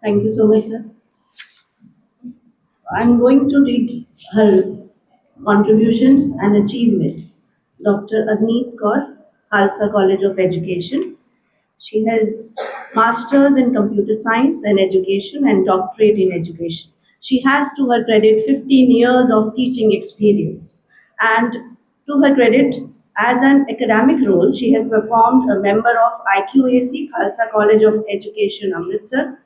Thank you so much, sir. I'm going to read her contributions and achievements. Dr. Agneet Kaur, Khalsa College of Education. She has master's in computer science and education and doctorate in education. She has to her credit 15 years of teaching experience. And to her credit, as an academic role, she has performed a member of IQAC, Khalsa College of Education, Amritsar.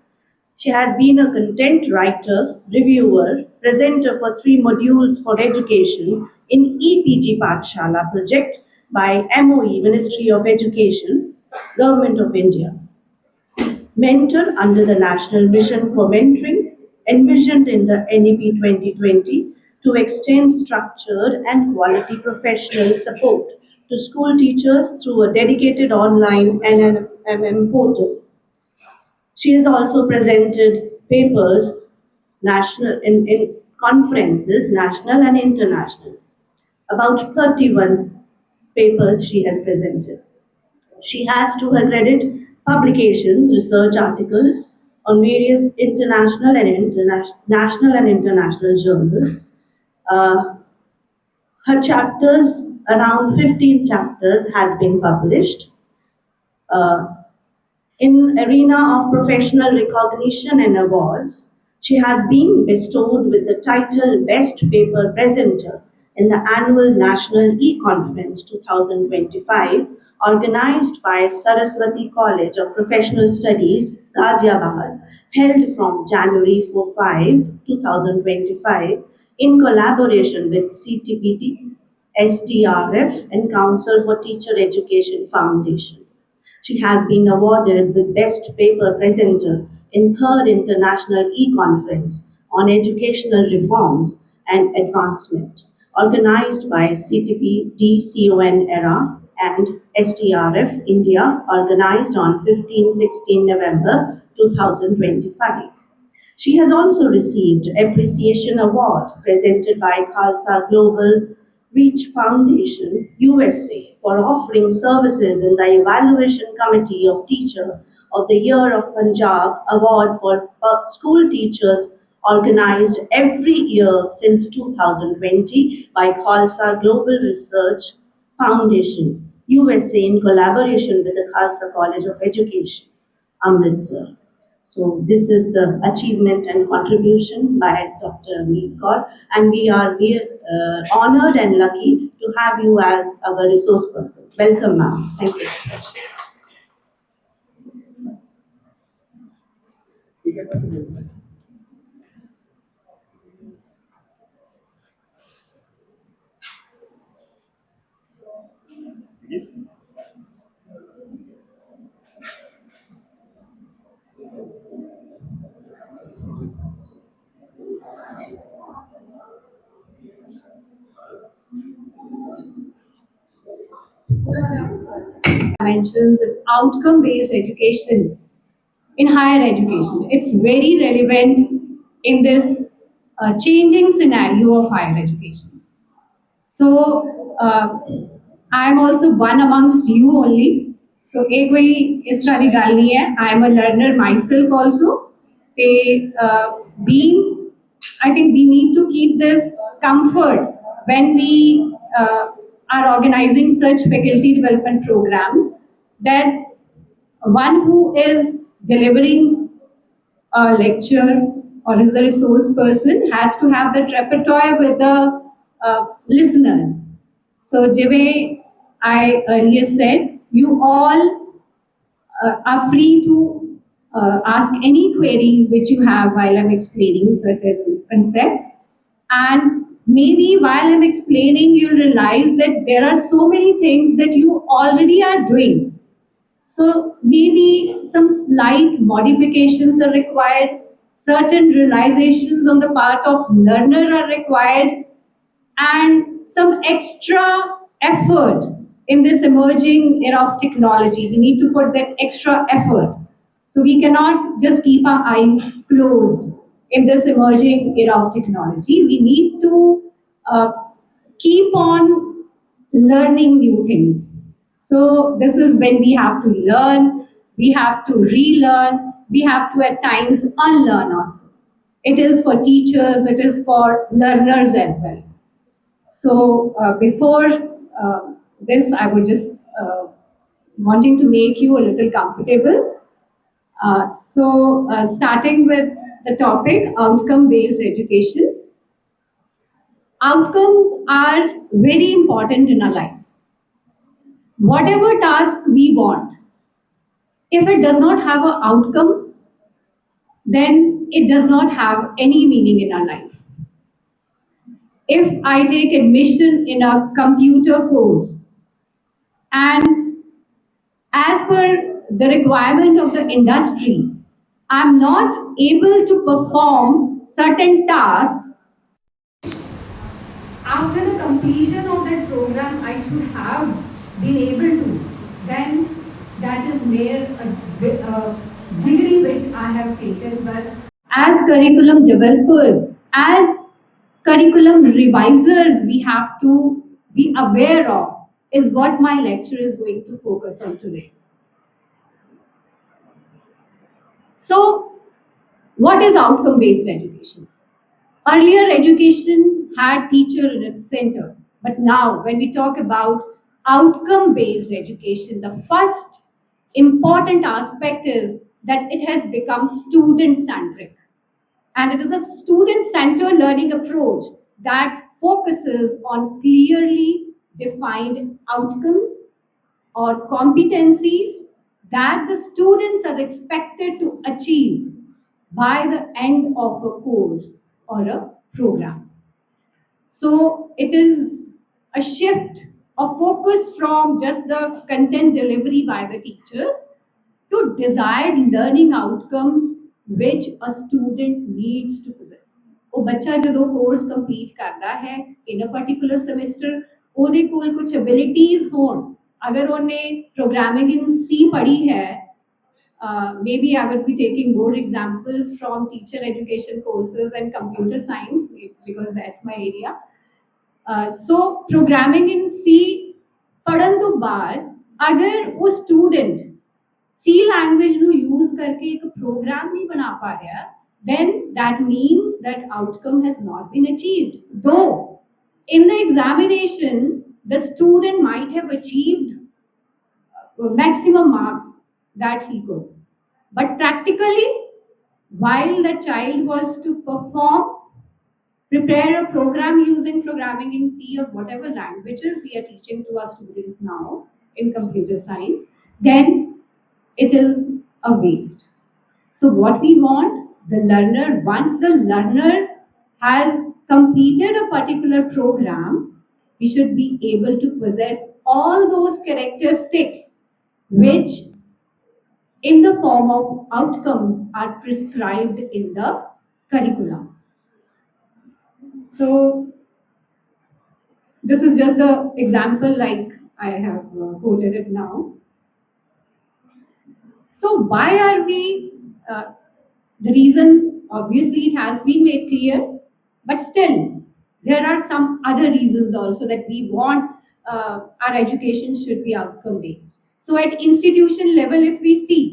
She has been a content writer, reviewer, presenter for 3 modules for education in EPG Pathshala project by MOE, Ministry of Education, Government of India. Mentor under the National Mission for Mentoring, envisioned in the NEP 2020 to extend structured and quality professional support to school teachers through a dedicated online NMM portal. She has also presented papers in conferences, national and international. About 31 papers she has presented. She has, to her credit, publications, research articles on various international and national and international journals. Uh, Her chapters, around 15 chapters, has been published. Uh, In arena of professional recognition and awards, she has been bestowed with the title Best Paper Presenter in the annual National E-Conference 2025, organized by Saraswati College of Professional Studies, Ghaziabad, held from January 4-5, 2025, in collaboration with CTPT, SDRF, and Council for Teacher Education Foundation. She has been awarded with Best Paper Presenter in third International E-Conference on Educational Reforms and Advancement, organized by CTP DCON ERA and STRF India, organized on 15-16 November 2025. She has also received Appreciation Award presented by Khalsa Global Reach Foundation, USA, for offering services in the Evaluation Committee of Teacher of the Year of Punjab Award for school teachers organized every year since 2020 by Khalsa Global Research Foundation, USA, in collaboration with the Khalsa College of Education, Amritsar. So this is the achievement and contribution by Dr. Meet Kaur, and we are honored and lucky to have you as our resource person. Welcome, ma'am. Thank you. Mentions outcome-based education in higher education. It's very relevant in this changing scenario of higher education. So I'm also one amongst you only. So एक कोई इस तरह की गल नहीं है. I'm a learner myself also. They being, I think we need to keep this comfort when we are organizing such faculty development programs, that one who is delivering a lecture or is the resource person has to have the repertoire with the listeners. So, Jive, I earlier said, you all are free to ask any queries which you have while I'm explaining certain concepts. And maybe while I'm explaining, you'll realize that there are so many things that you already are doing. So maybe some slight modifications are required, certain realizations on the part of learner are required, and some extra effort in this emerging era of technology. We need to put that extra effort. So we cannot just keep our eyes closed in this emerging era of technology. We need to uh, keep on learning new things. So this is when we have to learn, we have to relearn, we have to at times unlearn also. It is for teachers, it is for learners as well. So before this, I would just wanting to make you a little comfortable. Starting with the topic outcome based education. Outcomes are very important in our lives. Whatever task we want, if it does not have an outcome, then it does not have any meaning in our life. If I take admission in a computer course and as per the requirement of the industry, I'm not able to perform certain tasks. After the completion of that program, I should have been able to. Then that is mere a degree which I have taken. But as curriculum developers, as curriculum revisers, we have to be aware of is what my lecture is going to focus on today. So, what is outcome based education? Earlier, education had teacher in its center, but now, when we talk about outcome based education, the first important aspect is that it has become student centric. And it is a student centered learning approach that focuses on clearly defined outcomes or competencies that the students are expected to achieve by the end of a course or a program. So it is a shift of focus from just the content delivery by the teachers to desired learning outcomes which a student needs to possess. ਉਹ ਬੱਚਾ ਜਦੋਂ course complete ਕਰਦਾ ਹੈ ਇਨ a particular semester ਉਹਦੇ ਕੋਲ ਕੁਝ ਐਬਿਲਿਟੀਜ਼ ਹੋਣ ਅਗਰ ਉਹਨੇ ਪ੍ਰੋਗਰਾਮਿੰਗ ਇਨ ਸੀ ਪੜ੍ਹੀ ਹੈ maybe I would be taking more examples from teacher education courses and computer science because that's my area. So programming in C पढ़न तो बाद अगर वो student C language ਨੂੰ use ਕਰਕੇ ਇੱਕ program ਨਹੀਂ ਬਣਾ ਪਾ ਰਿਹਾ then that means that outcome has not been achieved. Though in the examination the student might have achieved maximum marks that he could. But practically, while the child was to perform, prepare a program using programming in C or whatever languages we are teaching to our students now in computer science, then it is a waste. So, what we want, the learner, once the learner has completed a particular program, we should be able to possess all those characteristics which in the form of outcomes are prescribed in the curriculum. So this is just the example like I have quoted it now. So why are we, the reason obviously it has been made clear, but still there are some other reasons also that we want our education should be outcome based. So at institution level, if we see,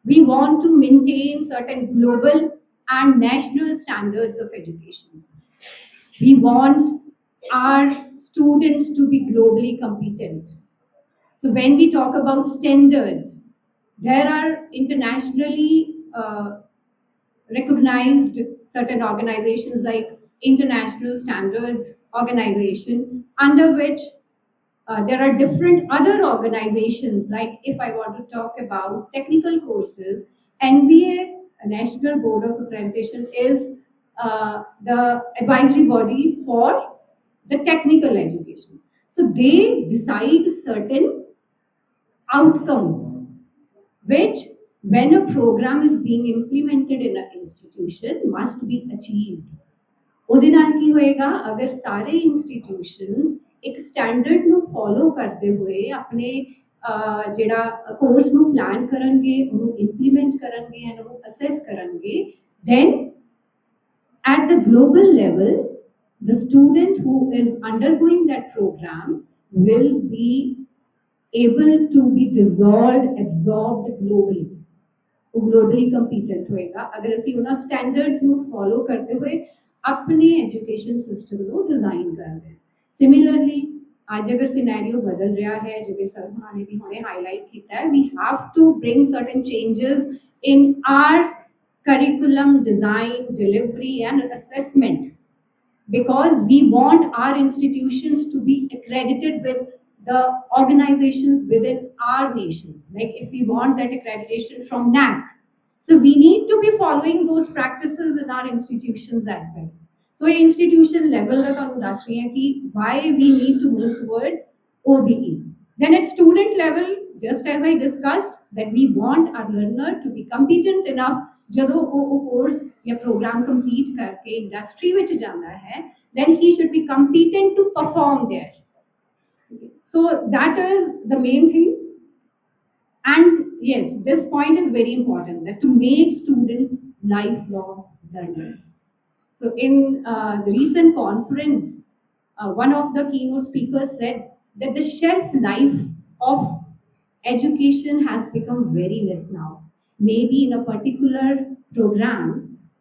we want to maintain certain global and national standards of education. We want our students to be globally competent. So when we talk about standards, there are internationally recognized certain organizations like International Standards Organization, under which there are different other organizations. Like if I want to talk about technical courses, NBA, National Board of Accreditation, is the advisory body for the technical education. So they decide certain outcomes which when a program is being implemented in an institution must be achieved. ਉਹਦੇ ਨਾਲ ਕੀ ਹੋਏਗਾ ਅਗਰ ਸਾਰੇ institutions ਇੱਕ standard ਨੂੰ follow ਕਰਦੇ ਹੋਏ ਆਪਣੇ ਜਿਹੜਾ ਕੋਰਸ ਨੂੰ ਪਲਾਨ ਕਰਨਗੇ ਉਹਨੂੰ ਇੰਪਲੀਮੈਂਟ ਕਰਨਗੇ ਐਂਡ ਉਹਨੂੰ ਅਸੈਸ ਕਰਨਗੇ then at the global level the student who is undergoing that program will be able to be dissolved absorbed globally. ਉਹ ਗਲੋਬਲੀ ਕੰਪੀਟੈਂਟ ਹੋਏਗਾ ਅਗਰ ਅਸੀਂ ਉਹਨਾਂ ਸਟੈਂਡਰਡਸ ਨੂੰ ਫੋਲੋ ਕਰਦੇ ਹੋਏ ਆਪਣੇ ਐਜੂਕੇਸ਼ਨ ਸਿਸਟਮ ਨੂੰ ਡਿਜ਼ਾਈਨ ਕਰਦੇ ਹਾਂ ਸਿਮਿਲਰਲੀ ਅੱਜ ਅਗਰ ਸਿਨੈਰੀਓ ਬਦਲ ਰਿਹਾ ਹੈ ਜਿਵੇਂ ਸਰ ਹੋਣਾ ਨੇ ਵੀ ਹੁਣੇ ਹਾਈਲਾਈਟ ਕੀਤਾ ਹੈ we have to bring certain changes in our curriculum design, delivery, and assessment because we want our institutions to be accredited with the organizations within our nation. Like if we want that accreditation from NAC, so we need to be following those practices in our institutions as well. So institution level that ਤੁਹਾਨੂੰ ਦੱਸ ਰਹੀ ਹਾਂ ਕਿ why we need to move towards OBE. Then at student level, just as I discussed, that we want our learner to be competent enough ਜਦੋਂ ਉਹ course ਜਾਂ programme complete ਕਰਕੇ industry ਵਿੱਚ ਜਾਂਦਾ ਹੈ then he should be competent to perform there. So that is the main thing. And yes, this point is very important that to make students lifelong learners. So in the recent conference, one of the keynote speakers said that the shelf life of education has become very less now. Maybe in a particular program,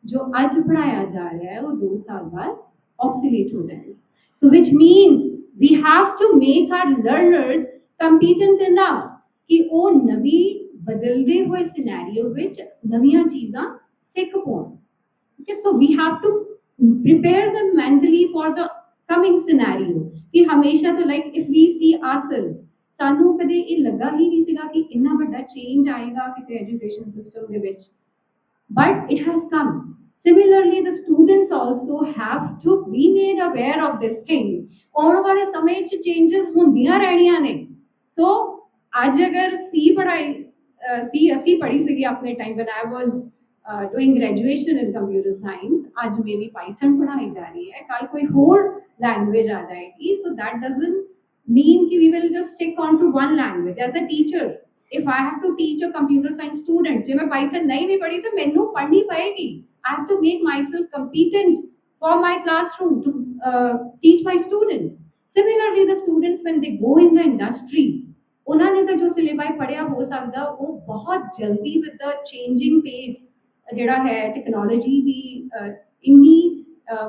जो आज पढ़ाया जा रहा है वो 2 साल बाद obsolete हो जाएगा. So which means we have to make our learners competent enough कि ਉਹ ਨਵੀਂ ਬਦਲਦੇ ਹੋਏ ਸਿਨੈਰੀਓ ਵਿੱਚ ਨਵੀਆਂ ਚੀਜ਼ਾਂ ਸਿੱਖ ਪਾਉਣ. Okay, so we have to prepare them mentally for the coming scenario. कि हमेशा तो like if we see ourselves, ਸਾਨੂੰ ਕਦੇ ਇਹ ਲੱਗਾ ਹੀ ਨਹੀਂ ਸੀਗਾ ਕਿ ਇੰਨਾ ਵੱਡਾ ਚੇਂਜ ਆਏਗਾ ਕਿਤੇ ਐਜੂਕੇਸ਼ਨ ਸਿਸਟਮ ਦੇ ਵਿੱਚ. But it has come. Similarly, the students also have to be made aware of this thing. ਆਉਣ ਵਾਲੇ ਸਮੇਂ 'ਚ changes ਹੁੰਦੀਆਂ ਰਹਿਣੀਆਂ ਨੇ. So ਅੱਜ ਅਗਰ ਸੀ ਪੜ੍ਹਾਈ ਸੀ ਅਸੀਂ ਪੜ੍ਹੀ ਸੀਗੀ ਆਪਣੇ time when I was doing graduation in computer science, आज मे भी Python पढ़ाई जा रही है, कल कोई और language आ जाएगी, so that doesn't mean कि we will just stick on to one language. As a teacher, if I have to teach a computer science student, जे मैं Python नहीं भी पढ़ी तो मैनू पढ़नी पड़ेगी. I have to make myself competent for my classroom to teach my students. Similarly, the students when they go in the industry, ਉਹਨਾਂ ਨੇ ਤਾਂ ਜੋ ਸਿਲੇਬਸ ਪੜਿਆ ਹੋ ਸਕਦਾ ਉਹ ਬਹੁਤ ਜਲਦੀ ਵਿਦ ਦ ਚੇਂਜਿੰਗ ਪੇਸ ਜਿਹੜਾ ਹੈ ਟੈਕਨੋਲੋਜੀ ਦੀ ਇੰਨੀ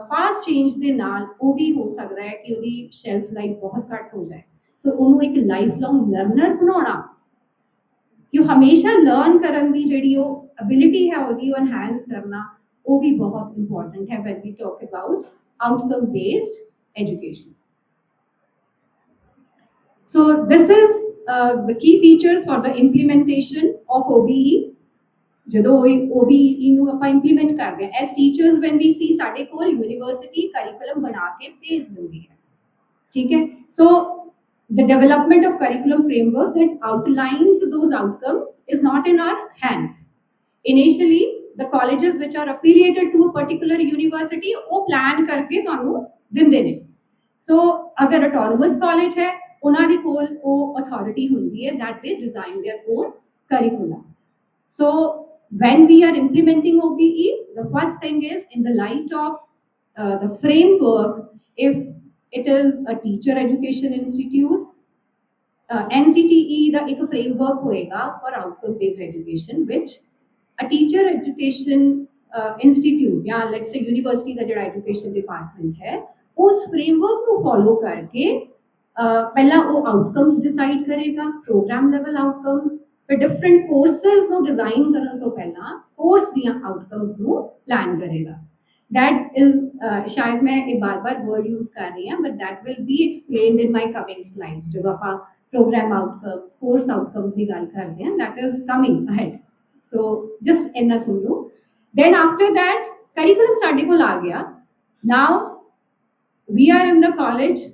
ਫਾਸਟ ਚੇਂਜ ਦੇ ਨਾਲ ਉਹ ਵੀ ਹੋ ਸਕਦਾ ਹੈ ਕਿ ਉਹਦੀ ਸ਼ੈਲਫ ਲਾਈਫ ਬਹੁਤ ਘੱਟ ਹੋ ਜਾਏ. ਸੋ ਉਹਨੂੰ ਇੱਕ ਲਾਈਫ ਲੌਂਗ ਲਰਨਰ ਬਣਾਉਣਾ ਕਿ ਉਹ ਹਮੇਸ਼ਾ ਲਰਨ ਕਰਨ ਦੀ ਜਿਹੜੀ ਉਹ ਐਬਿਲਿਟੀ ਹੈ ਉਹਦੀ ਉਹ ਐਨਹਾਂਸ ਕਰਨਾ ਉਹ ਵੀ ਬਹੁਤ ਇੰਪੋਰਟੈਂਟ ਹੈ when we talk about outcome based education. So this is the key features for the implementation of OBE. ਜਦੋਂ OBE ਨੂੰ ਆਪਾਂ ਇੰਪਲੀਮੈਂਟ ਕਰਦੇ ਹਾਂ ਐਸ ਟੀਚਰਸ ਵੈਨ ਵੀ ਸੀ ਸਾਡੇ ਕੋਲ ਯੂਨੀਵਰਸਿਟੀ ਕਰਿਕੂਲਮ ਬਣਾ ਕੇ ਭੇਜ ਦਿੰਦੀ ਹੈ. ਠੀਕ ਹੈ. ਸੋ the development of curriculum framework that outlines those outcomes is not in our hands. Initially, the colleges which are affiliated to a particular university ਉਹ plan ਕਰਕੇ ਤੁਹਾਨੂੰ ਦਿੰਦੇ ਨੇ. So ਅਗਰ autonomous college ਹੈ ਉਹਨਾਂ ਦੀ ਕੋਲ ਉਹ authority ਹੁੰਦੀ ਹੈ that they design their own curriculum. So when we are implementing OBE, the first thing is in the light of the framework, if it is a teacher education institute, NCTE ਦਾ ਇੱਕ framework ਹੋਏਗਾ for outcome based education which a teacher education institute ਜਾਂ let's say university ਦਾ ਜਿਹੜਾ education department ਹੈ ਉਸ framework ਨੂੰ follow ਕਰਕੇ ਪਹਿਲਾਂ ਉਹ outcomes decide ਕਰੇਗਾ, program level outcomes, ਫਿਰ different courses ਨੂੰ design ਕਰਨ ਤੋਂ ਪਹਿਲਾਂ course ਦੀਆਂ outcomes ਨੂੰ plan ਕਰੇਗਾ. That is ਸ਼ਾਇਦ ਮੈਂ ਇਹ ਬਾਰ-ਬਾਰ word use ਕਰ ਰਹੀ ਹਾਂ but that will be explained in my coming slides. ਜਦੋਂ ਆਪਾਂ program outcomes, course outcomes ਦੀ ਗੱਲ ਕਰਦੇ ਹਾਂ that is coming ahead. So just ਇੰਨਾ ਸੁਣ ਲਓ. Then after that curriculum ਸਾਡੇ ਕੋਲ ਆ ਗਿਆ. Now we are in the college.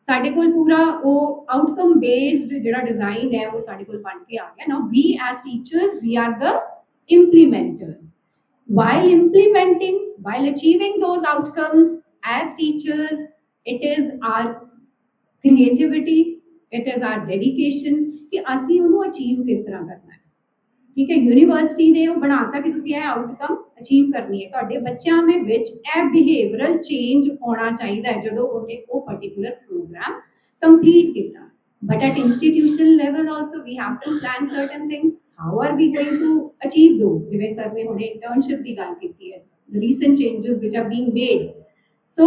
ਸਾਡੇ ਕੋਲ ਪੂਰਾ ਉਹ ਆਊਟਕਮ ਬੇਸਡ ਜਿਹੜਾ ਡਿਜ਼ਾਈਨ ਹੈ ਉਹ ਸਾਡੇ ਕੋਲ ਬਣ ਕੇ ਆ ਗਿਆ. Now we as teachers we are the implementers. While implementing, while achieving those outcomes as teachers, it is our creativity, it is our dedication ਕਿ ਅਸੀਂ ਉਹਨੂੰ ਅਚੀਵ ਕਿਸ ਤਰ੍ਹਾਂ ਕਰਨਾ ਹੈ. ਠੀਕ ਹੈ. ਯੂਨੀਵਰਸਿਟੀ ਨੇ ਉਹ ਬਣਾਤਾ ਕਿ ਤੁਸੀਂ ਇਹ ਆਊਟਕਮ ਅਚੀਵ ਕਰਨੀ ਹੈ. ਤੁਹਾਡੇ ਬੱਚਿਆਂ ਦੇ ਵਿੱਚ ਇਹ ਬਿਹੇਵੀਅਰਲ ਚੇਂਜ ਆਉਣਾ ਚਾਹੀਦਾ ਹੈ ਜਦੋਂ ਉਹਨੇ ਉਹ ਪਾਰਟਿਕੂਲਰ ਪ੍ਰੋਗਰਾਮ complete ਕੀਤਾ. But at institution level also we have to plan certain things. how are we going to achieve those? ਜਿਵੇਂ ਸਰ ਨੇ ਹੁਣੇ internship ਦੀ ਗੱਲ ਕੀਤੀ ਹੈ, the recent changes which are being made. So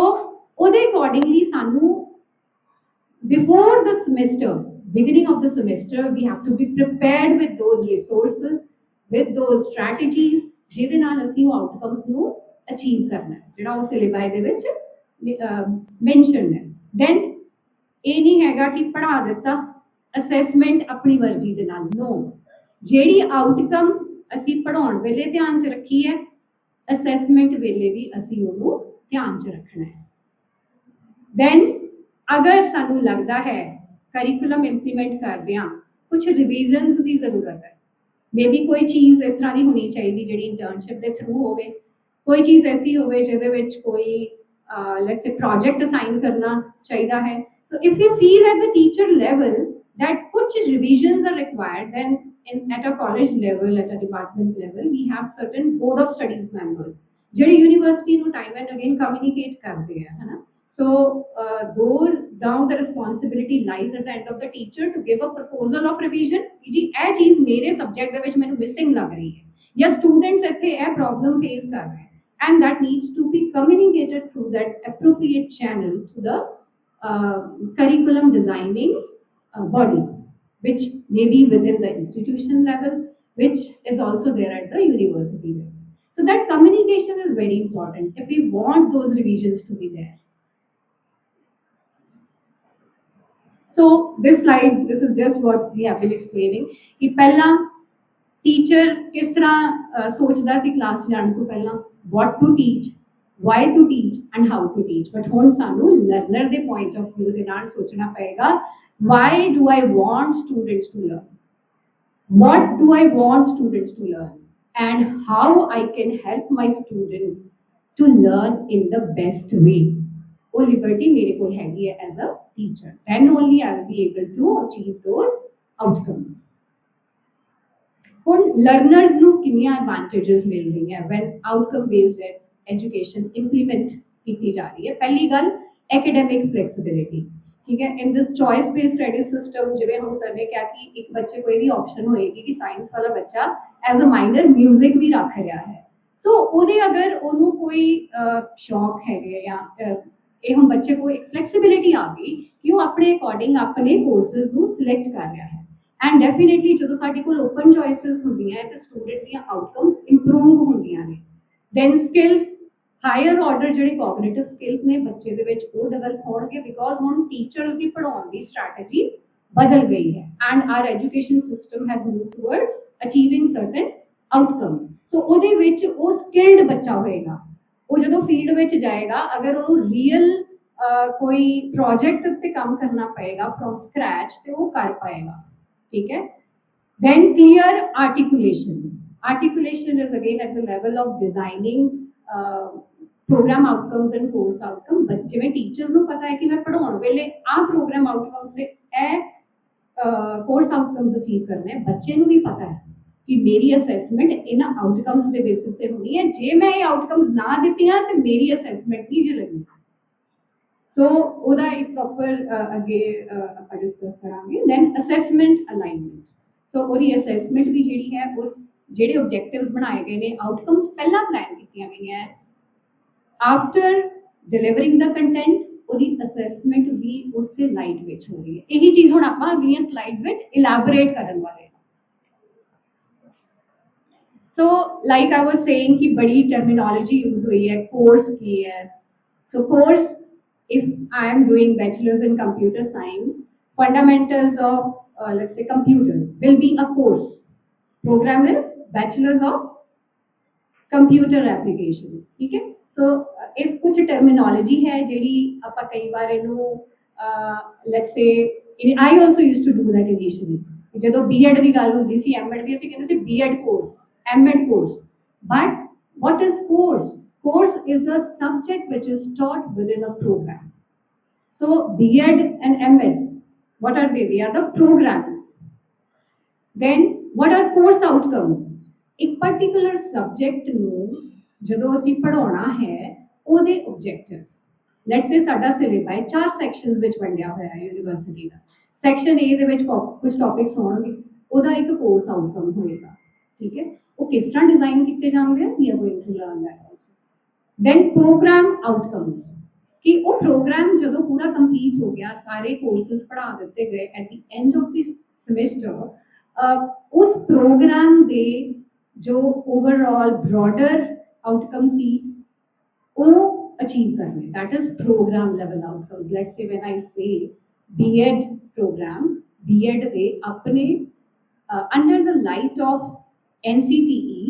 ਉਹਦੇ accordingly ਸਾਨੂੰ before the semester, beginning of the semester, we have to be prepared with those resources, with those strategies, ਜਿਹਦੇ ਨਾਲ ਅਸੀਂ ਉਹ outcomes ਨੂੰ achieve ਕਰਨਾ ਹੈ, ਜਿਹੜਾ ਉਹ syllabi ਦੇ ਵਿੱਚ mentioned ਹੈ. Then ਇਹ ਨਹੀਂ ਹੈਗਾ ਕਿ ਪੜ੍ਹਾ ਦਿੱਤਾ, assessment ਆਪਣੀ ਮਰਜ਼ੀ ਦੇ ਨਾਲ, no. ਜਿਹੜੀ outcome ਅਸੀਂ ਪੜ੍ਹਾਉਣ ਵੇਲੇ ਧਿਆਨ 'ਚ ਰੱਖੀ ਹੈ, assessment ਵੇਲੇ ਵੀ ਅਸੀਂ ਉਹਨੂੰ ਧਿਆਨ 'ਚ ਰੱਖਣਾ ਹੈ. Then अगर सानू लगता है करिकुलम इंप्लीमेंट करदियां कुछ रिविजन्स की जरूरत है, मे बी कोई चीज़ इस तरह की होनी चाहिए जी इंटर्नशिप के थ्रू होवे, कोई चीज़ ऐसी होवे जिहदे विच कोई लेट्स से प्रोजेक्ट असाइन करना चाहिए है. So if you feel at the teacher level that कुछ revisions are required, then in at a college level, at a department level, we have certain board of studies members ਜਿਹੜੇ university ਨੂੰ time and again communicate ਕਰਦੇ ਆ, ਹੈ ਨਾ. So those now the responsibility lies at the end of the teacher to give a proposal of revision ਕਿ ਜੀ ਇਹ ਚੀਜ਼ ਮੇਰੇ ਸਬਜੈਕਟ ਦੇ ਵਿੱਚ ਮੈਨੂੰ ਮਿਸਿੰਗ ਲੱਗ ਰਹੀ ਹੈ, ਜਾਂ ਸਟੂਡੈਂਟਸ ਇੱਥੇ ਇਹ ਪ੍ਰੋਬਲਮ ਫੇਸ ਕਰ ਰਹੇ ਹੈ, and that needs to be communicated through that appropriate channel to the curriculum designing body, which may be within the institution level, which is also there at the university level. So that communication is very important if we want those revisions to be there. So this slide, this is just what we have been explaining. कि पहला teacher किस तरह सोचता सी class जाने तो पहला what to teach, why to teach and how to teach. But हुन सानू learner they point of view दे नाल सोचना पड़ेगा, why do I want students to learn? What do I want students to learn? And how I can help my students to learn in the best way. वो liberty मेरे को हैगी है as a teacher. Then only I will be able to achieve those outcomes. ਹੁਣ learners ਨੂੰ ਕਿੰਨੀਆਂ advantages ਮਿਲ ਰਹੀਆਂ when outcome based education implement ਕੀਤੀ ਜਾ ਰਹੀ ਹੈ. ਪਹਿਲੀ ਗੱਲ academic flexibility. ठीक है, in this choice based credit system ਜਿਵੇਂ ਹੁਣ ਸਰ ਨੇ ਕਿਹਾ ਕਿ ਇੱਕ ਬੱਚੇ ਕੋਈ ਵੀ ਆਪਸ਼ਨ ਹੋਏਗੀ ਕਿ ਸਾਇੰਸ ਵਾਲਾ ਬੱਚਾ ਐਜ਼ ਅ ਮਾਈਨਰ 뮤직 ਵੀ ਰੱਖ ਰਿਹਾ ਹੈ. ਸੋ ਉਹਦੇ ਅਗਰ ਉਹਨੂੰ ਕੋਈ ਸ਼ੌਕ ਹੈਗੇ ਜਾਂ ਇਹ ਹੁਣ ਬੱਚੇ ਕੋਲ ਇੱਕ ਫਲੈਕਸੀਬਿਲਿਟੀ ਆ ਗਈ ਕਿ ਉਹ ਆਪਣੇ ਅਕੋਰਡਿੰਗ ਆਪਣੇ ਕੋਰਸਿਸ ਨੂੰ ਸਿਲੈਕਟ ਕਰ ਰਿਹਾ ਹੈ. ਐਂਡ ਡੈਫੀਨੇਟਲੀ ਜਦੋਂ ਸਾਡੇ ਕੋਲ ਓਪਨ ਚੋਇਸਿਸ ਹੁੰਦੀਆਂ ਤੇ ਸਟੂਡੈਂਟ ਦੀਆਂ ਆਊਟਕਮਸ ਇੰਪਰੂਵ ਹੁੰਦੀਆਂ ਨੇ. ਦੈਨ ਸਕਿੱਲਸ, ਹਾਇਰ ਆਰਡਰ ਜਿਹੜੇ ਕੋਗਨੀਟਿਵ ਸਕਿੱਲਸ ਨੇ ਬੱਚੇ ਦੇ ਵਿੱਚ ਉਹ ਡਿਵੈਲਪ ਹੋਣਗੇ, ਬਿਕੋਜ਼ ਹੁਣ ਟੀਚਰਸ ਦੀ ਪੜ੍ਹਾਉਣ ਦੀ ਸਟ੍ਰੈਟਜੀ ਬਦਲ ਗਈ ਹੈ and our education system has moved towards achieving certain outcomes. So ਉਹਦੇ ਵਿੱਚ ਉਹ ਸਕਿਲਡ ਬੱਚਾ ਹੋਏਗਾ, ਉਹ ਜਦੋਂ ਫੀਲਡ ਵਿੱਚ ਜਾਏਗਾ ਅਗਰ ਉਹਨੂੰ ਰੀਅਲ ਕੋਈ ਪ੍ਰੋਜੈਕਟ ਤੇ ਕੰਮ ਕਰਨਾ ਪਏਗਾ ਫਰੋਮ ਸਕ੍ਰੈਚ ਤੇ ਉਹ ਕਰ ਪਾਏਗਾ. ਠੀਕ ਹੈ. Then clear articulation is again at the level of designing program outcomes and course outcome. ਜਿਵੇਂ ਟੀਚਰਸ ਨੂੰ ਪਤਾ ਹੈ ਕਿ ਮੈਂ ਪੜ੍ਹਾਉਣ ਵੇਲੇ ਆਹ ਪ੍ਰੋਗਰਾਮ ਆਊਟਕਮਸ ਦੇ ਇਹ ਕੋਰਸ ਆਊਟਕਮਸ ਅਚੀਵ ਕਰਨੇ, ਬੱਚੇ ਨੂੰ ਵੀ ਪਤਾ ਹੈ ਕਿ ਮੇਰੀ ਅਸੈਸਮੈਂਟ ਇਹਨਾਂ ਆਊਟਕਮਸ ਦੇ ਬੇਸਿਸ ਤੇ ਹੋਣੀ ਹੈ, ਜੇ ਮੈਂ ਇਹ ਆਊਟਕਮਸ ਨਾ ਦਿੱਤੀਆਂ ਤੇ ਮੇਰੀ ਅਸੈਸਮੈਂਟ ਨਹੀਂ ਜੇ ਲੱਗਣੀ. ਸੋ ਉਹਦਾ ਇੱਕ ਪ੍ਰੋਪਰ ਅੱਗੇ ਆਪਾਂ ਡਿਸਕਸ ਕਰਾਂਗੇ. Then assessment alignment. ਸੋ ਉਹਦੀ ਅਸੈਸਮੈਂਟ ਵੀ ਜਿਹੜੀ ਹੈ ਉਸ ਜਿਹੜੇ ਆਬਜੈਕਟਿਵਸ ਬਣਾਏ ਗਏ ਨੇ, ਆਊਟਕਮਸ ਪਹਿਲਾਂ ਪਲਾਨ ਕੀਤੀਆਂ ਗਈਆਂ, ਆਫਟਰ ਡਿਲੀਵਰਿੰਗ ਦਾ ਕੰਟੈਂਟ ਉਹਦੀ ਅਸੈਸਮੈਂਟ ਵੀ ਉਸੇ ਲਾਈਟ ਵਿੱਚ ਹੋ ਰਹੀ ਹੈ. ਇਹੀ ਚੀਜ਼ ਹੁਣ ਆਪਾਂ ਅਗਲੀਆਂ ਸਲਾਈਡਸ ਵਿੱਚ ਇਲੈਬੋਰੇਟ ਕਰਨ ਵਾਲੇ ਹਾਂ. So like I was saying कि बड़ी terminology use हुई है, course की है. So course, if I am doing bachelor's in computer science, fundamentals of let's say computers will be a course. Program is bachelor's of computer applications. ठीक है. So इस कुछ terminology है ਜਿਹੜੀ ਆਪਾਂ ਕਈ ਵਾਰ ਇਹਨੂੰ let's say I also used to do that initially. ਜਦੋਂ B.Ed ਦੀ ਗੱਲ ਹੁੰਦੀ ਸੀ, M.Ed ਦੀ ਅਸੀਂ ਕਹਿੰਦੇ ਸੀ B.Ed course, M.Ed course. But what is course? Course is a subject which is taught within a program. So B.Ed and M.Ed, what are they? They are the programs. Then what are course outcomes? ਇੱਕ particular subject ਨੂੰ ਜਦੋਂ ਅਸੀਂ ਪੜ੍ਹਾਉਣਾ ਹੈ ਉਹਦੇ objectives. Let's say ਸਾਡਾ syllabus 4 sections ਵਿੱਚ ਵੰਡਿਆ ਹੋਇਆ ਹੈ ਯੂਨੀਵਰਸਿਟੀ ਦਾ. Section A ਦੇ ਵਿੱਚ ਕੁਝ ਟੌਪਿਕਸ ਹੋਣਗੇ, ਉਹਦਾ ਇੱਕ ਕੋਰਸ ਆਊਟਕਮ ਹੋਏਗਾ। ਠੀਕ ਹੈ, ਉਹ ਕਿਸ ਤਰ੍ਹਾਂ ਡਿਜ਼ਾਈਨ ਕੀਤੇ ਜਾਂਦੇ ਆ, we are going to learn that also. Then program outcomes, ਕਿ ਉਹ ਪ੍ਰੋਗਰਾਮ ਜਦੋਂ ਪੂਰਾ ਕੰਪਲੀਟ ਹੋ ਗਿਆ, ਸਾਰੇ ਕੋਰਸਿਸ ਪੜ੍ਹਾ ਦਿੱਤੇ ਗਏ, at the end of the semester ਉਸ ਪ੍ਰੋਗਰਾਮ ਦੇ ਜੋ ਓਵਰਆਲ ਬ੍ਰੌਡਰ ਆਊਟਕਮ ਸੀ ਉਹ ਅਚੀਵ ਕਰਨੇ, that is program level outcomes. Let's say when I say B.Ed program, B.Ed ਦੇ ਆਪਣੇ under the light of NCTE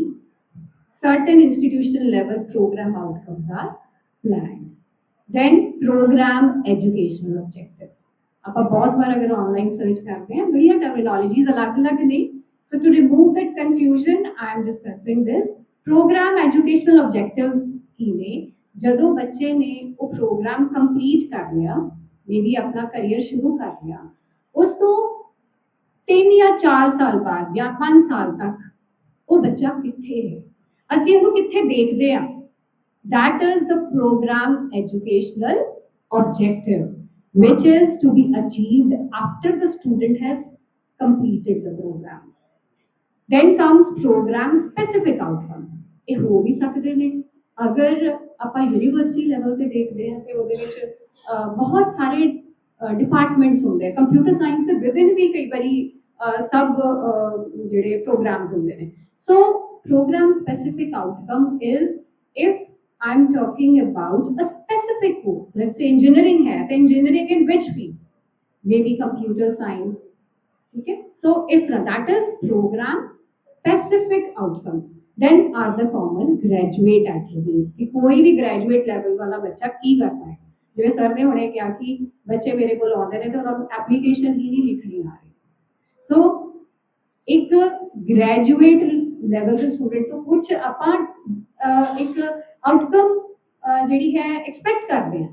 certain institution level program outcomes are planned. Then program educational objectives, ਆਪਾਂ ਬਹੁਤ ਵਾਰ ਅਗਰ online search ਕਰਦੇ ਹਾਂ ਬੜੀਆਂ ਟਰਮੀਨੋਲੋਜੀਜ਼ ਅਲੱਗ-ਅਲੱਗ ਨੇ, so to remove that confusion I am discussing this program educational objectives ਕੀ ਨੇ। ਜਦੋਂ ਬੱਚੇ ਨੇ ਉਹ ਪ੍ਰੋਗਰਾਮ ਕੰਪਲੀਟ ਕਰ ਲਿਆ, ਮੇਬੀ ਆਪਣਾ ਕਰੀਅਰ ਸ਼ੁਰੂ ਕਰ ਲਿਆ, ਉਸ ਤੋਂ 3 ਜਾਂ 4 ਸਾਲ ਬਾਅਦ ਜਾਂ 5 ਸਾਲ ਤੱਕ ਉਹ ਬੱਚਾ ਕਿੱਥੇ ਹੈ, ਅਸੀਂ ਉਹਨੂੰ ਕਿੱਥੇ ਦੇਖਦੇ ਆ, that is the program educational objective which is to be achieved after the student has completed the program. Then comes program specific outcome, ਇਹ ਹੋ ਵੀ ਸਕਦੇ ਨੇ। ਅਗਰ ਆਪਾਂ ਯੂਨੀਵਰਸਿਟੀ ਲੈਵਲ ਤੇ ਦੇਖਦੇ ਹਾਂ ਤੇ ਉਹਦੇ ਵਿੱਚ ਬਹੁਤ ਸਾਰੇ ਡਿਪਾਰਟਮੈਂਟਸ ਹੁੰਦੇ ਆ, ਕੰਪਿਊਟਰ ਸਾਇੰਸ ਦੇ ਵਿਦਿਨ ਵੀ ਕਈ ਵਾਰੀ ਸਬ ਜਿਹੜੇ ਪ੍ਰੋਗਰਾਮਸ ਹੁੰਦੇ ਨੇ। ਸੋ program specific outcome is if I'm talking about a specific course, let's say engineering है, तो engineering in which field, maybe computer science, ठीक है। So इस तरह that is program specific outcome। Then are the common graduate attributes कि कोई भी graduate level वाला बच्चा की करता है, जिਵੇਂ सर ने ਹੁਣੇ ਕਿਹਾ ਕਿ ਬੱਚੇ ਮੇਰੇ ਕੋਲ ਆਉਂਦੇ ਨੇ ਤੇ ਉਹਨਾਂ ਨੂੰ ਐਪਲੀਕੇਸ਼ਨ ਹੀ ਨਹੀਂ ਲਿਖਣੀ ਆ ਰਹੀ। ਸੋ ਇੱਕ ਗ੍ਰੈਜੂਏਟ ਲੈਵਲ ਦੇ ਸਟੂਡੈਂਟ ਤੋਂ ਕੁਝ ਆਪਾਂ ਇੱਕ ਆਊਟਕਮ ਜਿਹੜੀ ਹੈ ਐਕਸਪੈਕਟ ਕਰਦੇ ਹਾਂ।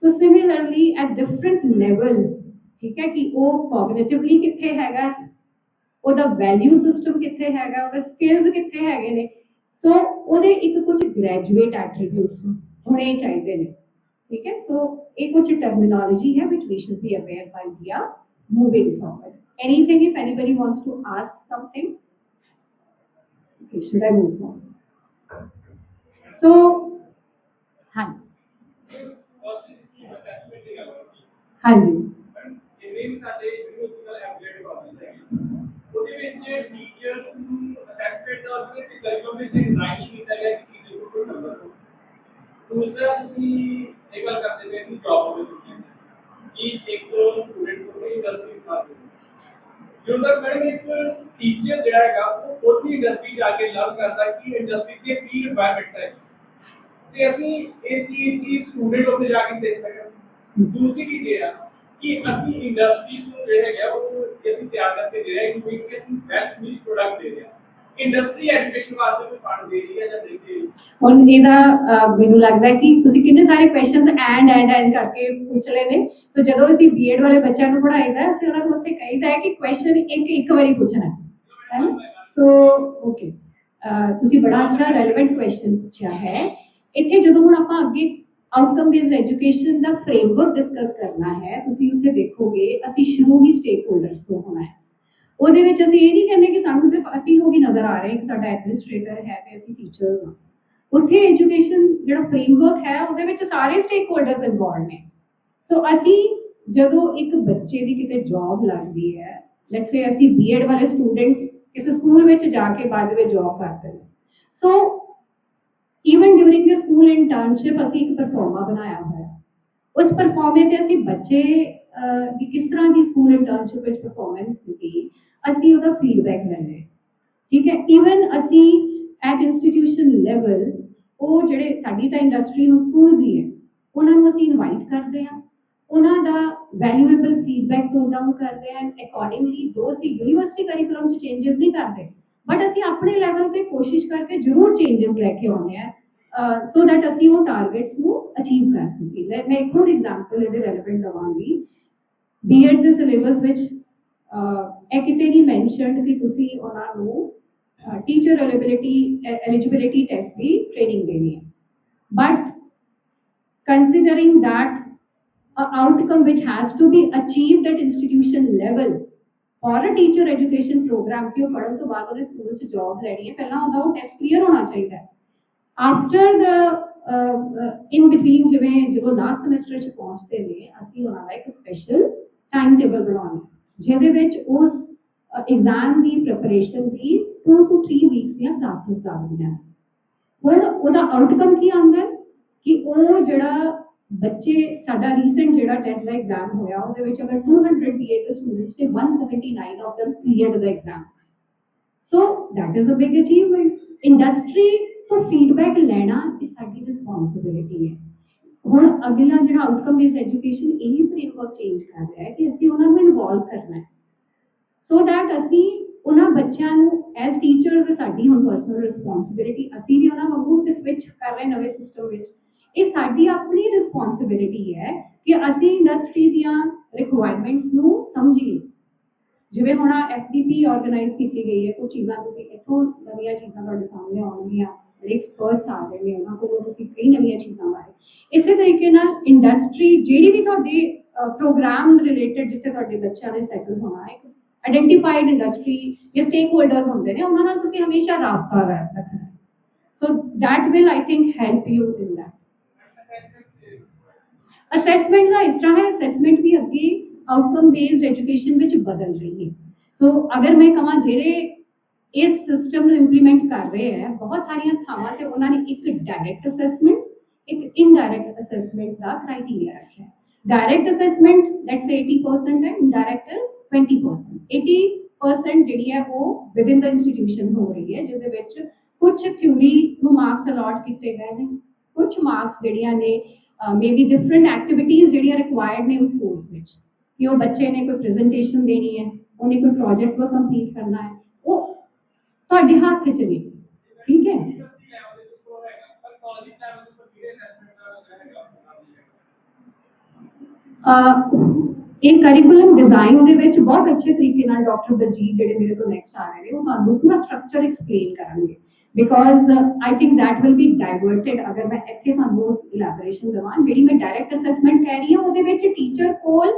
ਸੋ ਸਿਮਿਲਰਲੀ ਐਟ ਡਿਫਰੈਂਟ ਲੈਵਲਸ, ਠੀਕ ਹੈ, ਕਿ ਉਹ ਕੋਗਨੀਟਿਵਲੀ ਕਿੱਥੇ ਹੈਗਾ, ਉਹਦਾ ਵੈਲਿਊ ਸਿਸਟਮ ਕਿੱਥੇ ਹੈਗਾ, ਉਹਦੇ ਸਕਿੱਲਸ ਕਿੱਥੇ ਹੈਗੇ ਨੇ। ਸੋ ਉਹਦੇ ਇੱਕ ਕੁਝ ਗ੍ਰੈਜੂਏਟ ਐਟਰੀਬਿਊਟਸ ਹੋਣੇ ਚਾਹੀਦੇ ਨੇ। ठीक है, so एक कुछ terminology है which we should be aware while we are moving forward. Anything, if anybody wants to ask something? Okay, should I move on? So, हाँ जी, हाँ जी, ਟੀਚਰਸ ਨੂੰ ਅਸੈਸਮੈਂਟ ਦਾ ਉਹਦੇ ਵਿੱਚ ਕਰਿਕੂਲਮ ਵਿੱਚ ਡਿਜ਼ਾਈਨ ਨਹੀਂ ਕੀਤਾ ਗਿਆ ਕਿ ਕਿਸੇ ਨੂੰ ਕੋਈ ਨੰਬਰ ਹੋ। ਦੂਸਰਾ ਤੁਸੀਂ ਇਹ ਗੱਲ ਕਰਦੇ ਪਏ ਕਿ ਜੌਬ ਦੇ ਵਿੱਚ ਕਿ ਇੱਕ ਸਟੂਡੈਂਟ ਨੂੰ ਇੰਡਸਟਰੀ ਮਾਰਦੇ ਜਦੋਂ ਤੱਕ ਮੈਡਮ ਇੱਕ ਟੀਚਰ ਜਿਹੜਾ ਹੈਗਾ ਉਹ ਉਹਦੀ ਇੰਡਸਟਰੀ ਜਾ ਕੇ ਲਰਨ ਕਰਦਾ ਕਿ ਇੰਡਸਟਰੀ ਸੇ ਕੀ ਰਿਕੁਆਇਰਮੈਂਟਸ ਹੈ ਤੇ ਅਸੀਂ ਇਸ ਚੀਜ਼ ਦੀ ਸਟੂਡੈਂਟ ਉੱਤੇ ਜਾ ਕੇ ਸਿੱਖ ਸਕਦੇ। ਦੂਸਰੀ ਚੀਜ਼ ਇਹ ਆ ਕਿ ਅਸੀਂ ਇੰਡਸਟਰੀਜ਼ ਨੂੰ ਜਿਹੜੇ ਹੈਗਾ ਉਹ ਅਸੀਂ ਤਿਆਰ ਕਰਕੇ ਦੇ ਰਹੇ ਹਾਂ ਕਿ ਅਸੀਂ ਵੈਲ ਫਿਨਿਸ਼ ਪ੍ਰੋਡਕਟ ਦੇ ਰਹੇ ਹਾਂ। ਇੰਡਸਟਰੀ ਐਜੂਕੇਸ਼ਨ ਵਾਸਤੇ ਕੋਈ ਫੰਡ ਦੇ ਰਹੀ ਹੈ ਜਾਂ ਦੇ ਰਹੀ ਹੈ? ਹੁਣ ਇਹਦਾ ਮੈਨੂੰ ਲੱਗਦਾ ਕਿ ਤੁਸੀਂ ਕਿੰਨੇ ਸਾਰੇ ਕੁਐਸਚਨਸ ਐਂਡ ਕਰਕੇ ਪੁੱਛ ਲਏ ਨੇ। ਸੋ ਜਦੋਂ ਅਸੀਂ ਬੀਐਡ ਵਾਲੇ ਬੱਚਿਆਂ ਨੂੰ ਪੜ੍ਹਾਈਦਾ ਅਸੀਂ ਉਹਨਾਂ ਨੂੰ ਉੱਥੇ ਕਹੀਦਾ ਹੈ ਕਿ ਕੁਐਸਚਨ ਇੱਕ ਵਾਰੀ ਪੁੱਛਣਾ ਹੈ ਨਾ। ਸੋ ਓਕੇ, ਤੁਸੀਂ ਬੜਾ ਅੱਛਾ ਰੈਲੇਵੈਂਟ ਕੁਐਸਚਨ ਪੁੱਛਿਆ ਹੈ। ਇੱਥੇ ਜਦੋਂ ਹੁਣ ਆਪਾਂ ਅੱਗੇ ਆਊਟਕਮ ਬੇਸਡ ਐਜੂਕੇਸ਼ਨ ਦਾ ਫਰੇਮਵਰਕ ਡਿਸਕਸ ਕਰਨਾ ਹੈ, ਤੁਸੀਂ ਉੱਥੇ ਦੇਖੋਗੇ ਅਸੀਂ ਸ਼ੁਰੂ ਹੀ ਸਟੇਕ ਹੋਲਡਰਸ ਤੋਂ ਹੋਣਾ ਹੈ। ਉਹਦੇ ਵਿੱਚ ਅਸੀਂ ਇਹ ਨਹੀਂ ਕਹਿੰਦੇ ਕਿ ਸਾਨੂੰ ਸਿਰਫ ਅਸੀਂ ਲੋਕ ਹੀ ਨਜ਼ਰ ਆ ਰਹੇ ਕਿ ਸਾਡਾ ਐਡਮਿਨਿਸਟ੍ਰੇਟਰ ਹੈ ਤੇ ਅਸੀਂ ਟੀਚਰਸ ਹਾਂ। ਉੱਥੇ ਐਜੂਕੇਸ਼ਨ ਜਿਹੜਾ ਫਰੇਮਵਰਕ ਹੈ ਉਹਦੇ ਵਿੱਚ ਸਾਰੇ ਸਟੇਕ ਹੋਲਡਰਸ ਇਨਵੋਲਵ ਨੇ। ਸੋ ਅਸੀਂ ਜਦੋਂ ਇੱਕ ਬੱਚੇ ਦੀ ਕਿਤੇ ਜੌਬ ਲੱਗਦੀ ਹੈ, ਲੈਟਸ ਸੇ ਅਸੀਂ ਬੀਐਡ ਵਾਲੇ ਸਟੂਡੈਂਟਸ ਕਿਸੇ ਸਕੂਲ ਵਿੱਚ ਜਾ ਕੇ ਬਾਅਦ ਵਿੱਚ ਜੌਬ ਕਰਦੇ ਨੇ। So even during the school internship ਅਸੀਂ ਇੱਕ ਪਰਫਾਰਮਾ ਬਣਾਇਆ ਹੋਇਆ, ਉਸ ਪਰਫਾਰਮੇ ਤੇ ਅਸੀਂ ਬੱਚੇ ਦੀ ਕਿਸ ਤਰ੍ਹਾਂ ਦੀ ਸਕੂਲ ਇੰਟਰਨਸ਼ਿਪ ਵਿੱਚ ਪਰਫਾਰਮੈਂਸ ਸੀਗੀ ਅਸੀਂ ਉਹਦਾ ਫੀਡਬੈਕ ਲੈਂਦੇ ਹਾਂ। ਠੀਕ ਹੈ, ਈਵਨ ਅਸੀਂ ਐਟ ਇੰਸਟੀਟਿਊਸ਼ਨ ਲੈਵਲ ਉਹ ਜਿਹੜੇ ਸਾਡੀ ਤਾਂ ਇੰਡਸਟਰੀ ਨੂੰ ਸਕੂਲਸ ਹੀ ਹੈ ਉਹਨਾਂ ਨੂੰ ਅਸੀਂ ਇਨਵਾਈਟ ਕਰਦੇ ਹਾਂ, ਉਹਨਾਂ ਦਾ ਵੈਲਿਊਏਬਲ ਫੀਡਬੈਕ ਨੋਟ ਡਾਊਨ ਕਰਦੇ ਹਾਂ। ਅਕੋਰਡਿੰਗਲੀ ਦੋ ਅਸੀਂ ਯੂਨੀਵਰਸਿਟੀ ਕਰਿਕੂਲਮ 'ਚ ਚੇਂਜਸ ਨਹੀਂ ਕਰਦੇ ਬਟ ਅਸੀਂ ਆਪਣੇ ਲੈਵਲ ਤੇ ਕੋਸ਼ਿਸ਼ ਕਰਕੇ ਜ਼ਰੂਰ ਚੇਂਜਸ ਲੈ ਕੇ ਆਉਂਦੇ ਹਾਂ ਸੋ ਦੈਟ ਅਸੀਂ ਉਹ ਟਾਰਗੇਟਸ ਨੂੰ ਅਚੀਵ ਕਰ ਸਕੀਏ। ਮੈਂ ਇੱਕ ਹੋਰ ਐਗਜ਼ਾਮਪਲ ਇਹਦੇ ਰੈਲੇਵੈਂਟ ਦਵਾਂਗੀ। ਬੀਐਡ ਦੇ ਸਿਲੇਬਸ ਵਿੱਚ ਇਹ ਕਿਤੇ ਨਹੀਂ ਮੈਂਸ਼ਨਡ ਕਿ ਤੁਸੀਂ ਉਹਨਾਂ ਨੂੰ ਟੀਚਰ ਐਲੀਜੀਬਿਲਿਟੀ ਟੈਸਟ ਦੀ ਟ੍ਰੇਨਿੰਗ ਦੇਣੀ ਹੈ, but considering that a outcome which has to be achieved at institution level और टीचर एजुकेशन प्रोग्राम कि वो पढ़न तो बाद ਉਹਨੇ ਸਕੂਲ 'ਚ ਜੌਬ ਲੈਣੀ ਹੈ ਪਹਿਲਾਂ ਉਹਦਾ ਉਹ ਟੈਸਟ ਕਲੀਅਰ ਹੋਣਾ ਚਾਹੀਦਾ ਹੈ ਆਫਟਰ ਦ ਇਨ ਬਿਟਵੀਨ ਜਿਵੇਂ ਜਦੋਂ ਲਾਸਟ ਸਮੈਸਟਰ 'ਚ ਪਹੁੰਚਦੇ ਨੇ ਅਸੀਂ ਉਹਨਾਂ ਦਾ ਇੱਕ ਸਪੈਸ਼ਲ ਟਾਈਮ ਟੇਬਲ ਬਣਾਉਣਾ ਜਿਹਦੇ ਵਿੱਚ ਉਸ exam the preparation the 2 to 3 weeks ਦੀਆਂ ਕਲਾਸਿਸ ਲੱਗਦੀਆਂ ਹੁਣ ਉਹਦਾ ਆਊਟਕਮ ਕੀ ਆਉਂਦਾ ਹੈ ਕਿ ਉਹ ਜਿਹੜਾ ਬੱਚੇ ਸਾਡਾ ਰੀਸੈਂਟ ਜਿਹੜਾ 10th ਦਾ ਐਗਜ਼ਾਮ ਹੋਇਆ ਉਹਦੇ ਵਿੱਚ ਅਗਰ 208 ਸਟੂਡੈਂਟਸ ਨੇ 179 of them cleared the exam so that is a big achievement industry ਤੋਂ ਫੀਡਬੈਕ ਲੈਣਾ ਇਹ ਸਾਡੀ ਰਿਸਪੌਂਸਿਬਿਲਿਟੀ ਹੈ ਹੁਣ ਅਗਲਾ ਜਿਹੜਾ ਆਊਟਕਮ ਬੇਸਡ ਐਜੂਕੇਸ਼ਨ ਇਹੀ ਫਰੇਮਵਰਕ ਚੇਂਜ ਕਰ ਰਿਹਾ ਹੈ ਕਿ ਅਸੀਂ ਉਹਨਾਂ ਨੂੰ ਇਨਵੋਲਵ ਕਰਨਾ ਹੈ ਸੋ ਦੈਟ ਅਸੀਂ ਉਹਨਾਂ ਬੱਚਿਆਂ ਨੂੰ ਐਜ਼ ਟੀਚਰਸ ਸਾਡੀ ਹੁਣ ਪਰਸਨਲ ਰਿਸਪੌਂਸਿਬਿਲਿਟੀ ਅਸੀਂ ਵੀ ਉਹਨਾਂ ਵਾਂਗੂ ਤੇ ਸਵਿਚ ਕਰ ਰਹੇ ਨਵੇਂ ਸਿਸਟਮ ਵਿੱਚ ਇਹ ਸਾਡੀ ਆਪਣੀ ਰਿਸਪੌਂਸਿਬਿਲਿਟੀ ਹੈ ਕਿ ਅਸੀਂ ਇੰਡਸਟਰੀ ਦੀਆਂ ਰਿਕੁਆਇਰਮੈਂਟਸ ਨੂੰ ਸਮਝੀਏ ਜਿਵੇਂ ਹੁਣ FDP ਆਰਗੇਨਾਈਜ਼ ਕੀਤੀ ਗਈ ਹੈ ਕੁਝ ਚੀਜ਼ਾਂ ਤੁਸੀਂ ਇੱਥੋਂ ਨਵੀਆਂ ਚੀਜ਼ਾਂ ਤੁਹਾਡੇ ਸਾਹਮਣੇ ਆਉਣਗੀਆਂ ਜਿਹੜੇ ਐਕਸਪਰਟਸ ਆ ਰਹੇ ਨੇ ਉਹਨਾਂ ਕੋਲੋਂ ਤੁਸੀਂ ਕਈ ਨਵੀਆਂ ਚੀਜ਼ਾਂ ਬਾਰੇ ਇਸੇ ਤਰੀਕੇ ਨਾਲ ਇੰਡਸਟਰੀ ਜਿਹੜੀ ਵੀ ਤੁਹਾਡੇ ਪ੍ਰੋਗਰਾਮ ਰਿਲੇਟਡ ਜਿੱਥੇ ਤੁਹਾਡੇ ਬੱਚਿਆਂ ਨੇ ਸੈਟਲ ਹੋਣਾ ਹੈ ਆਇਡੈਂਟੀਫਾਈਡ ਇੰਡਸਟਰੀ ਜਾਂ ਸਟੇਕ ਹੋਲਡਰਸ ਹੁੰਦੇ ਨੇ ਉਹਨਾਂ ਨਾਲ ਤੁਸੀਂ ਹਮੇਸ਼ਾ ਰਾਬਤਾ ਰੱਖਣਾ so that will I think help you in that assessment ਦਾ ਇਸ ਤਰ੍ਹਾਂ ਹੈ ਅਸੈਸਮੈਂਟ ਵੀ ਅੱਗੇ ਆਊਟਕਮ ਬੇਸਡ ਐਜੂਕੇਸ਼ਨ ਵਿੱਚ ਬਦਲ ਰਹੀ ਹੈ ਸੋ ਅਗਰ ਮੈਂ ਕਹਾਂ ਜਿਹੜੇ ਇਸ ਸਿਸਟਮ ਨੂੰ ਇੰਪਲੀਮੈਂਟ ਕਰ ਰਹੇ ਹੈ ਬਹੁਤ ਸਾਰੀਆਂ ਥਾਵਾਂ ਤੇ ਉਹਨਾਂ ਨੇ ਇੱਕ ਡਾਇਰੈਕਟ ਅਸੈਸਮੈਂਟ ਇੱਕ ਇਨਡਾਇਰੈਕਟ ਅਸੈਸਮੈਂਟ ਦਾ ਕ੍ਰਾਈਟੇਰੀਆ ਰੱਖਿਆ ਡਾਇਰੈਕਟ ਅਸੈਸਮੈਂਟ ਲੈਟਸ ਸੇ 80% ਹੈ ਇਨਡਾਇਰੈਕਟ ਇਜ਼ 20% 80% ਜਿਹੜੀ ਹੈ ਉਹ ਵਿਦਿਨ ਦਾ ਇੰਸਟੀਟਿਊਸ਼ਨ ਹੋ ਰਹੀ ਹੈ ਜਿਹਦੇ ਵਿੱਚ ਕੁਝ ਥਿਊਰੀ ਨੂੰ ਮਾਰਕਸ ਅਲਾਟ ਕੀਤੇ ਗਏ ਨੇ ਕੁਝ ਮਾਰਕਸ ਜਿਹੜੀਆਂ ਨੇ ਮੇਬੀ ਡਿਫਰੈਂਟ ਐਕਟੀਵਿਟੀਜ਼ ਜਿਹੜੀਆਂ ਰਿਕੁਆਇਰਡ ਨੇ ਉਸ ਕੋਰਸ ਵਿੱਚ ਕਿ ਉਹ ਬੱਚੇ ਨੇ ਕੋਈ ਪ੍ਰੈਜੈਂਟੇਸ਼ਨ ਦੇਣੀ ਹੈ ਉਹਨੇ ਕੋਈ ਪ੍ਰੋਜੈਕਟ ਵਰਕ ਕੰਪਲੀਟ ਕਰਨਾ ਹੈ ਉਹ ਤੁਹਾਡੇ ਹੱਥ 'ਚ ਨੇ ਠੀਕ ਹੈ ਇਹ ਕਰਿਕੂਲਮ ਡਿਜ਼ਾਈਨ ਦੇ ਵਿੱਚ ਬਹੁਤ ਅੱਛੇ ਤਰੀਕੇ ਨਾਲ ਡਾਕਟਰ ਬਲਜੀਤ ਜਿਹੜੇ ਮੇਰੇ ਤੋਂ ਨੈਕਸਟ ਆ ਰਹੇ ਨੇ ਉਹ ਤੁਹਾਨੂੰ ਪੂਰਾ ਸਟਰਕਚਰ ਐਕਸਪਲੇਨ ਕਰਨਗੇ because I think that will be diverted ਅਗਰ ਮੈਂ ਇੱਥੇ ਤੁਹਾਨੂੰ ਉਸ ਇਲੈਬੋਰੇਸ਼ਨ ਦੇਵਾਂ ਜਿਹੜੀ ਮੈਂ ਡਾਇਰੈਕਟ ਅਸੈਸਮੈਂਟ ਕਹਿ ਰਹੀ ਹਾਂ ਉਹਦੇ ਵਿੱਚ ਟੀਚਰ ਕੋਲ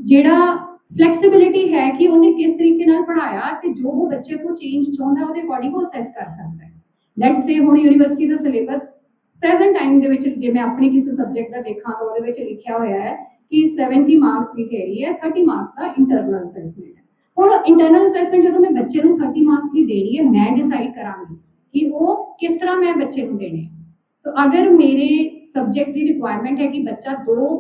ਜਿਹੜਾ ਫਲੈਕਸੀਬਿਲਿਟੀ ਹੈ ਕਿ ਉਹਨੇ ਕਿਸ ਤਰੀਕੇ ਨਾਲ ਪੜਾਇਆ ਤੇ ਜੋ ਉਹ ਬੱਚੇ ਤੋਂ ਚੇਂਜ ਚਾਹੁੰਦਾ ਉਹਦੇ ਅਕੋਰਡਿੰਗ ਉਹ ਅਸੈਸ ਕਰ ਸਕਦਾ ਹੈ ਲੈਟਸ ਸੇ ਹੁਣ ਯੂਨੀਵਰਸਿਟੀ ਦਾ ਸਿਲੇਬਸ ਪ੍ਰੈਜ਼ੈਂਟ ਟਾਈਮ ਦੇ ਵਿੱਚ ਜੇ ਮੈਂ ਆਪਣੇ ਕਿਸੇ ਸਬਜੈਕਟ ਦਾ ਦੇਖਾਂ ਤਾਂ ਉਹਦੇ ਵਿੱਚ ਲਿਖਿਆ ਹੋਇਆ ਹੈ ਕਿ 70 ਮਾਰਕਸ ਦੀ ਥਿਊਰੀ ਹੈ 30 ਮਾਰਕਸ ਦਾ ਇੰਟਰਨਲ ਅਸੈਸਮੈਂਟ ਹੈ ਹੁਣ ਇੰਟਰਨਲ ਅਸੈਸਮੈਂਟ ਜਦੋਂ ਮੈਂ ਬੱਚੇ ਨੂੰ 30 ਮਾਰਕਸ ਦੀ ਦੇਣੀ ਹੈ ਮੈਂ ਡਿਸਾਈਡ ਕਰਾਂਗੀ ਕਿ ਉਹ ਕਿਸ ਤਰ੍ਹਾਂ ਮੈਂ ਬੱਚੇ ਨੂੰ ਦੇਣੇ ਸੋ ਅਗਰ ਮੇਰੇ ਸਬਜੈਕਟ ਦੀ ਰਿਕੁਆਇਰਮੈਂਟ ਹੈ ਕਿ ਬੱਚਾ ਦੋ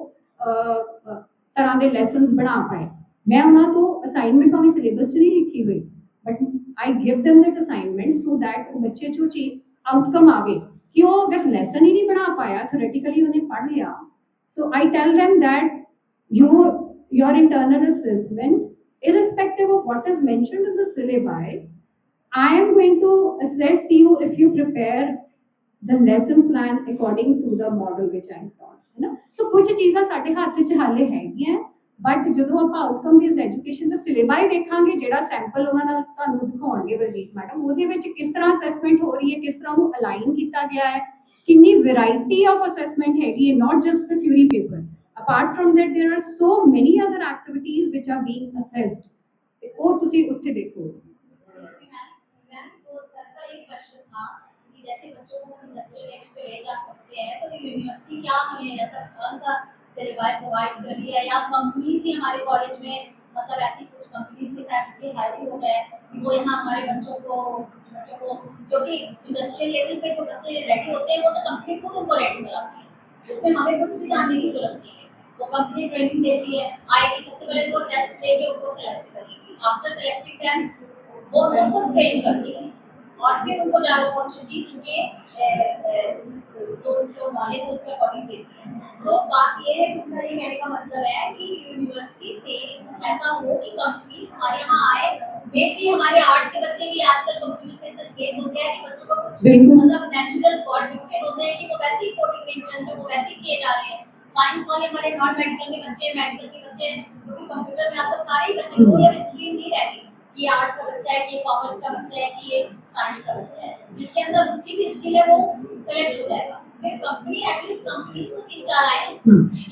ਤਰ੍ਹਾਂ ਦੇ ਲੈਸਨਸ ਬਣਾ ਪਾਏ ਮੈਂ ਉਹਨਾਂ ਤੋਂ ਅਸਾਈਨਮੈਂਟ ਭਾਵੇਂ ਸਿਲੇਬਸ 'ਚ ਨਹੀਂ ਲਿਖੀ ਹੋਈ but I give them that assignment so that ਬੱਚੇ 'ਚੋਂ ਆਊਟਕਮ ਆਵੇ ਕਿ ਉਹ ਅਗਰ ਲੈਸਨ ਹੀ ਨਹੀਂ ਬਣਾ ਪਾਇਆ ਥਿਓਰੈਟਿਕਲੀ ਉਹਨੇ ਪੜ੍ਹ ਲਿਆ ਸੋ ਆਈ ਟੈਲ them that your internal assessment irrespective of what is mentioned in the syllabi I am going to assess you if you prepare the lesson plan according to the model which I taught ਹੈ ਨਾ ਸੋ ਕੁਝ ਚੀਜ਼ਾਂ ਸਾਡੇ ਹੱਥ 'ਚ ਹਾਲੇ ਹੈਗੀਆਂ but ਜਦੋਂ ਆਪਾਂ ਆਊਟਕਮ ਬੇਸਡ ਐਜੂਕੇਸ਼ਨ ਦਾ ਸਿਲੇਬਾਈ ਦੇਖਾਂਗੇ ਜਿਹੜਾ ਸੈਂਪਲ ਉਹਨਾਂ ਨਾਲ ਤੁਹਾਨੂੰ ਦਿਖਾਉਣਗੇ ਬਲਜੀਤ ਮੈਡਮ ਉਹਦੇ ਵਿੱਚ ਕਿਸ ਤਰ੍ਹਾਂ ਅਸੈਸਮੈਂਟ ਹੋ ਰਹੀ ਹੈ ਕਿਸ ਤਰ੍ਹਾਂ ਉਹਨੂੰ ਅਲਾਈਨ ਕੀਤਾ ਗਿਆ ਹੈ ਕਿੰਨੀ ਵੈਰਾਈਟੀ ਆਫ ਅਸੈਸਮੈਂਟ ਹੈਗੀ ਹੈ not just the theory paper apart from that there are so many other activities which are being assessed ਤੇ ਉਹ ਤੁਸੀਂ ਉੱਥੇ ਦੇਖੋ जैसे बच्चों को इंडस्ट्रियल लेवल पे ले जा सकते हैं तो यूनिवर्सिटी क्या हमें ऐसा कौन सा सिलेबस प्रोवाइड कर रही है या कंपनीज ही हमारे कॉलेज में मतलब ऐसी कुछ कंपनीज के साथ की हायरिंग हो गया है वो यहाँ हमारे बच्चों को जो कि इंडस्ट्रियल लेवल पे जो बच्चे रेडी होते हैं वो तो कंपनी खुद उनको रेडी कराती है उसमें हमें कुछ भी जानने की जरूरत नहीं है वो कंपनी ट्रेनिंग देती है आएगी सबसे पहले वो टेस्ट लेके उनको सेलेक्ट करेगी आफ्टर सेलेक्टिंग देम वो उनको ट्रेन करती है और फिर उनको ज़्यादा अपॉर्चुनिटीज उनके जो नॉलेज है उसके अकॉर्डिंग देती है तो बात ये है मेरा ये कहने का मतलब है कि यूनिवर्सिटी से कुछ ऐसा हो कि कंपनीज हमारे यहाँ आए मे भी हमारे आर्ट्स के बच्चे भी आजकल कंप्यूटर के अंदर गेम हो गया है कि बच्चों को कुछ मतलब नेचुरल गॉड गिफ्टेड होते हैं कि वो वैसे ही कोडिंग में इंटरेस्ट है वो वैसे ही किए जा रहे हैं साइंस वाले हमारे नॉन मेडिकल के बच्चे मेडिकल के बच्चे क्योंकि कंप्यूटर में आपको सारे बच्चे कोई अब स्ट्रीम नहीं रहेगी ये आर्ट्स का बच्चा है कि ये कॉमर्स का बच्चा है कि ये साइंस का बच्चा है जिसके अंदर उसकी भी स्किल है वो सेलेक्ट हो जाएगा फिर कंपनी एटलीस्ट कंपनीज तो 3-4 आए।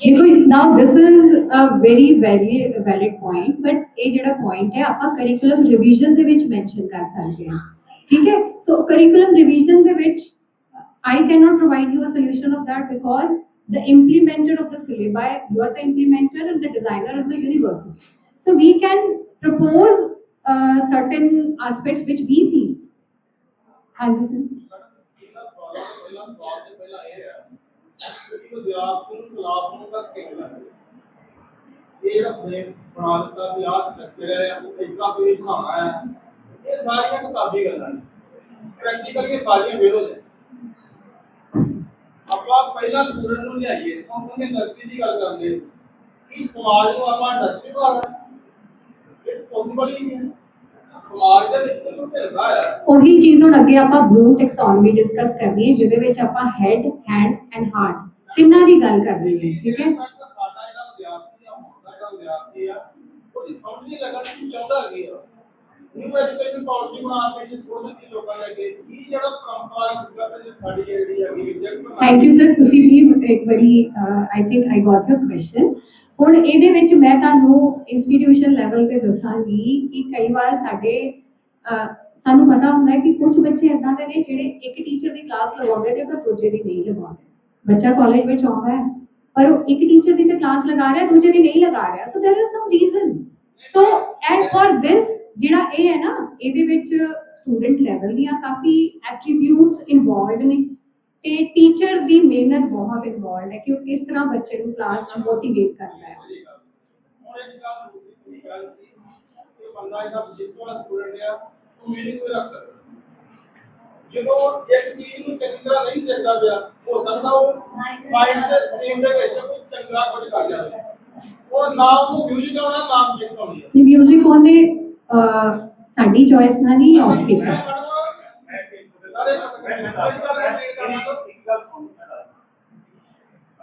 देखो now this is a very valid point, but ਇਹ ਜਿਹੜਾ point ਹੈ ਆਪਾਂ curriculum revision ਦੇ ਵਿੱਚ mention ਕਰ ਸਕਦੇ ਹਾਂ, ਠੀਕ ਹੈ। So curriculum revision ਦੇ ਵਿੱਚ I cannot provide you a solution of that because the implementer of the syllabi, you are the implementer and the designer is the university. So we can propose certain aspects which we feel. ਹਾਂਜੀ sir. ਇਹਨਾਂ ਸਵਾਲਾਂ ਤੋਂ ਪਹਿਲਾਂ ਸਵਾਲ ਤੇ ਪਹਿਲਾਂ ਇਹ ਹੈ ਕਿ ਵਿਦਿਆਰਥੀ ਨੂੰ ਕਲਾਸਰੂਮ ਦਾ ਕਿਵੇਂ ਲੱਗਦਾ ਇਹ ਜਿਹੜਾ ਫਰੇਮ ਬਣਾ ਦਿੱਤਾ ਵੀ ਆਹ ਸਟਰਕਚਰ ਹੈ ਐਸਾ ਕੋਈ ਬਣਾਉਣਾ ਹੈ ਇਹ ਸਾਰੀਆਂ ਕਿਤਾਬੀ ਗੱਲਾਂ ਨੇ ਪ੍ਰੈਕਟੀਕਲੀ ਇਹ ਸਾਰੀਆਂ ਫੇਲ ਹੋ ਜਾਂਦੀਆਂ ਆਪਾਂ ਪਹਿਲਾਂ ਸਟੂਡੈਂਟ ਨੂੰ ਲਿਆਈਏ ਤਾਂ ਉਹਨੇ ਇੰਡਸਟਰੀ ਦੀ ਗੱਲ ਕਰਦੇ ਕਿ ਸਮਾਜ ਨੂੰ ਆਪਾਂ ਇੰਡਸਟਰੀ ਬਣਾਉਣਾ ਇਹ ਪੋਸੀਬਲ ਹੀ ਨਹੀਂ ਹੈ ਸਮਾਜ ਦੇ ਵਿੱਚ ਕੋਈ ਭਿੰਨਤਾ ਹੈ ਉਹੀ ਚੀਜ਼ ਹੁਣ ਅੱਗੇ ਆਪਾਂ ਬਲੂਮ ਟੈਕਸੋਨਮੀ ਡਿਸਕਸ ਕਰਨੀ ਹੈ ਜਿਹਦੇ ਵਿੱਚ ਆਪਾਂ ਹੈਡ ਹੈਂਡ ਐਂਡ ਹਾਰਟ ਤਿੰਨਾਂ ਦੀ ਗੱਲ ਕਰਨੀ ਹੈ, ਠੀਕ ਹੈ। ਸਾਡਾ ਜਿਹੜਾ ਵਿਦਿਆਰਥੀ ਆ ਹੁਣ ਦਾ ਜਿਹੜਾ ਵਿਦਿਆਰਥੀ ਆ ਉਹਦੀ ਸਮਝ ਨਹੀਂ ਲੱਗਣ ਕਿ ਚਾਹੁੰਦਾ ਕੀ ਆ ਨਿਊ ਐਜੂਕੇਸ਼ਨ ਪਾਲਿਸੀ ਬਣਾ ਕੇ ਜੀ ਸੋਚ ਦਿੱਤੀ ਲੋਕਾਂ ਨੇ ਕਿ ਇਹ ਜਿਹੜਾ ਪਰੰਪਰਾ ਸਾਡੀ ਜਿਹੜੀ ਹੈਗੀ ਵਿਦਿਅਕ ਥੈਂਕ ਯੂ ਸਰ, ਤੁਸੀਂ ਪਲੀਜ਼ ਇੱਕ ਵਾਰੀ I think I got your question. ਹੁਣ ਇਹਦੇ ਵਿੱਚ ਮੈਂ ਤੁਹਾਨੂੰ ਇੰਸਟੀਟਿਊਸ਼ਨ ਲੈਵਲ ਤੇ ਦੱਸਾਂਗੀ ਕਿ ਕਈ ਵਾਰ ਸਾਡੇ ਸਾਨੂੰ ਪਤਾ ਹੁੰਦਾ ਹੈ ਕਿ ਕੁਝ ਬੱਚੇ ਇਦਾਂ ਦੇ ਨੇ ਜਿਹੜੇ ਇੱਕ ਟੀਚਰ ਦੀ ਕਲਾਸ ਲਗਾਉਂਦੇ ਨੇ ਪਰ ਦੂਜੇ ਦੀ ਨਹੀਂ ਲਗਾਉਂਦੇ। ਬੱਚਾ ਕਾਲਜ ਵਿੱਚ ਆਉਂਦਾ ਹੈ ਪਰ ਉਹ ਇੱਕ ਟੀਚਰ ਦੀ ਤਾਂ ਕਲਾਸ ਲਗਾ ਰਿਹਾ ਦੂਜੇ ਦੀ ਨਹੀਂ ਲਗਾ ਰਿਹਾ, so there is some reason. So and for this ਜਿਹੜਾ ਇਹ ਹੈ ਨਾ ਇਹਦੇ ਵਿੱਚ ਸਟੂਡੈਂਟ ਲੈਵਲ ਦੀਆਂ ਕਾਫੀ ਐਟਰੀਬਿਊਟਸ ਇਨਵੋਲਵਡ ਨੇ ਤੇ ਟੀਚਰ ਦੀ ਮਿਹਨਤ ਬਹੁਤ ਇਨਵੋਲਵਡ ਹੈ ਕਿ ਉਹ ਕਿਸ ਤਰ੍ਹਾਂ ਬੱਚੇ ਨੂੰ ਕਲਾਸ 'ਚ ਮੋਟੀਵੇਟ ਕਰਦਾ ਹੈ। ਹੁਣ ਇੱਕ ਗੱਲ ਦੂਸਰੀ ਗੱਲ ਸੀ ਕਿ ਬੰਦਾ ਜਿਹੜਾ ਫਿਜ਼ਿਕਸ ਵਾਲਾ ਸਟੂਡੈਂਟ ਆ ਉਹ ਮੀਨਿੰਗ ਕੋਈ ਰੱਖ ਸਕਦਾ ਜਦੋਂ ਇੱਕ ਚੀਜ਼ ਨੂੰ ਚੰਗੀ ਤਰ੍ਹਾਂ ਨਹੀਂ ਸਿੱਖਦਾ ਪਿਆ ਹੋ ਸਕਦਾ ਉਹ ਸਾਇੰਸ ਦੇ ਸਟਰੀਮ ਦੇ ਵਿੱਚ ਕੋਈ ਚੰਗਾ ਕੁਝ ਕਰ ਜਾਵੇ ਉਹ ਨਾ ਉਹਨੂੰ ਮਿਊਜ਼ਿਕ ਆਉਣਾ ਨਾ ਫਿਜ਼ਿਕਸ ਆਉਣੀ ਹੈ ਜੀ ਮਿਊਜ਼ਿਕ ਉਹਨੇ ਸਾਡੀ ਚੋਇਸ ਨਾਲ ਨਹੀਂ ਆਊਟ ਕੀਤਾ। ਸਾਰੇ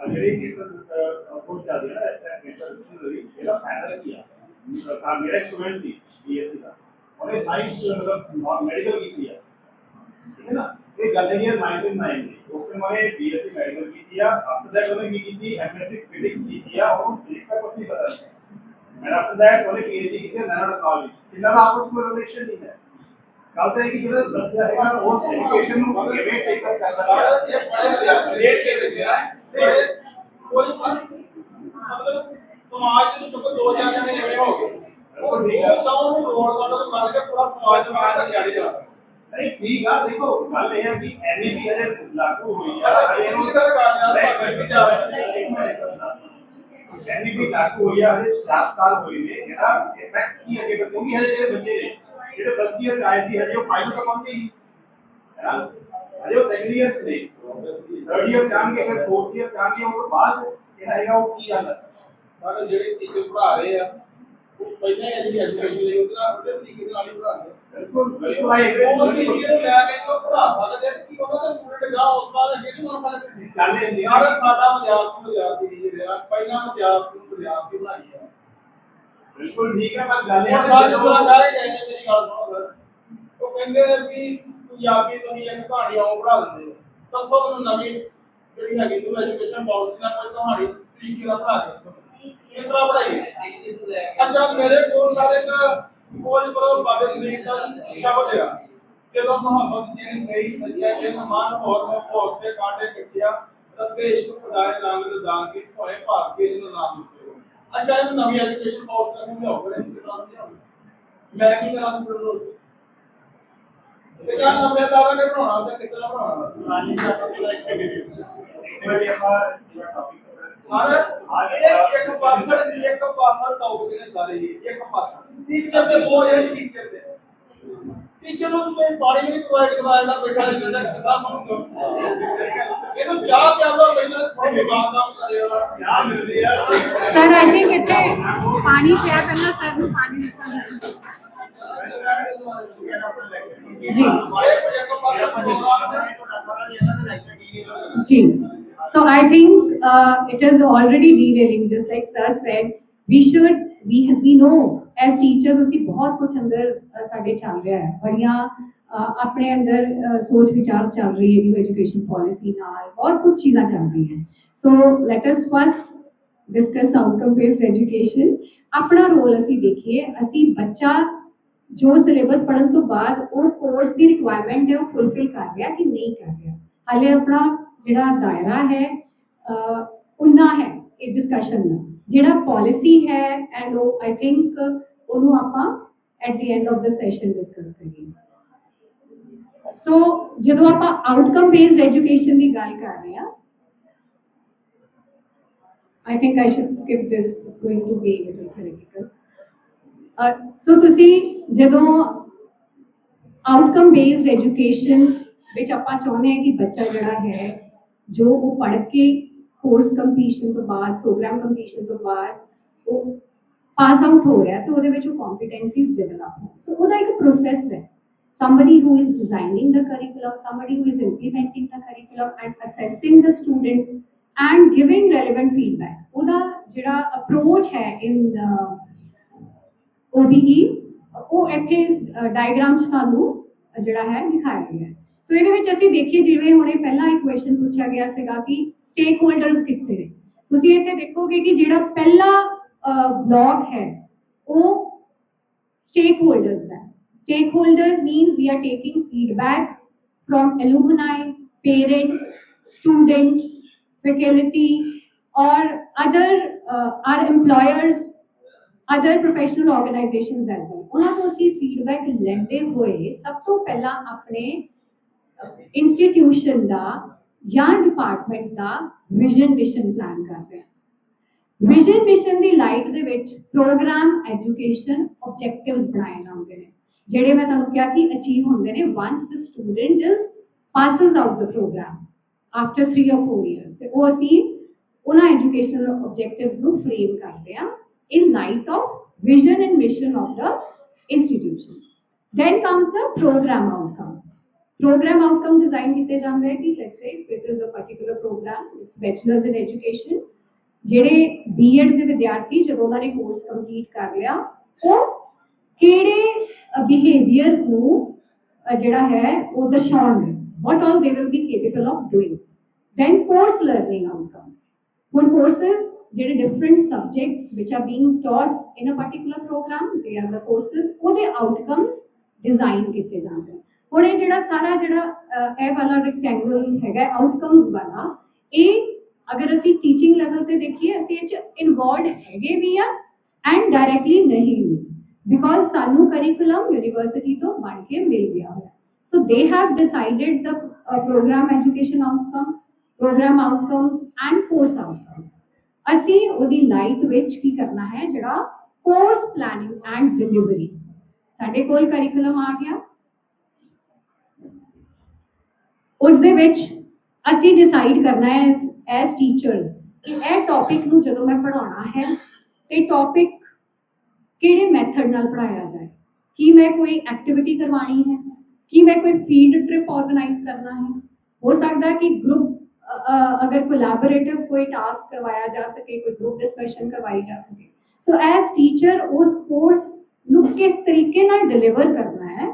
ਜਿਹੜੀ ਕੋਰਸ ਚੱਲਦੀ ਹੈ ਨਾ ਐਸਐਮਐਸਸੀ ਇਹਦਾ ਫਾਈਨਲ ਕੀਤਾ ਮੇਰਾ ਇੱਕ ਸਟੂਡੈਂਟ ਸੀ ਬੀਐਸਸੀ ਦਾ ਉਹਨੇ ਸਾਇੰਸ ਮਤਲਬ ਮੈਡੀਕਲ ਕੀਤੀ ਹੈ ਠੀਕ ਹੈ ਨਾ ਇਹ ਗੱਲ ਹੈ 1999 ਦੀ ਉਸ ਨੇ ਮੈंने बीएससी ਮੈਡੀਕਲ ਕੀਤੀ ਆ after that ਉਹਨੇ ਕੀ ਕੀਤੀ ਐਮਐਸਸੀ ਫਿਜ਼ਿਕਸ ਕੀਤੀ ਆ ਉਹਨੂੰ ਫਿਜ਼ਿਕਸ ਦਾ ਕੁਝ ਨਹੀਂ ਪਤਾ ਸੀ ਮੈਂ after that ਉਹਨੇ ਪੀਐਚਡੀ ਕੀਤੀ ਨੈਨੋ ਟੈਕਨੋਲੋਜੀ ਇਹਨਾਂ ਦਾ ਆਪਸ ਵਿੱਚ ਰਿਲੇਸ਼ਨ ਨਹੀਂ ਹੈ ਗੱਲ ਤਾਂ ਇਹ ਕਿ ਜਿਹੜਾ ਬੱਚਾ ਹੈਗਾ ਉਸ ਐਜੂਕੇਸ਼ਨ ਨੂੰ ਕਿਵੇਂ ਟੇਕ ਕਰ ਸਕਦਾ ਹੈ ਇਹ ਬੜੇ ਰੇਟ ਦੇ ਵਿੱਚ ਆ ਕੋਈ ਮਤਲਬ ਸਮਾਜ ਦੇ ਵਿੱਚ ਕੋਈ ਦੋ ਚਾਰ ਜਣੇ ਐਵੇਂ ਹੋ ਗਏ ਉਹ ਨਹੀਂ ਚਾਹੋ ਨੂੰ ਰੋਲ ਮਾਡਲ ਬਣ ਕੇ ਪੂਰਾ ਸਮਾਜ ਦੇ ਬਾਹਰ ਤੱਕ ਜਾੜੀ ਜਾ ਨਹੀਂ ਠੀਕ ਆ ਦੇਖੋ ਗੱਲ ਇਹ ਹੈ ਕਿ ਐਨਈਪੀ ਅਜੇ ਲਾਗੂ ਹੋਈ ਆ ਇਹਨੂੰ ਕੀ ਕਰ ਐਨਈਪੀ ਲਾਗੂ ਹੋਈ ਆ ਅਜੇ 4 ਸਾਲ ਹੋਏ ਨੇ ਇਹਦਾ ਇਫੈਕਟ ਕੀ ਅੱਗੇ ਕਿਉਂਕਿ ਹਜੇ ਜਿਹੜੇ ਬੱਚੇ ਨੇ ਜਿਹੜੇ ਫਸਟ ਈਅਰ ਆਏ ਸੀ ਹਜੇ ਉਹ ਫਾਈਨਲ ਤੱਕ ਪਹੁੰਚੇ ਹੀ ਹੈ ਨਾ ਹਜੇ ਉਹ ਸੈਕੰਡ ਈਅਰ ਨੇ ਥਰਡ ਈਅਰ ਜਾਣਗੇ ਫਿਰ ਫੋਰਥ ਈਅਰ ਜਾਣਗੇ ਉਸ ਤੋਂ ਬਾਅਦ ਇਹ ਹੈਗਾ ਉਹ ਕੀ ਗੱਲ ਸਾਰੇ ਜਿਹੜੇ ਟੀਚਰ ਪੜ੍ਹਾ ਰਹੇ ਆ ਉਹ ਪਹਿਲਾਂ ਜਿਹੜੀ ਐਜੂਕੇਸ਼ਨ ਲਈ ਉਹਦੇ ਤਰੀਕੇ ਨਾਲ ਹੀ ਪੜ੍ਹਾਉਂਦੇ ਬਿਲਕੁਲ ਬਿਲਕੁਲ ਆਏ ਉਹ ਤਰੀਕੇ ਨੂੰ ਲੈ ਕੇ ਉਹ ਪੜ੍ਹਾ ਸਕਦੇ ਸੀ ਉਹਨਾਂ ਦਾ ਸਟੂਡੈਂਟ ਗਾ ਉਸ ਦਾ ਜਿਹੜੀ ਬਣ ਸਕਦੇ ਗੱਲ ਇਹ ਹੁੰਦੀ ਸਾਰਾ ਸਾਡਾ ਵਿਦਿਆਰਥੀ ਜਿਹੜੇ ਆ ਪਹਿਲਾਂ ਵਿਦਿਆਰਥੀ ਨੂੰ ਵਿਦਿਆਰਥੀ ਬਣਾਈ ਆ ਬਿਲਕੁਲ ਠੀਕ ਹੈ ਪਰ ਗੱਲ ਇਹ ਹੁਣ ਸਾਰੇ ਜਿਸ ਤਰ੍ਹਾਂ ਕਹਿ ਰਹੇ ਨੇ ਮੇਰੀ ਗੱਲ ਸੁਣੋ ਸਰ ਉਹ ਕਹਿੰਦੇ ਨੇ ਵੀ ਪੰਜਾਬੀ ਤੁਸੀਂ ਇੱਕ ਕਹਾਣੀ ਆਉਂ ਪੜ੍ਹਾ ਦਿੰਦੇ ਹੋ ਦੱਸੋ ਮੈਨੂੰ ਨਵੀਂ ਜਿਹੜੀ ਹੈਗੀ ਨਿਊ ਐਜੂਕੇਸ਼ਨ ਪਾਲਿਸੀ ਨਾਲ ਕੋਈ ਕਹਾਣੀ ਤਰੀਕੇ ਨਾਲ ਪੜ੍ਹਾ ਕੇ ਦੱਸੋ ਕਿਸ ਤਰ੍ਹਾਂ ਪੜ੍ਹਾਈ ਅੱਛਾ ਮੇਰੇ ਕੋਲ ਸਾਰੇ ਇੱਕ ਸਪੋਜ਼ ਕਰੋ ਬਾਬੇ ਫਰੀਦ ਦਾ ਸ਼ਬਦ ਆ ਜਦੋਂ ਮੁਹੱਬਤ ਜਿਹਨੇ ਸਹੀ ਸੱਚਾ ਜੇ ਮਨ ਹੋਰ ਭੋਗ ਸੇ ਕਾਂਟੇ ਕੱਟਿਆ ਰਤੇ ਇਸ਼ਕ ਖੁਦਾਏ ਰੰਗ ਦੇ ਦਾਨ ਕੀ ਭੋਏ ਭਾਰਤੀ ਜਿਹਨੂੰ ਨਾਮ ਦੱਸਿਓ ਅੱਛਾ ਇਹ ਨਵੀਂ ਐਜੂਕੇਸ਼ਨ ਪਾਲਿਸੀ ਸਮਝਾਓ ਕਰੇ ਕਿਦਾਂ ਸਮਝਾਓ ਮੈਂ ਕੀ ਕਰਾਂ ਸਟੂਡੈਂਟ ਨੂੰ ਤੇ ਕਿਆ ਨਵੇਂ ਦਾਰਾ ਕੇ ਬਣਾਉਣਾ ਤੇ ਕਿਤਨਾ ਬਣਾਉਣਾ ਰਾਜੀ ਦਾ ਟੌਪਿਕ ਸਾਰੇ ਇੱਕ ਪਾਸਰ ਟੌਪਿਕ ਨੇ ਸਾਰੇ ਇੱਕ ਪਾਸਰ ਟੀਚਰ ਦੇ ਦੋ ਇਹ ਟੀਚਰ ਦੇ ਟੀਚਰ ਨੂੰ ਤੁਸੀਂ ਪਾਣੀ ਵੀ ਪ੍ਰੋਵਾਈਡ ਕਰਵਾ ਦੇਣਾ ਬੇਟਾ ਇਹਦਾ ਕਿੱਦਾਂ ਸਮਝੋ ਇਹਨੂੰ ਚਾਹ ਪਿਆਵਾ ਪਹਿਲਾਂ ਥੋੜਾ ਬਾਤ ਕੰਮ ਕਰਿਓ ਚਾਹ ਮਿਲਦੀ ਆ ਸਰ ਆਈ ਥਿੰਕ ਇੱਥੇ ਪਾਣੀ ਪਿਆ ਪਹਿਲਾਂ ਸਰ ਨੂੰ ਪਾਣੀ ਦਿੱਤਾ ਜੀ जी so I think it is already derailing just like sir said we know as teachers ਅਸੀਂ ਬਹੁਤ ਕੁਝ ਅੰਦਰ ਸਾਡੇ ਚੱਲ ਰਿਹਾ ਹੈ ਬੜੀਆਂ ਆਪਣੇ ਅੰਦਰ ਸੋਚ ਵਿਚਾਰ ਚੱਲ ਰਹੀ ਹੈ ਨਿਊ ਐਜੂਕੇਸ਼ਨ ਪਾਲਿਸੀ ਨਾਲ ਬਹੁਤ ਕੁਝ ਚੀਜ਼ਾਂ ਚੱਲ ਰਹੀਆਂ ਸੋ let us first discuss outcome based education ਆਪਣਾ ਰੋਲ ਅਸੀਂ ਦੇਖੀਏ ਅਸੀਂ ਬੱਚਾ ਜੋ ਸਿਲੇਬਸ ਪੜ੍ਹਨ ਤੋਂ ਬਾਅਦ ਉਹ ਕੋਰਸ ਦੀ ਰਿਕੁਆਇਰਮੈਂਟ ਹੈ ਉਹ ਫੁੱਲਫਿਲ ਕਰ ਰਿਹਾ ਕਿ ਨਹੀਂ ਕਰ ਰਿਹਾ ਹਾਲੇ ਆਪਣਾ ਜਿਹੜਾ ਦਾਇਰਾ ਹੈ ਉਨਾ ਹੈ ਇਹ ਡਿਸਕਸ਼ਨ ਦਾ ਜਿਹੜਾ ਪਾਲਿਸੀ ਹੈ ਐਂਡ ਉਹ ਆਈ ਥਿੰਕ ਉਹਨੂੰ ਆਪਾਂ at the end of the session discuss ਕਰੀਏ ਸੋ ਜਦੋਂ ਆਪਾਂ ਆਊਟਕਮ ਬੇਸਡ ਐਜੂਕੇਸ਼ਨ ਦੀ ਗੱਲ ਕਰ ਰਹੇ ਹਾਂ I think I should skip this. It's going to be a little theoretical. So ਤੁਸੀਂ ਜਦੋਂ ਆਊਟਕਮ ਬੇਸਡ ਐਜੂਕੇਸ਼ਨ ਵਿੱਚ ਆਪਾਂ ਚਾਹੁੰਦੇ ਹਾਂ ਕਿ ਬੱਚਾ ਜਿਹੜਾ ਹੈ ਜੋ ਉਹ ਪੜ੍ਹ ਕੇ ਕੋਰਸ ਕੰਪਲੀਸ਼ਨ ਤੋਂ ਬਾਅਦ ਪ੍ਰੋਗਰਾਮ ਕੰਪਲੀਸ਼ਨ ਤੋਂ ਬਾਅਦ ਉਹ ਪਾਸ ਆਊਟ ਹੋ ਰਿਹਾ ਤੇ ਉਹਦੇ ਵਿੱਚ ਉਹ ਕੰਪੀਟੈਂਸੀਜ਼ ਡਿਵੈਲਪ ਹੋਣ ਸੋ ਉਹਦਾ ਇੱਕ ਪ੍ਰੋਸੈਸ ਹੈ somebody who is designing the curriculum, somebody who is implementing the curriculum and assessing the student and giving relevant feedback. ਉਹਦਾ ਜਿਹੜਾ approach ਹੈ in OBE ਉਹ ਇੱਥੇ ਡਾਇਗਰਾਮ 'ਚ ਤੁਹਾਨੂੰ ਜਿਹੜਾ ਹੈ ਦਿਖਾਇਆ ਗਿਆ ਹੈ ਸੋ ਇਹਦੇ ਵਿੱਚ ਅਸੀਂ ਦੇਖੀਏ ਜਿਵੇਂ ਹੁਣੇ ਪਹਿਲਾਂ ਇੱਕ ਕੁਐਸਚਨ ਪੁੱਛਿਆ ਗਿਆ ਸੀਗਾ ਕਿ ਸਟੇਕ ਹੋਲਡਰਸ ਕਿੱਥੇ ਨੇ ਤੁਸੀਂ ਇੱਥੇ ਦੇਖੋਗੇ ਕਿ ਜਿਹੜਾ ਪਹਿਲਾ ਬਲੌਕ ਹੈ ਉਹ stakeholders the stakeholders means we are taking feedback from alumni parents students faculty or other our employers other professional organizations as well ਉਹਨਾਂ ਤੋਂ ਅਸੀਂ feedback ਲੈਂਦੇ ਹੋਏ ਸਭ ਤੋਂ ਪਹਿਲਾਂ ਆਪਣੇ ਇੰਸਟੀਟਿਊਸ਼ਨ ਦਾ ਜਾਂ ਡਿਪਾਰਟਮੈਂਟ ਦਾ ਵਿਜ਼ਨ ਮਿਸ਼ਨ ਪਲਾਨ ਕਰਦੇ ਹਾਂ ਵਿਜ਼ਨ ਮਿਸ਼ਨ ਦੀ ਲਾਈਟ ਦੇ ਵਿੱਚ ਪ੍ਰੋਗਰਾਮ ਐਜੂਕੇਸ਼ਨ ਆਬਜੈਕਟਿਵਸ ਬਣਾਏ ਜਾਂਦੇ ਨੇ ਜਿਹੜੇ ਮੈਂ ਤੁਹਾਨੂੰ ਕਿਹਾ ਕਿ ਅਚੀਵ ਹੁੰਦੇ ਨੇ once the student is passes out the program after 3 or 4 years ਤੇ ਉਹ ਅਸੀਂ ਉਹਨਾਂ ਐਜੂਕੇਸ਼ਨਲ ਆਬਜੈਕਟਿਵਸ ਨੂੰ ਫਰੇਮ ਕਰਦੇ ਹਾਂ in light of vision and mission of the institution. Then comes the program outcome. Program outcome design ਕੀਤੇ ਜਾਂਦੇ ਕਿ let's say it is a particular program, it's bachelor's in education. ਜਿਹੜੇ B.Ed ਦੇ ਵਿਦਿਆਰਥੀ ਜਦੋਂ ਉਹਨਾਂ ਨੇ ਕੋਰਸ ਕੰਪਲੀਟ ਕਰ ਲਿਆ ਉਹ ਕਿਹੜੇ ਬਿਹੇਵੀਅਰ ਨੂੰ ਜਿਹੜਾ ਹੈ ਉਹ ਦਰਸਾਉਣਗੇ what all they will be capable of doing. Then course learning outcome. ਹੁਣ courses ਜਿਹੜੇ different subjects which are being taught in a particular program they are the courses ਉਹਦੇ outcomes design ਕੀਤੇ ਜਾਂਦੇ ਨੇ ਹੁਣ ਇਹ ਜਿਹੜਾ ਸਾਰਾ ਜਿਹੜਾ ਇਹ ਵਾਲਾ rectangle ਹੈਗਾ outcomes ਵਾਲਾ ਇਹ ਅਗਰ ਅਸੀਂ ਟੀਚਿੰਗ ਲੈਵਲ ਤੇ ਦੇਖੀਏ ਅਸੀਂ ਇਹ ਚ ਇਨਵੋਲਵਡ ਹੈਗੇ ਵੀ ਆ ਐਂਡ ਡਾਇਰੈਕਟਲੀ ਨਹੀਂ ਵੀ ਬਿਕੋਜ਼ ਸਾਨੂੰ ਕਰਿਕੂਲਮ ਯੂਨੀਵਰਸਿਟੀ ਤੋਂ ਬਣ ਕੇ ਮਿਲ ਗਿਆ ਹੋਇਆ so they have decided the program education outcomes program outcomes and course outcomes ਅਸੀਂ ਉਹਦੀ ਲਾਈਟ ਵਿੱਚ ਕੀ ਕਰਨਾ ਹੈ ਜਿਹੜਾ ਕੋਰਸ ਪਲੈਨਿੰਗ ਐਂਡ ਡਿਲੀਵਰੀ ਸਾਡੇ ਕੋਲ ਕਰਿਕੂਲਮ ਆ ਗਿਆ ਉਸ ਦੇ ਵਿੱਚ ਅਸੀਂ ਡਿਸਾਈਡ ਕਰਨਾ ਹੈ ਐਜ਼ ਟੀਚਰਸ ਕਿ ਇਹ ਟੌਪਿਕ ਨੂੰ ਜਦੋਂ ਮੈਂ ਪੜ੍ਹਾਉਣਾ ਹੈ ਤੇ ਟੌਪਿਕ ਕਿਹੜੇ ਮੈਥਡ ਨਾਲ ਪੜ੍ਹਾਇਆ ਜਾਏ ਕੀ ਮੈਂ ਕੋਈ ਐਕਟੀਵਿਟੀ ਕਰਵਾਉਣੀ ਹੈ ਕੀ ਮੈਂ ਕੋਈ ਫੀਲਡ ਟ੍ਰਿਪ ਆਰਗੇਨਾਈਜ਼ ਕਰਨਾ ਹੈ ਹੋ ਸਕਦਾ ਕਿ ਗਰੁੱਪ ਅਗਰ ਕੋਲੈਬੋਰੇਟਿਵ ਕੋਈ ਟਾਸਕ ਕਰਵਾਇਆ ਜਾ ਸਕੇ ਕੋਈ ਗਰੁੱਪ ਡਿਸਕਸ਼ਨ ਕਰਵਾਈ ਜਾ ਸਕੇ ਸੋ ਐਜ਼ ਟੀਚਰ ਉਸ ਕੋਰਸ ਨੂੰ ਕਿਸ ਤਰੀਕੇ ਨਾਲ ਡਿਲੀਵਰ ਕਰਨਾ ਹੈ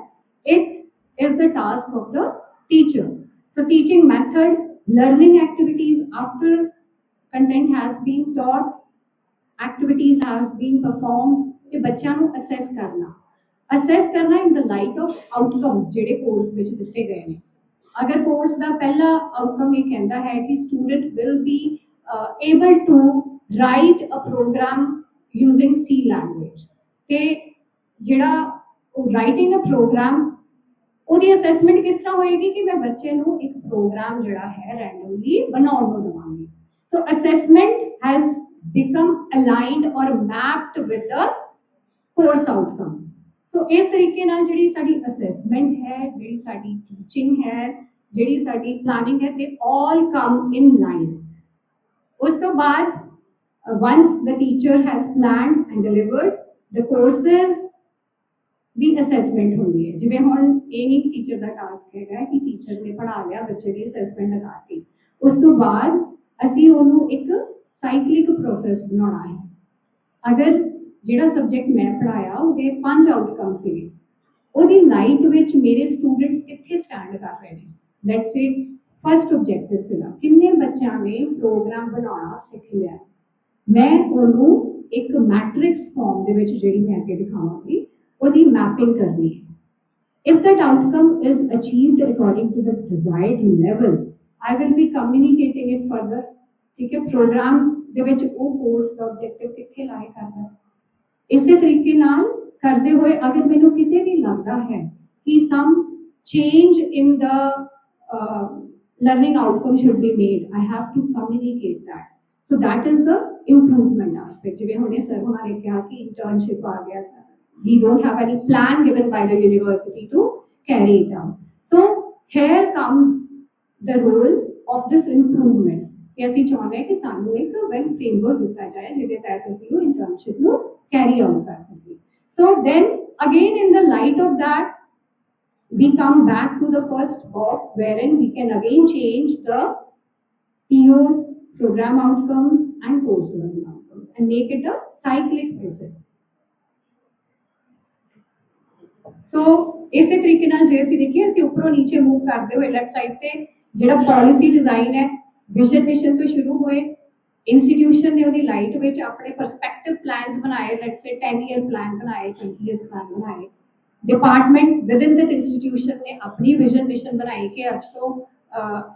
it is the task of the teacher so teaching method learning activities after content has been taught activities has been performed ਤੇ ਬੱਚਿਆਂ ਨੂੰ assess ਕਰਨਾ in the light of outcomes ਜਿਹੜੇ ਕੋਰਸ ਵਿੱਚ ਦਿੱਤੇ ਗਏ ਨੇ ਅਗਰ ਕੋਰਸ ਦਾ ਪਹਿਲਾ ਆਊਟਕਮ ਇਹ ਕਹਿੰਦਾ ਹੈ ਕਿ student will be able to write a program using C language ਤੇ ਜਿਹੜਾ writing a program ਉਹਦੀ ਅਸੈਸਮੈਂਟ ਕਿਸ ਤਰ੍ਹਾਂ ਹੋਏਗੀ ਕਿ ਮੈਂ ਬੱਚੇ ਨੂੰ ਇੱਕ ਪ੍ਰੋਗਰਾਮ ਜਿਹੜਾ ਹੈ ਰੈਂਡਮਲੀ ਬਣਾਉਣ ਨੂੰ ਦਵਾਂਗੀ ਸੋ ਅਸੈਸਮੈਂਟ ਹੈਜ਼ ਬਿਕਮ ਅਲਾਈਨਡ ਔਰ ਮੈਪਡ ਵਿਦ ਦ ਕੋਰਸ ਆਊਟਕਮ ਸੋ ਇਸ ਤਰੀਕੇ ਨਾਲ ਜਿਹੜੀ ਸਾਡੀ ਅਸੈਸਮੈਂਟ ਹੈ ਜਿਹੜੀ ਸਾਡੀ ਟੀਚਿੰਗ ਹੈ ਜਿਹੜੀ ਸਾਡੀ ਪਲਾਨਿੰਗ ਹੈ ਦੇ ਆਲ ਕਮ ਇਨ ਲਾਈਨ ਉਸ ਤੋਂ ਬਾਅਦ once the teacher has planned and delivered the courses the assessment ਹੁੰਦੀ ਹੈ ਜਿਵੇਂ ਹੁਣ ਇਹ ਨਹੀਂ ਟੀਚਰ ਦਾ ਟਾਸਕ ਹੈਗਾ ਕਿ ਟੀਚਰ ਨੇ ਪੜ੍ਹਾ ਲਿਆ ਬੱਚੇ ਦੀ ਅਸੈਸਮੈਂਟ ਲਗਾਤੀ ਉਸ ਤੋਂ ਬਾਅਦ ਅਸੀਂ ਉਹਨੂੰ ਇੱਕ ਸਾਈਕਲਿਕ ਪ੍ਰੋਸੈਸ ਬਣਾਉਣਾ ਹੈ ਅਗਰ ਜਿਹੜਾ ਸਬਜੈਕਟ ਮੈਂ ਪੜ੍ਹਾਇਆ ਉਹਦੇ 5 ਆਊਟਕਮ ਸੀਗੇ ਉਹਦੀ ਲਾਈਟ ਵਿੱਚ ਮੇਰੇ ਸਟੂਡੈਂਟਸ ਕਿੱਥੇ ਸਟੈਂਡ ਕਰ ਰਹੇ ਨੇ। ਲੈਟਸ ਸੇ ਫਸਟ ਆਬਜੈਕਟਿਵ ਸੀਗਾ ਕਿੰਨੇ ਬੱਚਿਆਂ ਨੇ ਪ੍ਰੋਗਰਾਮ ਬਣਾਉਣਾ ਸਿੱਖ ਲਿਆ। ਮੈਂ ਉਹਨੂੰ ਇੱਕ ਮੈਟ੍ਰਿਕਸ ਫਾਰਮ ਦੇ ਵਿੱਚ ਜਿਹੜੀ ਮੈਂ ਅੱਗੇ ਦਿਖਾਵਾਂਗੀ ਉਹਦੀ ਮੈਪਿੰਗ ਕਰਨੀ ਹੈ। If that outcome is achieved according to the desired level, I will be communicating it further। ठीक है, प्रोग्राम ਦੇ ਵਿੱਚ ਉਹ ਕੋਰਸ ਦਾ ਆਬਜੈਕਟਿਵ ਕਿੱਥੇ ਲਾਏ ਕਰਨਾ। ਇਸੇ ਤਰੀਕੇ ਨਾਲ ਕਰਦੇ ਹੋਏ ਅਗਰ ਮੈਨੂੰ ਕਿਤੇ ਵੀ ਲੱਗਦਾ ਹੈ ਕਿ some change in the learning outcome should be made, I have to communicate that। So that is the improvement aspect। ਜਿਵੇਂ ਹੁਣੇ ਸਰ ਉਹਨਾਂ ਨੇ ਕਿਹਾ ਕਿ internship ਆ ਗਿਆ sir, we don't have any plan given by the university to carry it out। So here comes the role of this improvement ਕਿ ਅਸੀਂ ਚਾਹੁੰਦੇ ਹਾਂ ਕਿ ਸਾਨੂੰ ਇੱਕ ਵੈਲ ਫਰੇਮਵਰਕ ਦਿੱਤਾ ਜਾਏ ਜਿਹਦੇ ਤਹਿਤ ਅਸੀਂ ਉਹ ਇੰਟਰਨਸ਼ਿਪ ਨੂੰ ਕੈਰੀ ਆਊਟ ਕਰ ਸਕੀਏ। So then again in the light of that we come back to the first box wherein we can again change the POs, program outcomes and post learning outcomes and make it a cyclic process। ਸੋ ਇਸੇ ਤਰੀਕੇ ਨਾਲ ਜੇ ਅਸੀਂ ਦੇਖੀਏ ਅਸੀਂ ਉੱਪਰੋਂ ਨੀਚੇ move ਕਰਦੇ ਹੋਏ ਲੈਫਟ ਸਾਈਡ ਤੇ ਜਿਹੜਾ ਪਾਲਿਸੀ ਡਿਜ਼ਾਈਨ ਹੈ ਵਿਜ਼ਨ ਮਿਸ਼ਨ ਤੋਂ ਸ਼ੁਰੂ ਹੋਏ ਇੰਸਟੀਟਿਊਸ਼ਨ ਨੇ ਉਹਦੀ ਲਾਈਟ ਵਿੱਚ ਆਪਣੇ ਪਰਸਪੈਕਟਿਵ ਪਲਾਨਸ ਬਣਾਏ, ਲੈਟਸ ਸੇ 10 ਈਅਰ ਪਲਾਨ ਬਣਾਏ, 20 ਈਅਰ ਪਲਾਨ ਬਣਾਏ। ਡਿਪਾਰਟਮੈਂਟ ਵਿਦਿਨ ਦੈਟ ਇੰਸਟੀਟਿਊਸ਼ਨ ਨੇ ਆਪਣੀ ਵਿਜ਼ਨ ਮਿਸ਼ਨ ਬਣਾਈ ਕਿ ਅੱਜ ਤੋਂ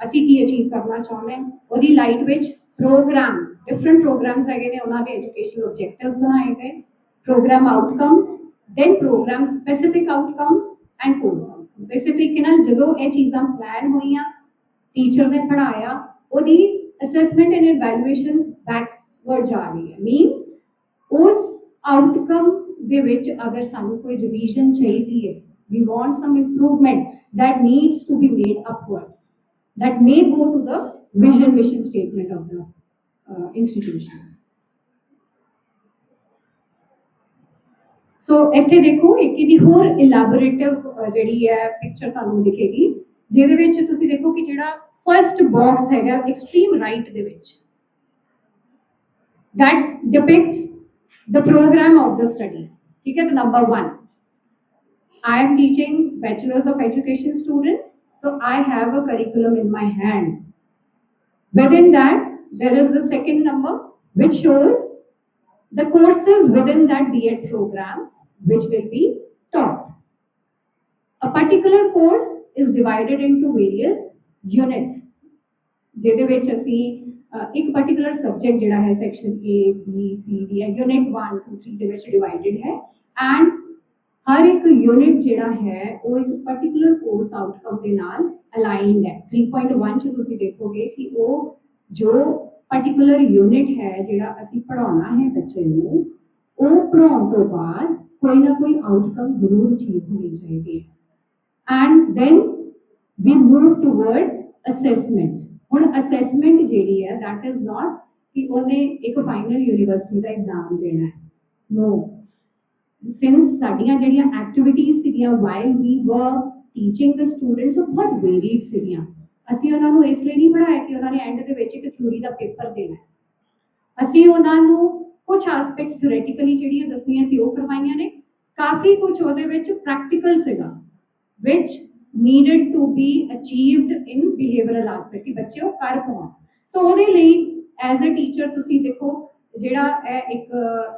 ਅਸੀਂ ਕੀ ਅਚੀਵ ਕਰਨਾ ਚਾਹੁੰਦੇ ਹਾਂ। ਉਹਦੀ ਲਾਈਟ ਵਿੱਚ ਪ੍ਰੋਗਰਾਮ ਡਿਫਰੈਂਟ ਪ੍ਰੋਗਰਾਮਸ ਹੈਗੇ ਨੇ, ਉਹਨਾਂ ਦੇ ਐਜੂਕੇਸ਼ਨਲ ਆਬਜੈਕਟਿਵਸ ਬਣਾਏ ਗਏ, program outcomes, then program specific outcomes and course outcomes। ਇਸੇ ਤਰੀਕੇ ਨਾਲ ਜਦੋਂ ਇਹ ਚੀਜ਼ਾਂ ਪਲਾਨ ਹੋਈਆਂ ਟੀਚਰ ਨੇ ਪੜਾਇਆ ਉਹਦੀ ਅਸੈਸਮੈਂਟ ਐਂਡ ਇਵੈਲੂਏਸ਼ਨ ਬੈਕਵਰਡ ਜਾ ਰਹੀ ਹੈ। ਮੀਨਸ ਉਸ ਆਊਟਕਮ ਦੇ ਵਿੱਚ ਅਗਰ ਸਾਨੂੰ ਕੋਈ ਰਿਵੀਜ਼ਨ ਚਾਹੀਦੀ ਹੈ, we want some improvement that needs to be made upwards, that may go to the vision mission statement of the institution। ਸੋ ਇੱਥੇ ਦੇਖੋ ਇੱਕ ਇਹਦੀ ਹੋਰ ਇਲੈਬੋਰੇਟਿਵ ਜਿਹੜੀ ਹੈ ਪਿਕਚਰ ਤੁਹਾਨੂੰ ਦਿਖੇਗੀ ਜਿਹਦੇ ਵਿੱਚ ਤੁਸੀਂ ਦੇਖੋ ਕਿ ਜਿਹੜਾ ਫਰਸਟ ਬਾਕਸ ਹੈਗਾ ਐਕਸਟ੍ਰੀਮ ਰਾਈਟ ਦੇ ਵਿੱਚ that depicts the program of the study। ठीक है, तो number 1 I am teaching bachelor's of education students, so I have a curriculum in my hand। within that there is the second number which shows the courses within that B.Ed program which will be taught। A particular course is divided into various units ਜਿਹਦੇ ਵਿੱਚ ਅਸੀਂ ਇੱਕ particular subject ਜਿਹੜਾ ਹੈ section A, B, C, D ਹੈ unit 1, 2, 3 ਦੇ ਵਿੱਚ divided ਹੈ and ਹਰ ਇੱਕ ਯੂਨਿਟ ਜਿਹੜਾ ਹੈ ਉਹ ਇੱਕ particular course outcome ਦੇ ਨਾਲ aligned ਹੈ। 3.1 ਚ ਤੁਸੀਂ ਦੇਖੋਗੇ ਕਿ ਉਹ ਜੋ particular unit ਹੈ ਜਿਹੜਾ ਅਸੀਂ ਪੜਾਉਣਾ ਹੈ ਬੱਚੇ ਨੂੰ ਉਹ ਪੜਾਉਣ ਤੋਂ ਬਾਅਦ ਕੋਈ ਨਾ ਕੋਈ ਆਊਟਕਮ ਜ਼ਰੂਰ ਅਚੀਵ ਹੋਣੀ ਚਾਹੀਦੀ ਹੈ। And then we move towards assessment. ਹੁਣ ਅਸੈਸਮੈਂਟ ਜਿਹੜੀ ਹੈ ਦੈਟ ਇਜ਼ ਨਾਟ ਕਿ ਉਹਨੇ ਇੱਕ ਫਾਈਨਲ ਯੂਨੀਵਰਸਿਟੀ ਦਾ ਐਗਜ਼ਾਮ ਦੇਣਾ ਹੈ, ਨੋ। ਸਿੰਸ ਸਾਡੀਆਂ ਜਿਹੜੀਆਂ ਐਕਟੀਵਿਟੀਜ਼ ਸੀਗੀਆਂ ਵਾਈਲ ਵੀ ਵਰ ਟੀਚਿੰਗ ਦ ਸਟੂਡੈਂਟਸ ਉਹ ਬਹੁਤ ਵੇਰੀਡ ਸੀਗੀਆਂ। ਅਸੀਂ ਉਹਨਾਂ ਨੂੰ ਇਸ ਲਈ ਨਹੀਂ ਪੜ੍ਹਾਇਆ ਕਿ ਉਹਨਾਂ ਨੇ ਐਂਡ ਦੇ ਵਿੱਚ ਇੱਕ ਥਿਊਰੀ ਦਾ ਪੇਪਰ ਦੇਣਾ ਹੈ। ਅਸੀਂ ਉਹਨਾਂ ਨੂੰ ਕੁਝ ਐਸਪੈਕਟਸ ਥਿਓਰੈਟੀਕਲੀ ਜਿਹੜੀਆਂ ਦੱਸਣੀਆਂ ਸੀ ਉਹ ਕਰਵਾਈਆਂ ਨੇ, ਕਾਫੀ ਕੁਝ ਉਹਦੇ ਵਿੱਚ ਪ੍ਰੈਕਟੀਕਲ ਸੀਗਾ which needed to be achieved in behavioral aspect ਕਿ ਬੱਚੇ ਉਹ ਕਰ ਪਾਉਣ। ਸੋ ਉਹਦੇ ਲਈ ਐਜ਼ ਅ ਟੀਚਰ ਤੁਸੀਂ ਦੇਖੋ ਜਿਹੜਾ ਇਹ ਇੱਕ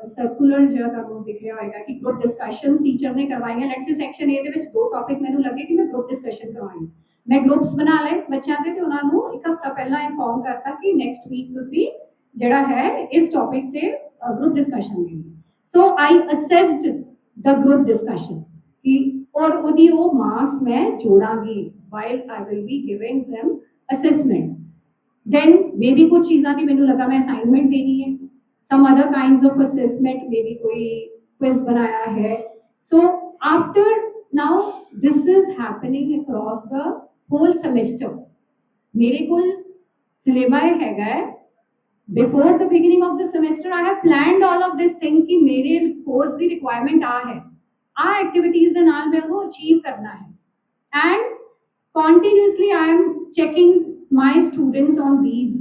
ਸਰਕੂਲਰ ਜਿਹੜਾ ਤੁਹਾਨੂੰ ਦਿਖ ਰਿਹਾ ਹੋਏਗਾ ਕਿ ਗਰੁੱਪ ਡਿਸਕਸ਼ਨਸ ਟੀਚਰ ਨੇ ਕਰਵਾਈਆਂ। ਲੈਟਸ ਸੇ ਸੈਕਸ਼ਨ ਏ ਦੇ ਵਿੱਚ 2 ਟੌਪਿਕ ਮੈਨੂੰ ਲੱਗੇ ਕਿ ਮੈਂ ਗਰੁੱਪ ਡਿਸਕਸ਼ਨ ਕਰਵਾਉਣੀ, ਮੈਂ ਗਰੁੱਪਸ ਬਣਾ ਲਏ ਬੱਚਿਆਂ ਦੇ ਤੇ ਉਹਨਾਂ ਨੂੰ ਇੱਕ ਹਫ਼ਤਾ ਪਹਿਲਾਂ ਇਨਫੋਰਮ ਕਰਤਾ ਕਿ ਨੈਕਸਟ ਵੀਕ ਤੁਸੀਂ ਜਿਹੜਾ ਹੈ ਇਸ ਟੌਪਿਕ ਤੇ ਗਰੁੱਪ ਡਿਸਕਸ਼ਨ ਦੇਣੀ। ਸੋ ਆਈ ਅਸੈਸਡ ਦ ਗਰੁੱਪ ਡਿਸਕਸ਼ਨ ਕਿ ਔਰ ਉਹਦੀ ਉਹ ਮਾਰਕਸ ਮੈਂ ਜੋੜਾਂਗੀ while I will be giving them assessment। then maybe ਕੁਝ ਚੀਜ਼ਾਂ ਦੀ ਮੈਨੂੰ ਲੱਗਾ ਮੈਂ ਅਸਾਈਨਮੈਂਟ ਦੇਣੀ ਹੈ, some other kinds of assessment, maybe ਕੋਈ quiz ਬਣਾਇਆ ਹੈ। so after now this is happening across the whole semester। ਮੇਰੇ ਕੋਲ syllabi ਹੈਗਾ ਹੈ before the beginning of the semester I have planned all of this thing ਕਿ ਮੇਰੇ course ਦੀ requirement ਆ ਹੈ, ਆ ਐਕਟੀਵਿਟੀਜ਼ ਦੇ ਨਾਲ ਮੈਂ ਉਹਨੂੰ ਅਚੀਵ ਕਰਨਾ ਹੈ and continuously I am checking my students on these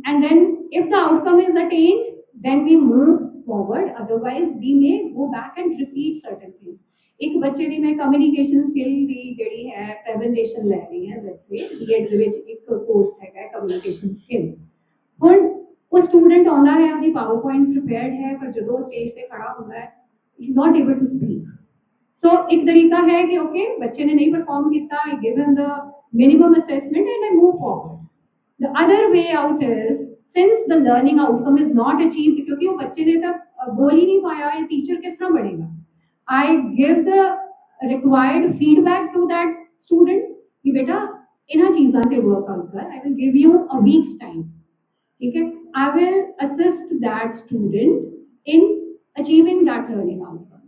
and then if the outcome is attained then we move forward, otherwise we may go back and repeat certain things। ਇੱਕ ਬੱਚੇ ਦੀ ਮੈਂ communication skill ਦੀ ਜਿਹੜੀ ਹੈ presentation ਲੈ ਰਹੀ ਹਾਂ, let's say BEd ਦੇ ਵਿੱਚ ਇੱਕ ਕੋਰਸ ਹੈਗਾ ਕਮਿਊਨੀਕੇਸ਼ਨ ਸਕਿੱਲ। ਹੁਣ ਉਹ ਸਟੂਡੈਂਟ ਆਉਂਦਾ ਹੈ, ਉਹਦੀ ਪਾਵਰ ਪੁਆਇੰਟ ਪ੍ਰਿਪੇਅਰਡ ਹੈ, ਪਰ ਜਦੋਂ ਸਟੇਜ ਤੇ ਖੜਾ ਹੁੰਦਾ ਹੈ is not able to speak. So ਇੱਕ ਤਰੀਕਾ ਹੈ ਕਿ ਓਕੇ ਬੱਚੇ ਨੇ ਨਹੀਂ ਪਰਫਾਰਮ ਕੀਤਾ, I give him the minimum assessment and I move forward. The other way out is, since the learning outcome is not achieved, क्योंकि वो बच्चे ने तब बोल ही नहीं पाया, ये टीचर किस तरह बढ़ेगा, I give the required feedback to that student कि बेटा इन्हां चीज़ां ते work out कर, I will give you a week's time, ठीक है, I will assist that student in achieving that learning outcome.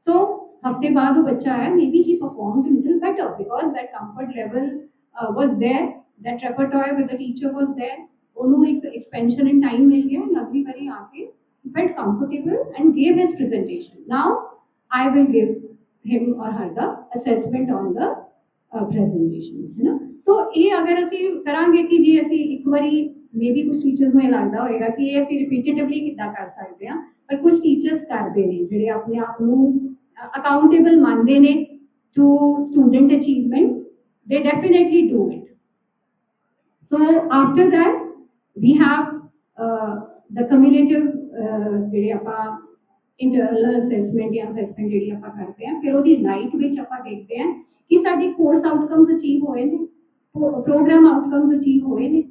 So हफ्ते बाद वो बच्चा आया, maybe he performed a little better because that comfort level was there, that repertoire with the teacher was there, ਉਹਨੂੰ ਇੱਕ expansion in time ਮਿਲ ਗਿਆ, ਅਗਲੀ ਵਾਰੀ ਆ ਕੇ he felt comfortable and gave his presentation. Now I will give him or her the assessment on the presentation, है ना। So ਇਹ ਅਗਰ ਅਸੀਂ ਕਰਾਂਗੇ ਕਿ ਜੇ ਅਸੀਂ ਇੱਕ ਵਾਰੀ ਮੇਬੀ ਕੁਝ ਟੀਚਰਸ ਨੂੰ ਇਹ ਲੱਗਦਾ ਹੋਏਗਾ ਕਿ ਇਹ ਅਸੀਂ ਰਿਪੀਟੇਟਿਵਲੀ ਕਿੱਦਾਂ ਕਰ ਸਕਦੇ ਹਾਂ, ਪਰ ਕੁਝ ਟੀਚਰਸ ਕਰਦੇ ਨੇ ਜਿਹੜੇ ਆਪਣੇ ਆਪ ਨੂੰ ਅਕਾਊਂਟੇਬਲ ਮੰਨਦੇ ਨੇ to student achievements, they definitely do it. So after that we have the cumulative ਜਿਹੜੇ ਆਪਾਂ ਇੰਟਰਨਲ ਅਸੈਸਮੈਂਟ ਜਾਂ ਅਸੈਸਮੈਂਟ ਜਿਹੜੀ ਆਪਾਂ ਕਰਦੇ ਹਾਂ, ਫਿਰ ਉਹਦੀ ਲਾਈਟ ਵਿੱਚ ਆਪਾਂ ਦੇਖਦੇ ਹਾਂ ਕਿ ਸਾਡੇ ਕੋਰਸ ਆਊਟਕਮਸ ਅਚੀਵ ਹੋਏ ਨੇ, ਪ੍ਰੋਗਰਾਮ ਆਊਟਕਮਸ ਅਚੀਵ ਹੋਏ ਨੇ।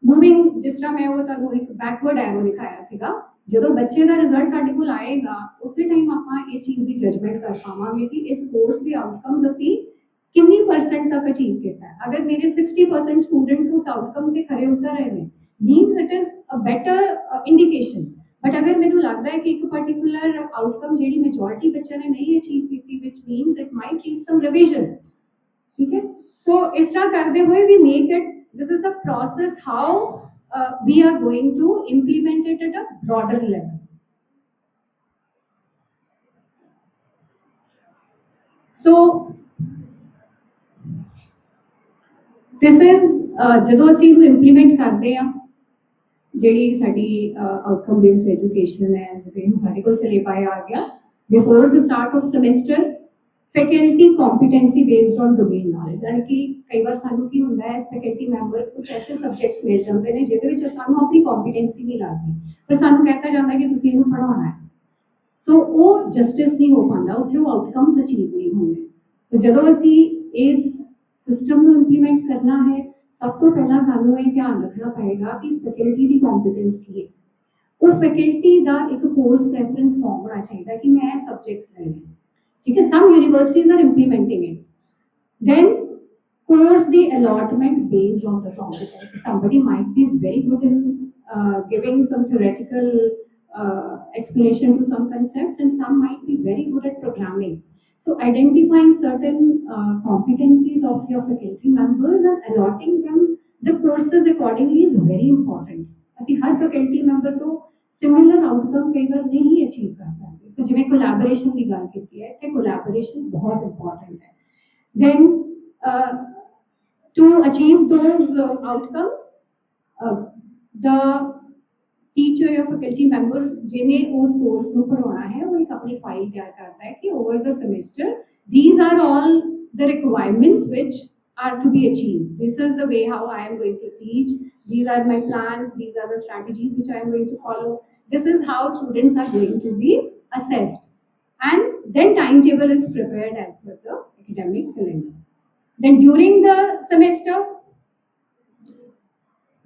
ਮੂਵਿੰਗ ਜਿਸ ਤਰ੍ਹਾਂ ਮੈਂ ਉਹ ਤੁਹਾਨੂੰ ਇੱਕ ਬੈਕਵਰਡ ਐਰੋ ਦਿਖਾਇਆ ਸੀਗਾ, ਜਦੋਂ ਬੱਚੇ ਦਾ ਰਿਜ਼ਲਟ ਸਾਡੇ ਕੋਲ ਆਏਗਾ ਉਸੇ ਟਾਈਮ ਆਪਾਂ ਇਸ ਚੀਜ਼ ਦੀ ਜਜਮੈਂਟ ਕਰ ਪਾਵਾਂਗੇ ਕਿ ਇਸ ਕੋਰਸ ਦੇ ਆਊਟਕਮਸ ਅਸੀਂ ਕਿੰਨੀ ਪਰਸੈਂਟ ਤੱਕ ਅਚੀਵ ਕੀਤਾ ਹੈ। ਅਗਰ ਮੇਰੇ 60% ਸਟੂਡੈਂਟਸ ਉਸ ਆਊਟਕਮ ਤੇ ਖਰੇ ਉਤਰ ਰਹੇ ਨੇ, means it is a better indication. But ਅਗਰ ਮੈਨੂੰ ਲੱਗਦਾ ਹੈ ਕਿ ਇੱਕ ਪਾਰਟਿਕੂਲਰ ਆਊਟਕਮ ਜਿਹੜੀ ਮੈਜੋਰਿਟੀ ਬੱਚਿਆਂ ਨੇ ਨਹੀਂ ਅਚੀਵ ਕੀਤੀ, which means it might need some revision, ਠੀਕ ਹੈ। ਸੋ ਇਸ ਤਰ੍ਹਾਂ ਕਰਦੇ ਹੋਏ we make it, this is a process how we are going to implement it at a broader level. So this is ਜਦੋਂ ਅਸੀਂ ਇਹਨੂੰ ਇੰਪਲੀਮੈਂਟ ਕਰਦੇ ਆ, ਜਿਹੜੀ ਸਾਡੀ ਆਊਟਕਮ ਬੇਸਡ ਐਜੂਕੇਸ਼ਨ ਹੈ, ਜਿਵੇਂ ਸਾਡੇ ਕੋਲ ਸਿਲੇਬਸ ਆ ਗਿਆ before the start of semester, faculty competency based on domain knowledge, ਯਾਨੀ ਕਿ ਕਈ ਵਾਰ ਸਾਨੂੰ ਕੀ ਹੁੰਦਾ ਹੈ, ਫੈਕਲਟੀ ਮੈਂਬਰਸ ਕੁਝ ਐਸੇ ਸਬਜੈਕਟਸ ਮਿਲ ਜਾਂਦੇ ਨੇ ਜਿਹਦੇ ਵਿੱਚ ਸਾਨੂੰ ਆਪਣੀ ਕੰਪੀਟੈਂਸੀ ਨਹੀਂ ਲੱਗਦੀ, ਪਰ ਸਾਨੂੰ ਕਹਿਤਾ ਜਾਂਦਾ ਕਿ ਤੁਸੀਂ ਇਹਨੂੰ ਪੜ੍ਹਾਉਣਾ ਹੈ। ਸੋ ਉਹ ਜਸਟਿਸ ਨਹੀਂ ਹੋ ਪਾਉਂਦਾ, ਉੱਥੇ ਉਹ ਆਊਟਕਮਸ ਅਚੀਵ ਨਹੀਂ ਹੁੰਦੇ। ਸੋ ਜਦੋਂ ਅਸੀਂ ਇਸ ਸਿਸਟਮ ਨੂੰ ਇੰਪਲੀਮੈਂਟ ਕਰਨਾ ਹੈ, ਸਭ ਤੋਂ ਪਹਿਲਾਂ ਸਾਨੂੰ ਇਹ ਧਿਆਨ ਰੱਖਣਾ ਪਏਗਾ ਕਿ ਫੈਕਲਟੀ ਦੀ ਕੰਪੀਟੈਂਸ ਕੀ ਹੈ। ਉਹ ਫੈਕਲਟੀ ਦਾ ਇੱਕ ਕੋਰਸ ਪ੍ਰੈਫਰੈਂਸ ਫਾਰਮ ਹੋਣਾ ਚਾਹੀਦਾ ਕਿ ਮੈਂ ਸਬਜੈਕਟਸ ਲੈਣੇ, ठीक है। Some universities are implementing it. Then course the allotment based on the competence. Somebody might be very good in giving some theoretical explanation to some concepts, and some might be very good at programming. So identifying certain competencies of your faculty members and allotting them the courses accordingly is very important. ਅਸੀਂ ਹਰ faculty member ਤੋਂ similar outcome ਕਈ ਵਾਰ ਨਹੀਂ achieve ਕਰ ਸਕਦੇ। ਸੋ ਜਿਵੇਂ collaboration ਦੀ ਗੱਲ ਕੀਤੀ ਹੈ, ਇੱਥੇ ਕੋਲੈਬੋਰੇਸ਼ਨ ਬਹੁਤ ਇੰਪੋਰਟੈਂਟ ਹੈ। Then to achieve those outcomes, the teacher ਜਾਂ ਫੈਕਲਟੀ ਮੈਂਬਰ ਜਿਹਨੇ ਉਸ ਕੋਰਸ ਨੂੰ ਪੜ੍ਹਾਉਣਾ ਹੈ, ਉਹ ਇੱਕ ਆਪਣੀ ਫਾਈਲ ਤਿਆਰ ਕਰਦਾ ਹੈ ਕਿ over the semester these are all the requirements which are to be achieved. This is the way how I am going to teach. These are my plans. These are the strategies which I am going to follow. This is how students are going to be assessed. And then timetable is prepared as per the academic calendar. Then during the semester,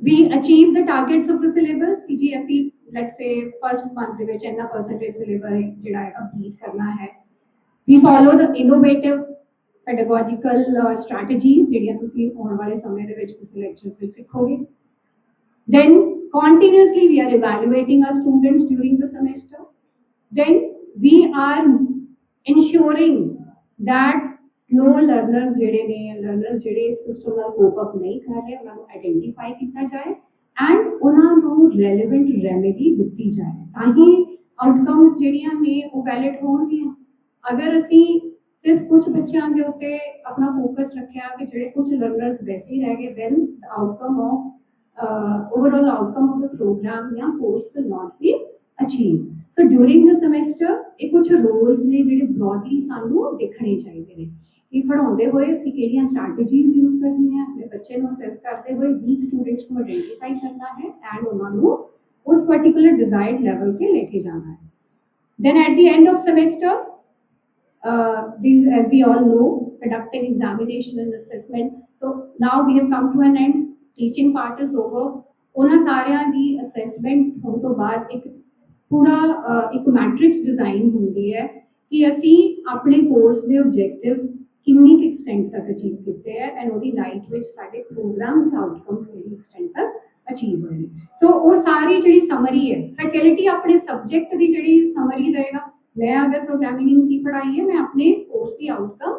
we achieve the targets of the syllabus. कि जी ऐसी let's say first month ਦੇ ਵਿੱਚ ਇੰਨਾ percentage syllabus ਜਿਹੜਾ ਹੈ complete ਕਰਨਾ ਹੈ। We follow the innovative pedagogical strategies ਜਿਹੜੀਆਂ ਤੁਸੀਂ ਆਉਣ ਵਾਲੇ ਸਮੇਂ ਦੇ ਵਿੱਚ ਕਿਸੇ ਲੈਕਚਰਸ ਵਿੱਚ ਸਿੱਖੋਗੇ। Then continuously we are evaluating our students during the semester. Then we are ensuring that slow learners ਜਿਹੜੇ ਨੇ, learners ਜਿਹੜੇ ਇਸ ਸਿਸਟਮ ਨਾਲ ਕੋਪ ਅਪ ਨਹੀਂ ਕਰ ਰਹੇ, ਉਹਨਾਂ ਨੂੰ ਆਈਡੈਂਟੀਫਾਈ ਕੀਤਾ ਜਾਏ ਐਂਡ ਉਹਨਾਂ ਨੂੰ ਰੈਲੇਵੈਂਟ ਰੈਮੇਡੀ ਦਿੱਤੀ ਜਾਏ, ਤਾਂ ਹੀ ਆਊਟਕਮਸ ਜਿਹੜੀਆਂ ਨੇ ਉਹ ਵੈਲਿਡ ਹੋਣਗੀਆਂ। ਅਗਰ ਅਸੀਂ ਸਿਰਫ ਕੁਝ ਬੱਚਿਆਂ ਦੇ ਉੱਤੇ ਆਪਣਾ ਫੋਕਸ ਰੱਖਿਆ ਕਿ ਜਿਹੜੇ ਕੁਝ ਲਰਨਰਸ ਵੈਸੇ ਹੀ ਰਹਿ ਗਏ, then the outcome of overall outcome of the program ਜਾਂ course will not be achieved. So during the semester ਇਹ ਕੁਝ ਰੋਲਸ ਨੇ ਜਿਹੜੇ ਬ੍ਰੌਡਲੀ ਸਾਨੂੰ ਦੇਖਣੇ ਚਾਹੀਦੇ ਨੇ ਕਿ ਪੜ੍ਹਾਉਂਦੇ ਹੋਏ ਅਸੀਂ ਕਿਹੜੀਆਂ ਸਟ੍ਰੈਟਜੀਜ਼ ਯੂਜ਼ ਕਰਨੀਆਂ ਆਪਣੇ ਬੱਚੇ ਨੂੰ ਅਸੈਸ ਕਰਦੇ ਹੋਏ ਵੀਕ ਸਟੂਡੈਂਟਸ ਨੂੰ ਆਇਡੈਂਟੀਫਾਈ ਕਰਨਾ ਹੈ ਐਂਡ ਉਹਨਾਂ ਨੂੰ ਉਸ ਪਰਟੀਕੂਲਰ ਡਿਜ਼ਾਇਰਡ ਲੈਵਲ ਤੇ ਲੈ ਕੇ ਜਾਣਾ ਹੈ। Then at the end of semester, these, as we all know, conducting examination, assessment. So now we have come to an end. Teaching part is over. ਉਹਨਾਂ ਸਾਰਿਆਂ ਦੀ ਅਸੈਸਮੈਂਟ ਹੋਣ ਤੋਂ ਬਾਅਦ ਇੱਕ ਪੂਰਾ ਇੱਕ ਮੈਟ੍ਰਿਕਸ ਡਿਜ਼ਾਈਨ ਹੁੰਦੀ ਹੈ ਕਿ ਅਸੀਂ ਆਪਣੇ ਕੋਰਸ ਦੇ ਆਬਜੈਕਟਿਵਸ ਕਿੰਨੀ ਕੁ ਐਕਸਟੈਂਟ ਤੱਕ ਅਚੀਵ ਕੀਤੇ ਹੈ ਐਂਡ ਉਹਦੀ ਲਾਈਟ ਵਿੱਚ ਸਾਡੇ ਪ੍ਰੋਗਰਾਮ ਦੇ ਆਊਟਕਮਸ ਕਿਹੜੀ ਐਕਸਟੈਂਟ ਤੱਕ ਅਚੀਵ ਹੋਏ ਨੇ। ਸੋ ਉਹ ਸਾਰੀ ਜਿਹੜੀ ਸਮਰੀ ਹੈ ਫੈਕਲਟੀ ਆਪਣੇ ਸਬਜੈਕਟ ਦੀ ਜਿਹੜੀ ਸਮਰੀ ਦੇਗਾ। मैं अगर प्रोग्रामिंग इन सी पढ़ाई है मैं अपने कोर्स की आउटकम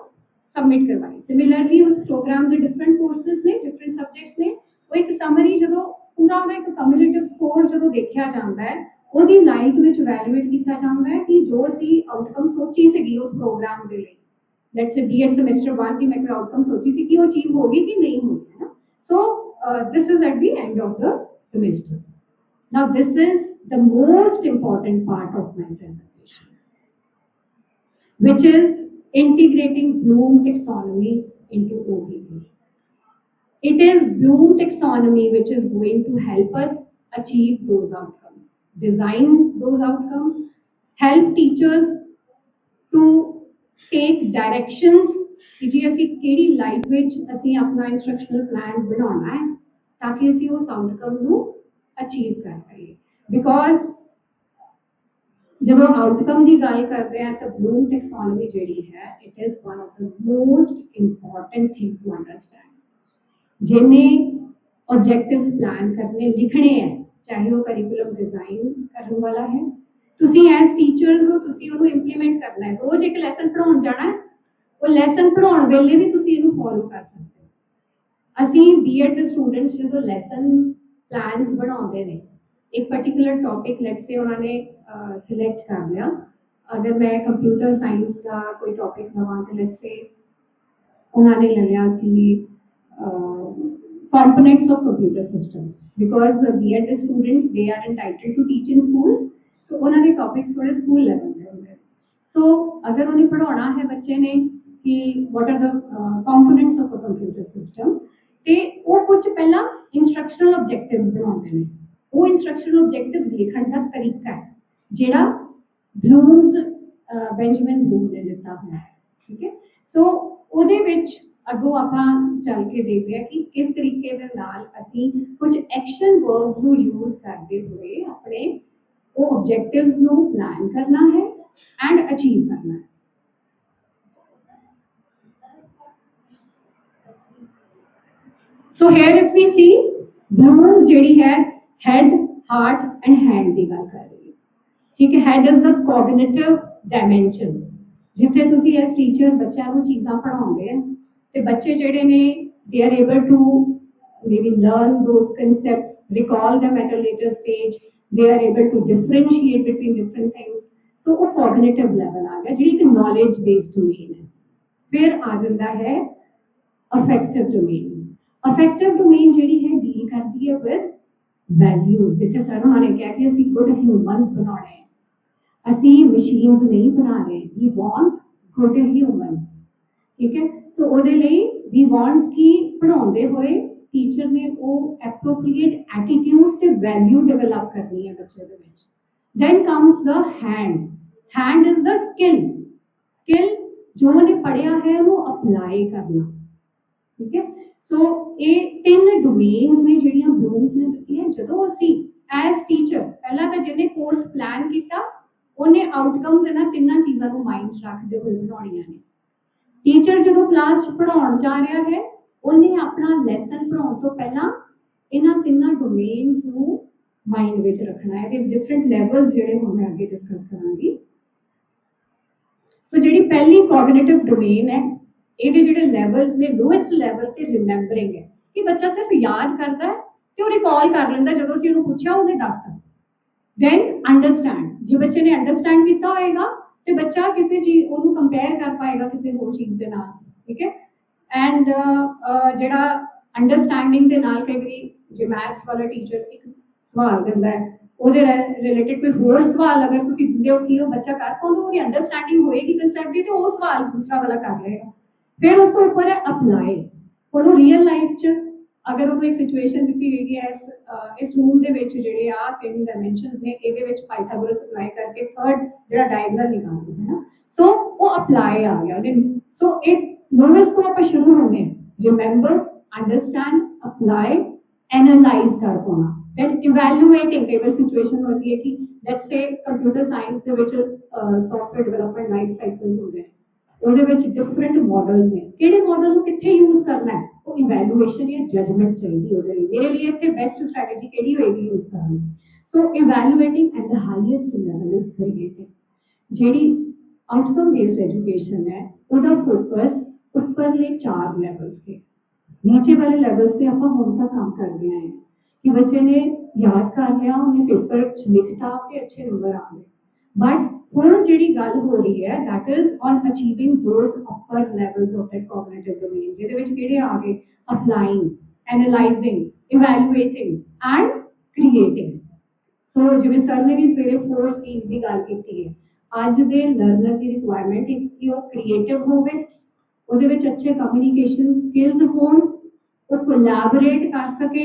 सबमिट करवाई। सिमिलरली उस प्रोग्राम के डिफरेंट कोर्सेज ने डिफरेंट सब्जेक्ट्स ने वो एक समरी जो पूरा एक कम्यूलेटिव स्कोर जो देखा जाता है ਉਹਦੀ ਲਾਈਟ ਵਿੱਚ ਵੈਲੂਏਟ ਕੀਤਾ ਜਾਂਦਾ ਹੈ ਕਿ ਜੋ ਅਸੀਂ ਆਊਟਕਮ ਸੋਚੀ ਸੀਗੀ ਉਸ ਪ੍ਰੋਗਰਾਮ ਦੇ ਲਈ ਲੈਟਸ ਸੇ ਬੀਐਡ ਸਮੈਸਟਰ 1 ਦੀ ਮੈਂ ਕੋਈ ਆਊਟਕਮ ਸੋਚੀ ਸੀ ਕਿ ਉਹ ਅਚੀਵ ਹੋ ਗਈ ਕਿ ਨਹੀਂ ਹੋਈ ਹੈ ਨਾ। So this is at the end of the semester. Now this is the most important part of my presentation, which is integrating Bloom taxonomy into OBE. It is Bloom taxonomy which is going to help us achieve those outcomes, design those outcomes, help teachers to take directions कि जी ਅਸੀਂ ਕਿਹੜੀ light ਵਿੱਚ ਅਸੀਂ ਆਪਣਾ ਇੰਸਟਰਕਸ਼ਨਲ plan ਬਣਾਉਣਾ ਹੈ ਤਾਂ ਕਿ ਅਸੀਂ ਉਸ ਆਊਟਕਮ ਨੂੰ ਅਚੀਵ ਕਰ ਪਾਈਏ। ਬਿਕੋਜ਼ ਜਦੋਂ ਆਊਟਕਮ ਦੀ ਗੱਲ ਕਰਦੇ ਹਾਂ ਤਾਂ ਬਲੂਮ ਟੈਕਸੋਨੋਮੀ ਜਿਹੜੀ ਹੈ it is one of the most important thing to understand. ਜਿਹਨੇ ਆਬਜੈਕਟਿਵਸ ਪਲਾਨ ਕਰਨੇ ਲਿਖਣੇ ਹੈ ਚਾਹੇ ਉਹ ਕਰਿਕੂਲਮ ਡਿਜ਼ਾਈਨ ਕਰਨ ਵਾਲਾ ਹੈ ਤੁਸੀਂ ਐਜ਼ ਟੀਚਰਸ ਹੋ ਤੁਸੀਂ ਉਹਨੂੰ ਇੰਪਲੀਮੈਂਟ ਕਰਨਾ ਹੈ। ਰੋਜ਼ ਇੱਕ ਲੈਸਨ ਪੜ੍ਹਾਉਣ ਜਾਣਾ ਹੈ ਉਹ ਲੈਸਨ ਪੜ੍ਹਾਉਣ ਵੇਲੇ ਵੀ ਤੁਸੀਂ ਇਹਨੂੰ ਫੋਲੋ ਕਰ ਸਕਦੇ ਹੋ। ਅਸੀਂ ਬੀਐਡ ਦੇ ਸਟੂਡੈਂਟਸ ਜਦੋਂ ਲੈਸਨ ਪਲਾਨਸ ਬਣਾਉਂਦੇ ਨੇ एक पर्टिकुलर टॉपिक लेट्स से उन्होंने सिलेक्ट कर लिया। अगर मैं कंप्यूटर साइंस का कोई टॉपिक लगा तो लेट्स से उन्होंने ले लिया कि components of computer system because B.Ed students they are entitled to teach in schools, so उन्होंने टॉपिक्स थोड़े स्कूल लेवल पे होंगे। सो अगर उन्हें पढ़ाना है बच्चे ने कि what are the components of a computer system ते वो कुछ पहला इंस्ट्रक्शनल ऑब्जेक्टिव्स बनाते हैं। वो इंस्ट्रक्शनल ऑब्जेक्टिव्स लिखण का तरीका है जेड़ा ब्लूम्स बेंजामिन ब्लूम ने दिता हुआ है। ठीक है सो ਉਹਦੇ ਵਿੱਚ ਅੱਗੋਂ ਆਪਾਂ ਚੱਲ ਕੇ ਦੇਖਦੇ ਹਾਂ ਕਿ ਕਿਸ ਤਰੀਕੇ ਦੇ ਨਾਲ ਅਸੀਂ ਕੁਝ ਐਕਸ਼ਨ ਵਰਬਸ ਨੂੰ ਯੂਜ਼ ਕਰਦੇ ਹੋਏ ਆਪਣੇ ਉਹ ਆਬਜੈਕਟਿਵਸ ਨੂੰ ਪਲਾਨ ਕਰਨਾ ਹੈ ਐਂਡ ਅਚੀਵ ਕਰਨਾ ਹੈ। ਸੋ ਹੇਅਰ ਇਫ ਵੀ ਸੀ ਬਲੂਮਸ ਜਿਹੜੀ ਹੈ ਹੈਡ ਹਾਰਟ ਐਂਡ ਹੈਂਡ ਦੀ ਗੱਲ ਕਰ ਰਹੀ ਹੈ। ਠੀਕ ਹੈ head is the cognitive dimension ਜਿੱਥੇ ਤੁਸੀਂ ਐਸ ਟੀਚਰ ਬੱਚਿਆਂ ਨੂੰ ਚੀਜ਼ਾਂ ਪੜ੍ਹਾਉਂਦੇ ਆ ਤੇ ਬੱਚੇ ਜਿਹੜੇ ਨੇ they are able to maybe learn those concepts, recall them at a later stage, they are able to differentiate between different things. So वो cognitive level आ गया ਜਿਹੜੀ ਇੱਕ knowledge based domain है। फिर आ ਜਾਂਦਾ है affective domain। affective domain ਜਿਹੜੀ ਹੈ ਡੀਲ ਕਰਦੀ ਹੈ with values ਜਿੱਥੇ ਸਰ ਉਹਨਾਂ ਨੇ ਕਿਹਾ ਕਿ ਅਸੀਂ good humans ਬਣਾਉਣੇ ਹੈ ਅਸੀਂ machines ਨਹੀਂ ਬਣਾ ਰਹੇ we want good humans। ठीक है सो ਉਹਦੇ ਲਈ we want ਕਿ ਪੜਾਉਂਦੇ ਹੋਏ ਟੀਚਰ ਨੇ ਉਹ ਐਪਰੋਪਰੀਏਟ ਐਟੀਟਿਊਡ ਤੇ ਵੈਲਿਊ ਡਿਵੈਲਪ ਕਰਨੀ ਹੈ ਬੱਚੇ ਦੇ ਵਿੱਚ। then comes the hand। hand is the skill ਜੋ ਉਹਨੇ ਪੜਿਆ ਹੈ ਉਹਨੂੰ ਅਪਲਾਈ ਕਰਨਾ। ਠੀਕ ਹੈ ਸੋ ਇਹ ਤਿੰਨ ਡੋਮੇਨਸ ਨੇ ਜਿਹੜੀਆਂ ਬਲੂਮਸ ਨੇ ਦਿੱਤੀਆਂ। ਜਦੋਂ ਅਸੀਂ ਐਜ਼ ਟੀਚਰ ਪਹਿਲਾਂ ਤਾਂ ਜਿਹਨੇ ਕੋਰਸ ਪਲਾਨ ਕੀਤਾ ਉਹਨੇ ਆਊਟਕਮਸ ਇਹਨਾਂ ਤਿੰਨਾਂ ਚੀਜ਼ਾਂ ਨੂੰ ਮਾਈਂਡ 'ਚ ਰੱਖਦੇ ਹੋਏ ਬਣਾਉਣੀਆਂ ਨੇ। ਟੀਚਰ ਜਦੋਂ ਕਲਾਸ 'ਚ ਪੜ੍ਹਾਉਣ ਜਾ ਰਿਹਾ ਹੈ ਉਹਨੇ ਆਪਣਾ ਲੈਸਨ ਪੜ੍ਹਾਉਣ ਤੋਂ ਪਹਿਲਾਂ ਇਹਨਾਂ ਤਿੰਨਾਂ ਡੋਮੇਨਸ ਨੂੰ ਮਾਈਂਡ ਵਿੱਚ ਰੱਖਣਾ ਹੈ। ਇਹਦੇ ਡਿਫਰੈਂਟ ਲੈਵਲਸ ਜਿਹੜੇ ਹੁਣ ਮੈਂ ਅੱਗੇ ਡਿਸਕਸ ਕਰਾਂਗੀ। ਸੋ ਜਿਹੜੀ ਪਹਿਲੀ ਕੋਗਨੀਟਿਵ ਡੋਮੇਨ ਹੈ ਇਹਦੇ ਜਿਹੜੇ ਲੈਵਲਸ ਨੇ ਲੋਐਸਟ ਲੈਵਲ ਤੇ ਰਿਮੈਂਬਰਿੰਗ ਹੈ ਕਿ ਬੱਚਾ ਸਿਰਫ ਯਾਦ ਕਰਦਾ ਹੈ ਤੇ ਉਹ ਰਿਕਾਲ ਕਰ ਲੈਂਦਾ ਜਦੋਂ ਅਸੀਂ ਉਹਨੂੰ ਪੁੱਛਿਆ ਉਹਨੇ ਦੱਸਤਾ। ਦੈਨ ਅੰਡਰਸਟੈਂਡ ਜੇ ਬੱਚੇ ਨੇ ਅੰਡਰਸਟੈਂਡ ਕੀਤਾ ਹੋਏਗਾ ਤੇ ਬੱਚਾ ਕਿਸੇ ਚੀਜ਼ ਉਹਨੂੰ ਕੰਪੇਅਰ ਕਰ ਪਾਏਗਾ ਕਿਸੇ ਹੋਰ ਚੀਜ਼ ਦੇ ਨਾਲ। ਠੀਕ ਹੈ ਐਂਡ ਜਿਹੜਾ ਅੰਡਰਸਟੈਂਡਿੰਗ ਦੇ ਨਾਲ ਕਈ ਵਾਰੀ ਜੇ ਮੈਥਸ ਵਾਲਾ ਟੀਚਰ ਇੱਕ ਸਵਾਲ ਦਿੰਦਾ ਹੈ ਉਹਦੇ ਰਿਲੇਟਡ ਕੋਈ ਹੋਰ ਸਵਾਲ ਅਗਰ ਤੁਸੀਂ ਦਿੰਦੇ ਹੋ ਕਿ ਉਹ ਬੱਚਾ ਕਰ ਪਾਉਂਦਾ, ਉਹਦੀ ਅੰਡਰਸਟੈਂਡਿੰਗ ਹੋਏਗੀ ਕਨਸੈਪਟ ਦੀ, ਤੇ ਉਹ ਸਵਾਲ ਦੂਸਰਾ ਵਾਲਾ ਕਰ ਲਏਗਾ। ਫਿਰ ਉਸ ਤੋਂ ਉੱਪਰ ਹੈ ਅਪਲਾਈ। ਹੁਣ ਉਹ ਰੀਅਲ ਲਾਈਫ 'ਚ ਅਗਰ ਉਹਨੂੰ ਇੱਕ ਸਿਚੁਏਸ਼ਨ ਦਿੱਤੀ ਗਈ ਹੈ, ਇਸ ਰੂਮ ਦੇ ਵਿੱਚ ਜਿਹੜੇ ਆ 3 ਡਾਇਮੈਂਸ਼ਨਸ ਨੇ, ਇਹਦੇ ਵਿੱਚ ਪਾਈਥਾਗੋਰਸ ਅਪਲਾਈ ਕਰਕੇ ਥਰਡ ਜਿਹੜਾ ਡਾਇਗਨਲ ਨਿਕਾਲਦੇ ਹੈ ਨਾ, ਸੋ ਉਹ ਅਪਲਾਈ ਆ ਗਿਆ। ਸੋ ਇੱਕ ਲੋਐਸਟ ਤੋਂ ਆਪਾਂ ਸ਼ੁਰੂ ਹੁੰਦੇ ਹਾਂ, ਰਿਮੈਂਬਰ, ਅੰਡਰਸਟੈਂਡ, ਅਪਲਾਈ, एनालाइज कर पाना, then evaluating। कई बार सिचुएशन होती है कि लेट्स से कंप्यूटर साइंस ਦੇ ਵਿੱਚ ਸੌਫਟਵੇਅਰ ਡਿਵੈਲਪਮੈਂਟ ਲਾਈਫ ਸਾਈਕल्स ਹੁੰਦੇ ਨੇ, ਉਹਦੇ ਵਿੱਚ ਡਿਫਰੈਂਟ ਮਾਡਲਸ ਨੇ, ਕਿਹੜੇ ਮਾਡਲ ਨੂੰ ਕਿੱਥੇ ਯੂਜ਼ ਕਰਨਾ ਹੈ, ਉਹ ਇਵੈਲੂਏਸ਼ਨ ਜਾਂ ਜਜਮੈਂਟ ਚਾਹੀਦੀ ਉਹਦੇ ਲਈ, ਮੇਰੇ ਲਈ ਇੱਥੇ ਬੈਸਟ ਸਟ੍ਰੈਟਜੀ ਕਿਹੜੀ ਹੋਏਗੀ ਯੂਜ਼ ਕਰਨ ਦੀ। So evaluating at the highest level is creating. ਜਿਹੜੀ ਆਊਟਕਮ ਬੇਸਡ ਐਜੂਕੇਸ਼ਨ ਹੈ, ਉਹਦਾ ਫੋਕਸ ਉੱਪਰਲੇ 4 ਲੈਵਲਸ ਤੇ, नीचे वाले लेवल्स पे ਆਪਾਂ ਹੁਣ ਤੱਕ ਕੰਮ ਕਰਦੇ ਆਏ ਹਾਂ ਕਿ ਬੱਚੇ ਨੇ ਯਾਦ ਕਰ ਲਿਆ, ਉਹਨੇ ਪੇਪਰ 'ਚ ਲਿਖਤਾ ਤੇ ਅੱਛੇ ਨੰਬਰ ਆ ਗਏ। ਬਟ ਹੁਣ ਜਿਹੜੀ ਗੱਲ ਹੋ ਰਹੀ ਹੈ that is on achieving those upper levels of that cognitive domain, ਜਿਹਦੇ ਵਿੱਚ ਕਿਹੜੇ ਆ ਗਏ, applying, analyzing, evaluating and creating। ਸੋ ਜਿਵੇਂ ਸਰ ਨੇ ਵੀ ਸਵੇਰੇ 4 C's ਦੀ ਗੱਲ ਕੀਤੀ ਹੈ, ਅੱਜ ਦੇ ਲਰਨਰ ਦੀ ਰਿਕੁਆਇਰਮੈਂਟ ਹੈ ਕਿ ਉਹ ਕ੍ਰੀਏਟਿਵ ਹੋਵੇ, ਉਹਦੇ ਵਿੱਚ ਅੱਛੇ ਕਮਿਊਨੀਕੇਸ਼ਨ ਸਕਿੱਲਸ ਹੋਣ, ਉਹ ਕੋਲੈਬੋਰੇਟ ਕਰ ਸਕੇ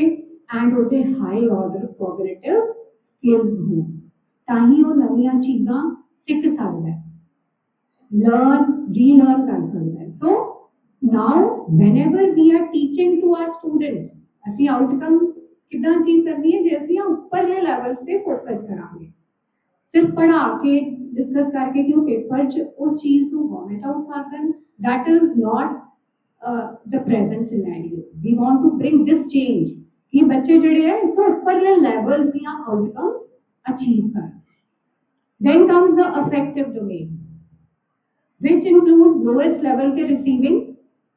ਐਂਡ ਉਹਦੇ ਹਾਈ ਆਰਡਰ ਕੋਗਨੀਟਿਵ ਸਕਿੱਲਸ ਹੋਣ, ਤਾਂ ਹੀ ਉਹ ਨਵੀਆਂ ਚੀਜ਼ਾਂ ਸਿੱਖ ਸਕਦਾ ਹੈ, ਲਰਨ ਰੀਲਰਨ ਕਰ ਸਕਦਾ ਹੈ। So now whenever we are teaching to our students, ਅਸੀਂ ਆਊਟਕਮ ਕਿੱਦਾਂ ਅਚੀਵ ਕਰਨੀ ਹੈ, ਜੇ ਅਸੀਂ ਉੱਪਰਲੇ ਲੈਵਲਸ ਤੇ ਫੋਕਸ ਕਰਾਂਗੇ। ਸਿਰਫ ਪੜ੍ਹਾ ਕੇ ਡਿਸਕਸ ਕਰਕੇ ਕਿ ਉਹ ਪੇਪਰ 'ਚ ਉਸ ਚੀਜ਼ ਨੂੰ ਵੋਮਿਟ ਆਊਟ ਕਰ ਦੇਣ, that is not the present scenario। We want to bring this change ਕਿ ਬੱਚੇ ਜਿਹੜੇ ਹੈ ਇਸ ਤੋਂ ਉੱਪਰਲੇ ਲੈਵਲਸ ਦੀਆਂ ਆਊਟਕਮਸ ਅਚੀਵ ਕਰਨ। Then comes the affective domain, which includes lowest level के receiving।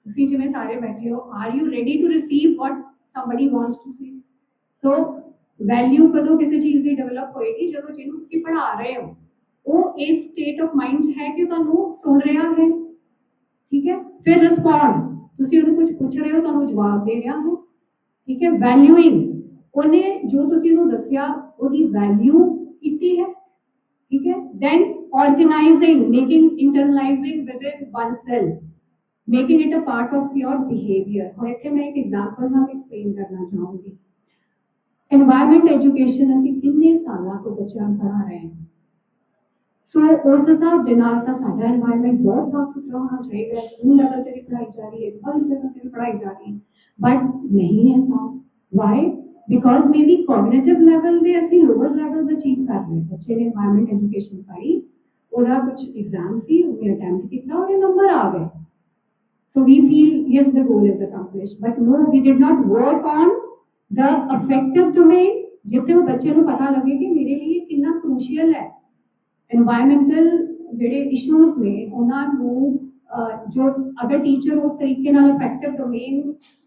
ਤੁਸੀਂ ਜਿਵੇਂ ਸਾਰੇ ਬੈਠੇ ਹੋ, are you ready to receive what somebody wants to say? So value ਕਦੋਂ ਕਿਸੇ ਚੀਜ਼ ਦੀ ਡਿਵੈਲਪ ਹੋਏਗੀ, ਜਦੋਂ ਜਿਹਨੂੰ ਤੁਸੀਂ ਪੜ੍ਹਾ ਰਹੇ ਹੋ ਉਹ ਇਸ ਸਟੇਟ ਆਫ ਮਾਈਂਡ ਹੈ ਕਿ ਤੁਹਾਨੂੰ ਸੁਣ ਰਿਹਾ ਹੈ, ਠੀਕ ਹੈ। ਫਿਰ ਰਿਸਪੌਂਡ, ਤੁਸੀਂ ਉਹਨੂੰ ਕੁਝ ਪੁੱਛ ਰਹੇ ਹੋ, ਤੁਹਾਨੂੰ ਜਵਾਬ ਦੇ ਰਿਹਾ ਹੈ, ਠੀਕ ਹੈ। ਵੈਲਿਊਇੰਗ, ਉਹਨੇ ਜੋ ਤੁਸੀਂ ਉਹਨੂੰ ਦੱਸਿਆ ਉਹਦੀ ਵੈਲਿਊ ਕੀਤੀ ਹੈ, ਠੀਕ ਹੈ। Then organising, making internalising within oneself, making it a part of your behaviour. ਹੁਣ ਇੱਥੇ ਮੈਂ ਇੱਕ ਐਗਜ਼ਾਮਪਲ ਨਾਲ ਐਕਸਪਲੇਨ ਕਰਨਾ ਚਾਹੂੰਗੀ। एनवायरमेंट एजुकेशन ਅਸੀਂ ਕਿੰਨੇ ਸਾਲਾਂ ਤੋਂ ਬੱਚਿਆਂ ਨੂੰ ਪੜ੍ਹਾ ਰਹੇ ਹਾਂ, ਸੋ ਉਸ ਹਿਸਾਬ ਦੇ ਨਾਲ ਤਾਂ ਸਾਡਾ এনवायरमेंट ਬਹੁਤ ਸਾਫ ਸੁਥਰਾ ਹੋਣਾ ਚਾਹੀਦਾ ਹੈ, ਸਕੂਲ ਲੈਵਲ ਤੇ ਵੀ ਪੜ੍ਹਾਈ ਜਾ ਰਹੀ ਹੈ, ਕਾਲਜ ਲੈਵਲ ਤੇ ਵੀ ਪੜ੍ਹਾਈ ਜਾ ਰਹੀ ਹੈ, ਬਟ ਨਹੀਂ ਹੈ ਸਾਫ। Why? Because maybe cognitive level ਦੇ ਅਸੀਂ ਲੋਅਰ ਲੈਵਲਸ ਅਚੀਵ ਕਰ ਰਹੇ, ਬੱਚੇ ਨੇ এনवायरमेंट ਐਜੂਕੇਸ਼ਨ ਪੜ੍ਹੀ, ਉਹਦਾ ਕੁਝ ਐਗਜ਼ਾਮ ਸੀ, ਉਹਨੇ ਅਟੈਂਪਟ ਕੀਤਾ, ਉਹਦੇ ਨੰਬਰ ਆ ਗਏ, so we feel yes the goal is accomplished, but no, we did not work on the affective domain, ਜਿੱਥੇ ਉਹ ਬੱਚੇ ਨੂੰ ਪਤਾ ਲੱਗੇ ਕਿ ਮੇਰੇ ਲਈ ਕਿੰਨਾ ਕ੍ਰੂਸ਼ੀਅਲ ਹੈ। एनवायरमेंटल ਜਿਹੜੇ ਇਸ਼ੂਜ਼ ਨੇ ਉਹਨਾਂ ਨੂੰ ਜੋ ਅਗਰ ਟੀਚਰ ਉਸ ਤਰੀਕੇ ਨਾਲ ਅਫੈਕਟਿਵ ਡੋਮੇਨ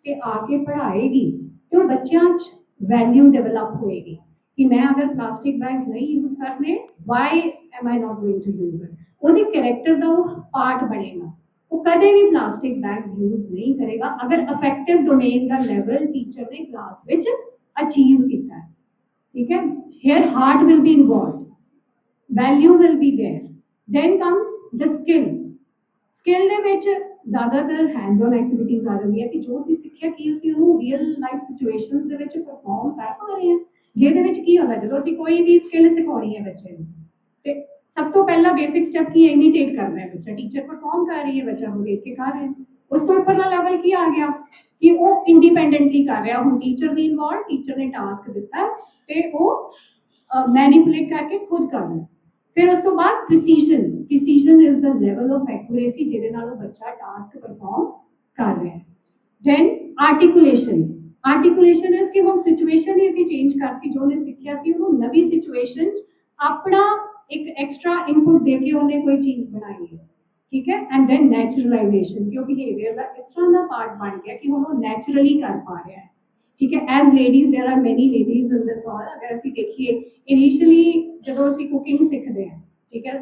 ਤੇ ਆ ਕੇ ਪੜ੍ਹਾਏਗੀ ਤੇ ਉਹ ਬੱਚਿਆਂ 'ਚ ਵੈਲਿਊ ਡਿਵੈਲਪ ਹੋਏਗੀ ਕਿ ਮੈਂ ਅਗਰ ਪਲਾਸਟਿਕ ਬੈਗਸ ਨਹੀਂ ਯੂਜ਼ ਕਰਨੇ, why am I not going to use it. ਉਹਦੇ ਕੈਰੈਕਟਰ ਦਾ ਉਹ ਪਾਰਟ ਬਣੇਗਾ, ਉਹ ਕਦੇ ਵੀ ਪਲਾਸਟਿਕ ਬੈਗਸ ਯੂਜ਼ ਨਹੀਂ ਕਰੇਗਾ ਅਗਰ ਅਫੈਕਟਿਵ ਡੋਮੇਨ ਦਾ ਲੈਵਲ ਟੀਚਰ ਨੇ ਕਲਾਸ ਵਿੱਚ ਅਚੀਵ ਕੀਤਾ ਹੈ, ਠੀਕ ਹੈ। Here heart will be involved, value will be there। then comes the skill ਦੇ ਵਿੱਚ ਜ਼ਿਆਦਾਤਰ hands on activities ਆ ਜਾਂਦੀ ਹੈ ਕਿ ਜੋ ਅਸੀਂ ਸਿੱਖਿਆ ਕੀ ਅਸੀਂ ਉਹਨੂੰ ਰੀਅਲ ਲਾਈਫ ਸਿਚੁਏਸ਼ਨਸ ਦੇ ਵਿੱਚ ਪਰਫਾਰਮ ਕਰ ਪਾ ਰਹੇ ਹਾਂ। ਜਿਹਦੇ ਵਿੱਚ ਕੀ ਹੁੰਦਾ, ਜਦੋਂ ਅਸੀਂ ਕੋਈ ਵੀ ਸਕਿੱਲ ਸਿਖਾਉਣੀ ਹੈ ਬੱਚੇ ਨੂੰ ਤੇ ਸਭ ਤੋਂ ਪਹਿਲਾ ਬੇਸਿਕ ਸਟੈਪ ਕੀ ਹੈ, ਇਮੀਟੇਟ ਕਰਨਾ ਹੈ। ਬੱਚਾ ਟੀਚਰ ਪਰਫਾਰਮ ਕਰ ਰਹੀ ਹੈ, ਬੱਚਾ ਨੂੰ ਦੇਖ ਕੇ ਕਰ ਰਿਹਾ ਹੈ। ਉਸ ਤੋਂ ਉੱਪਰਲਾ ਲੈਵਲ ਕੀ ਆ ਗਿਆ ਕਿ ਉਹ ਇੰਡੀਪੈਂਡੈਂਟਲੀ ਕਰ ਰਿਹਾ, ਹੁਣ ਟੀਚਰ ਨਹੀਂ ਇਨਵੋਲਵ, ਟੀਚਰ ਨੇ ਟਾਸਕ ਦਿੱਤਾ ਤੇ ਉਹ ਮੈਨੀਪੂਲੇਟ ਕਰਕੇ ਖੁਦ ਕਰ ਰਿਹਾ। फिर उस तो बाद precision is the level of accuracy ਜਿਹਦੇ ਨਾਲ ਉਹ ਬੱਚਾ ਟਾਸਕ ਪਰਫਾਰਮ ਕਰ ਰਿਹਾ ਹੈ। ਦੈਨ ਆਰਟੀਕੂਲੇਸ਼ਨ ਇਸ ਕਿ ਹੁਣ ਸਿਚੁਏਸ਼ਨ ਹੀ ਅਸੀਂ ਚੇਂਜ ਕਰਤੀ, ਜੋ ਉਹਨੇ ਸਿੱਖਿਆ ਸੀ ਉਹਨੂੰ ਨਵੀਂ ਸਿਚੁਏਸ਼ਨ 'ਚ ਆਪਣਾ ਇੱਕ ਐਕਸਟਰਾ ਇਨਪੁਟ ਦੇ ਕੇ ਉਹਨੇ ਕੋਈ ਚੀਜ਼ ਬਣਾਈ ਹੈ, ਠੀਕ ਹੈ। ਐਂਡ ਦੈਨ ਨੈਚੁਰਲਾਈਜੇਸ਼ਨ ਕਿ ਉਹ ਬਿਹੇਵੀਅਰ ਦਾ ਇਸ ਤਰ੍ਹਾਂ ਦਾ ਪਾਰਟ ਬਣ ਗਿਆ ਕਿ ਹੁਣ ਉਹ ਨੈਚੁਰਲੀ ਕਰ ਪਾ ਰਿਹਾ ਹੈ, ਠੀਕ ਹੈ। ਐਜ਼ ਲੇਡੀਜ਼ ਦੇयर ਆਰ ਮੈਨੀ ਲੇਡੀਜ਼ ਇਨ ਦਿਸ ਹਾਲ। ਅਗਰ ਅਸੀਂ ਦੇਖੀਏ ਇਨੀਸ਼ੀਅਲੀ ਜਦੋਂ ਅਸੀਂ ਕੁਕਿੰਗ ਸਿੱਖਦੇ ਹਾਂ, ਠੀਕ ਹੈ,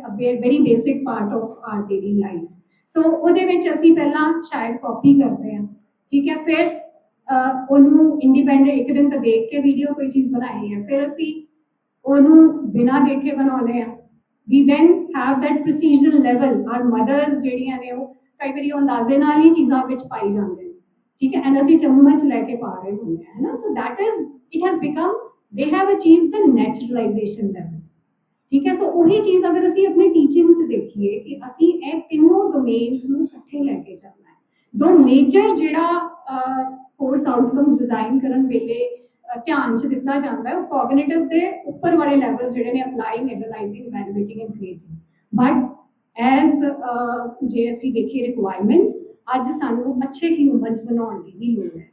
very basic part of our daily life, so ਉਹਦੇ ਵਿੱਚ ਅਸੀਂ ਪਹਿਲਾਂ ਸ਼ਾਇਦ ਕਾਪੀ ਕਰਦੇ ਹਾਂ, ਠੀਕ ਹੈ। ਫਿਰ ਉਹਨੂੰ ਇੰਡੀਪੈਂਡੈਂਟ ਇੱਕ ਦਿਨ ਤਾਂ ਦੇਖ ਕੇ ਵੀਡੀਓ ਕੋਈ ਚੀਜ਼ ਬਣਾਈ ਹੈ, ਫਿਰ ਅਸੀਂ ਉਹਨੂੰ ਬਿਨਾਂ ਦੇਖ ਕੇ ਬਣਾਉਂਦੇ ਆ। We then have that precision level. Our mothers ਜਿਹੜੀਆਂ ਨੇ ਉਹ ਕਈ ਵਾਰੀ ਉਹ ਅੰਦਾਜ਼ੇ ਨਾਲ ਹੀ ਚੀਜ਼ਾਂ ਵਿੱਚ ਪਾਈ ਜਾਂਦੇ ਨੇ, ਠੀਕ ਹੈ, ਐਂਡ ਅਸੀਂ ਚਮਚ ਲੈ ਕੇ ਪਾ ਰਹੇ ਹੁੰਦੇ ਆ, ਹੈ ਨਾ। So that is it has become they have achieved the naturalisation level, ਠੀਕ ਹੈ। ਸੋ ਉਹੀ ਚੀਜ਼ ਅਗਰ ਅਸੀਂ ਆਪਣੀ ਟੀਚਿੰਗ 'ਚ ਦੇਖੀਏ ਕਿ ਅਸੀਂ ਇਹ ਤਿੰਨੋਂ ਡੋਮੇਨਸ ਨੂੰ ਇਕੱਠੇ ਲੈ ਕੇ ਚੱਲਣਾ ਹੈ। ਦੋ ਮੇਜਰ ਜਿਹੜਾ ਕੋਰਸ ਆਊਟਕਮਸ ਡਿਜ਼ਾਈਨ ਕਰਨ ਵੇਲੇ ਧਿਆਨ 'ਚ ਦਿੱਤਾ ਜਾਂਦਾ ਹੈ ਉਹ ਕੋਗਨੀਟਿਵ ਦੇ ਉੱਪਰ ਵਾਲੇ ਲੈਵਲਸ ਜਿਹੜੇ ਨੇ applying, analysing, evaluating and creating. But as ਜੇ ਅਸੀਂ ਦੇਖੀਏ ਰਿਕੁਆਇਰਮੈਂਟ, ਅੱਜ ਸਾਨੂੰ ਅੱਛੇ ਹਿਊਮਨਸ ਬਣਾਉਣ ਦੀ ਵੀ ਲੋੜ ਹੈ,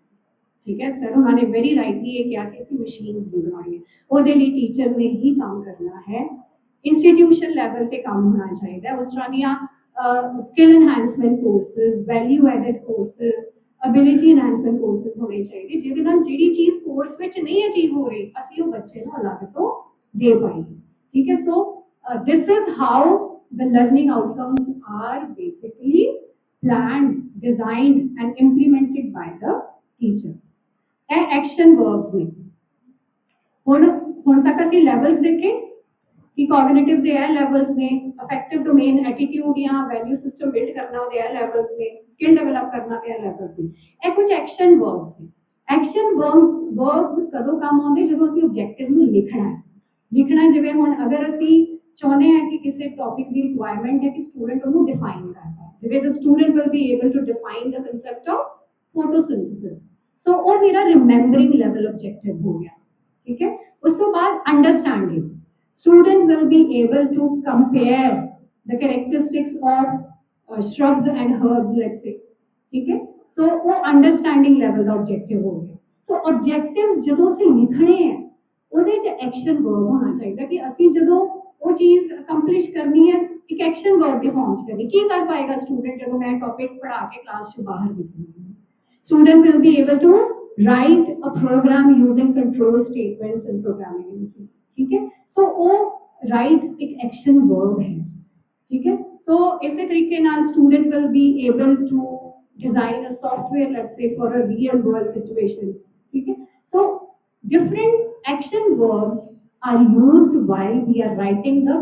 ਠੀਕ ਹੈ। ਸਰ ਉਹਨਾਂ ਨੇ ਵੈਰੀ ਰਾਈਟਲੀ ਇਹ ਕਿਹਾ ਕਿ ਅਸੀਂ ਮਸ਼ੀਨਸ ਨਹੀਂ ਬਣਾਉਣੀਆਂ, ਉਹਦੇ ਲਈ ਟੀਚਰ ਨੇ ਹੀ ਕੰਮ ਕਰਨਾ ਹੈ। ਇੰਸਟੀਟਿਊਸ਼ਨ ਲੈਵਲ ਤੇ ਕੰਮ ਹੋਣਾ ਚਾਹੀਦਾ ਹੈ। ਉਸ ਤਰ੍ਹਾਂ ਦੀਆਂ skill enhancement courses, value added courses, ability enhancement courses ਹੋਣੇ ਚਾਹੀਦੇ, ਜਿਹਦੇ ਨਾਲ ਜਿਹੜੀ ਚੀਜ਼ ਕੋਰਸ ਵਿੱਚ ਨਹੀਂ ਅਚੀਵ ਹੋ ਰਹੀ ਅਸੀਂ ਉਹ ਬੱਚੇ ਨੂੰ ਅਲੱਗ ਤੋਂ ਦੇ ਪਾਈਏ, ਠੀਕ ਹੈ। So this is how the learning outcomes are basically planned, designed and implemented by the teacher. ਇਹ ਐਕਸ਼ਨ ਵਰਬਸ ਨੇ। ਹੁਣ ਤੱਕ ਅਸੀਂ ਲੈਵਲਸ ਦੇਖੇ ਕਿ ਕੋਗਨੀਟਿਵ ਦੇ ਇਹ ਲੈਵਲਸ ਨੇ, ਅਫੈਕਟਿਵ ਡੋਮੇਨ ਐਟੀਟਿਊਡ ਜਾਂ ਵੈਲਿਊ ਸਿਸਟਮ ਬਿਲਡ ਕਰਨਾ ਉਹਦੇ ਇਹ ਲੈਵਲਸ ਨੇ, ਸਕਿੱਲ ਡਿਵੈਲਪ ਕਰਨਾ ਦੇ ਇਹ ਲੈਵਲਸ ਨੇ। ਇਹ ਕੁਝ ਐਕਸ਼ਨ ਵਰਬਸ ਨੇ। ਐਕਸ਼ਨ ਵਰਬਸ ਕਦੋਂ ਕੰਮ ਆਉਂਦੇ? ਜਦੋਂ ਅਸੀਂ ਆਬਜੈਕਟਿਵ ਨੂੰ ਲਿਖਣਾ ਹੈ। ਲਿਖਣਾ ਜਿਵੇਂ ਹੁਣ ਅਗਰ ਅਸੀਂ ਚਾਹੁੰਦੇ ਹਾਂ ਕਿ ਕਿਸੇ ਟੌਪਿਕ ਦੀ ਰਿਕੁਆਇਰਮੈਂਟ ਹੈ ਕਿ ਸਟੂਡੈਂਟ ਉਹਨੂੰ ਡਿਫਾਈਨ ਕਰਦਾ, ਜਿਵੇਂ the student will be able to define the concept of photosynthesis. So ਉਹ ਮੇਰਾ ਰਿਮੈਂਬਰਿੰਗ ਲੈਵਲ ਆਬਜੈਕਟਿਵ ਹੋ ਗਿਆ, ਠੀਕ ਹੈ। ਉਸ ਤੋਂ ਬਾਅਦ understanding, student will be able to compare the characteristics of shrubs and herbs, let's say, ठीक है। so वो understanding level ਦਾ objective ਹੋ ਗਿਆ। so objectives ਜਦੋਂ ਅਸੀਂ ਲਿਖਣੇ ਹੈ ਉਹਦੇ 'ਚ ਐਕਸ਼ਨ ਵਰਬ ਹੋਣਾ ਚਾਹੀਦਾ ਕਿ ਅਸੀਂ ਜਦੋਂ ਉਹ ਚੀਜ਼ ਅਕੰਪਲਿਸ਼ ਕਰਨੀ ਹੈ ਇੱਕ ਐਕਸ਼ਨ ਵਰਬ ਦੇ ਫਾਰਮ 'ਚ ਕਰਨੀ। ਕੀ ਕਰ ਪਾਏਗਾ ਸਟੂਡੈਂਟ ਜਦੋਂ ਮੈਂ ਟੌਪਿਕ ਪੜ੍ਹਾ ਕੇ ਕਲਾਸ 'ਚ ਬਾਹਰ ਨਿਕਲੂੰਗੀ? student will be able to write a program using control statements and programming in C, ठीक है। सो ਉਹ ਰਾਈਟ ਇੱਕ ਐਕਸ਼ਨ ਵਰਬ ਹੈ, ਠੀਕ ਹੈ। ਸੋ ਇਸੇ ਤਰੀਕੇ ਨਾਲ student will be able to design a software, let's say, for a real world situation, ठीक है। so different action verbs are used while we are writing the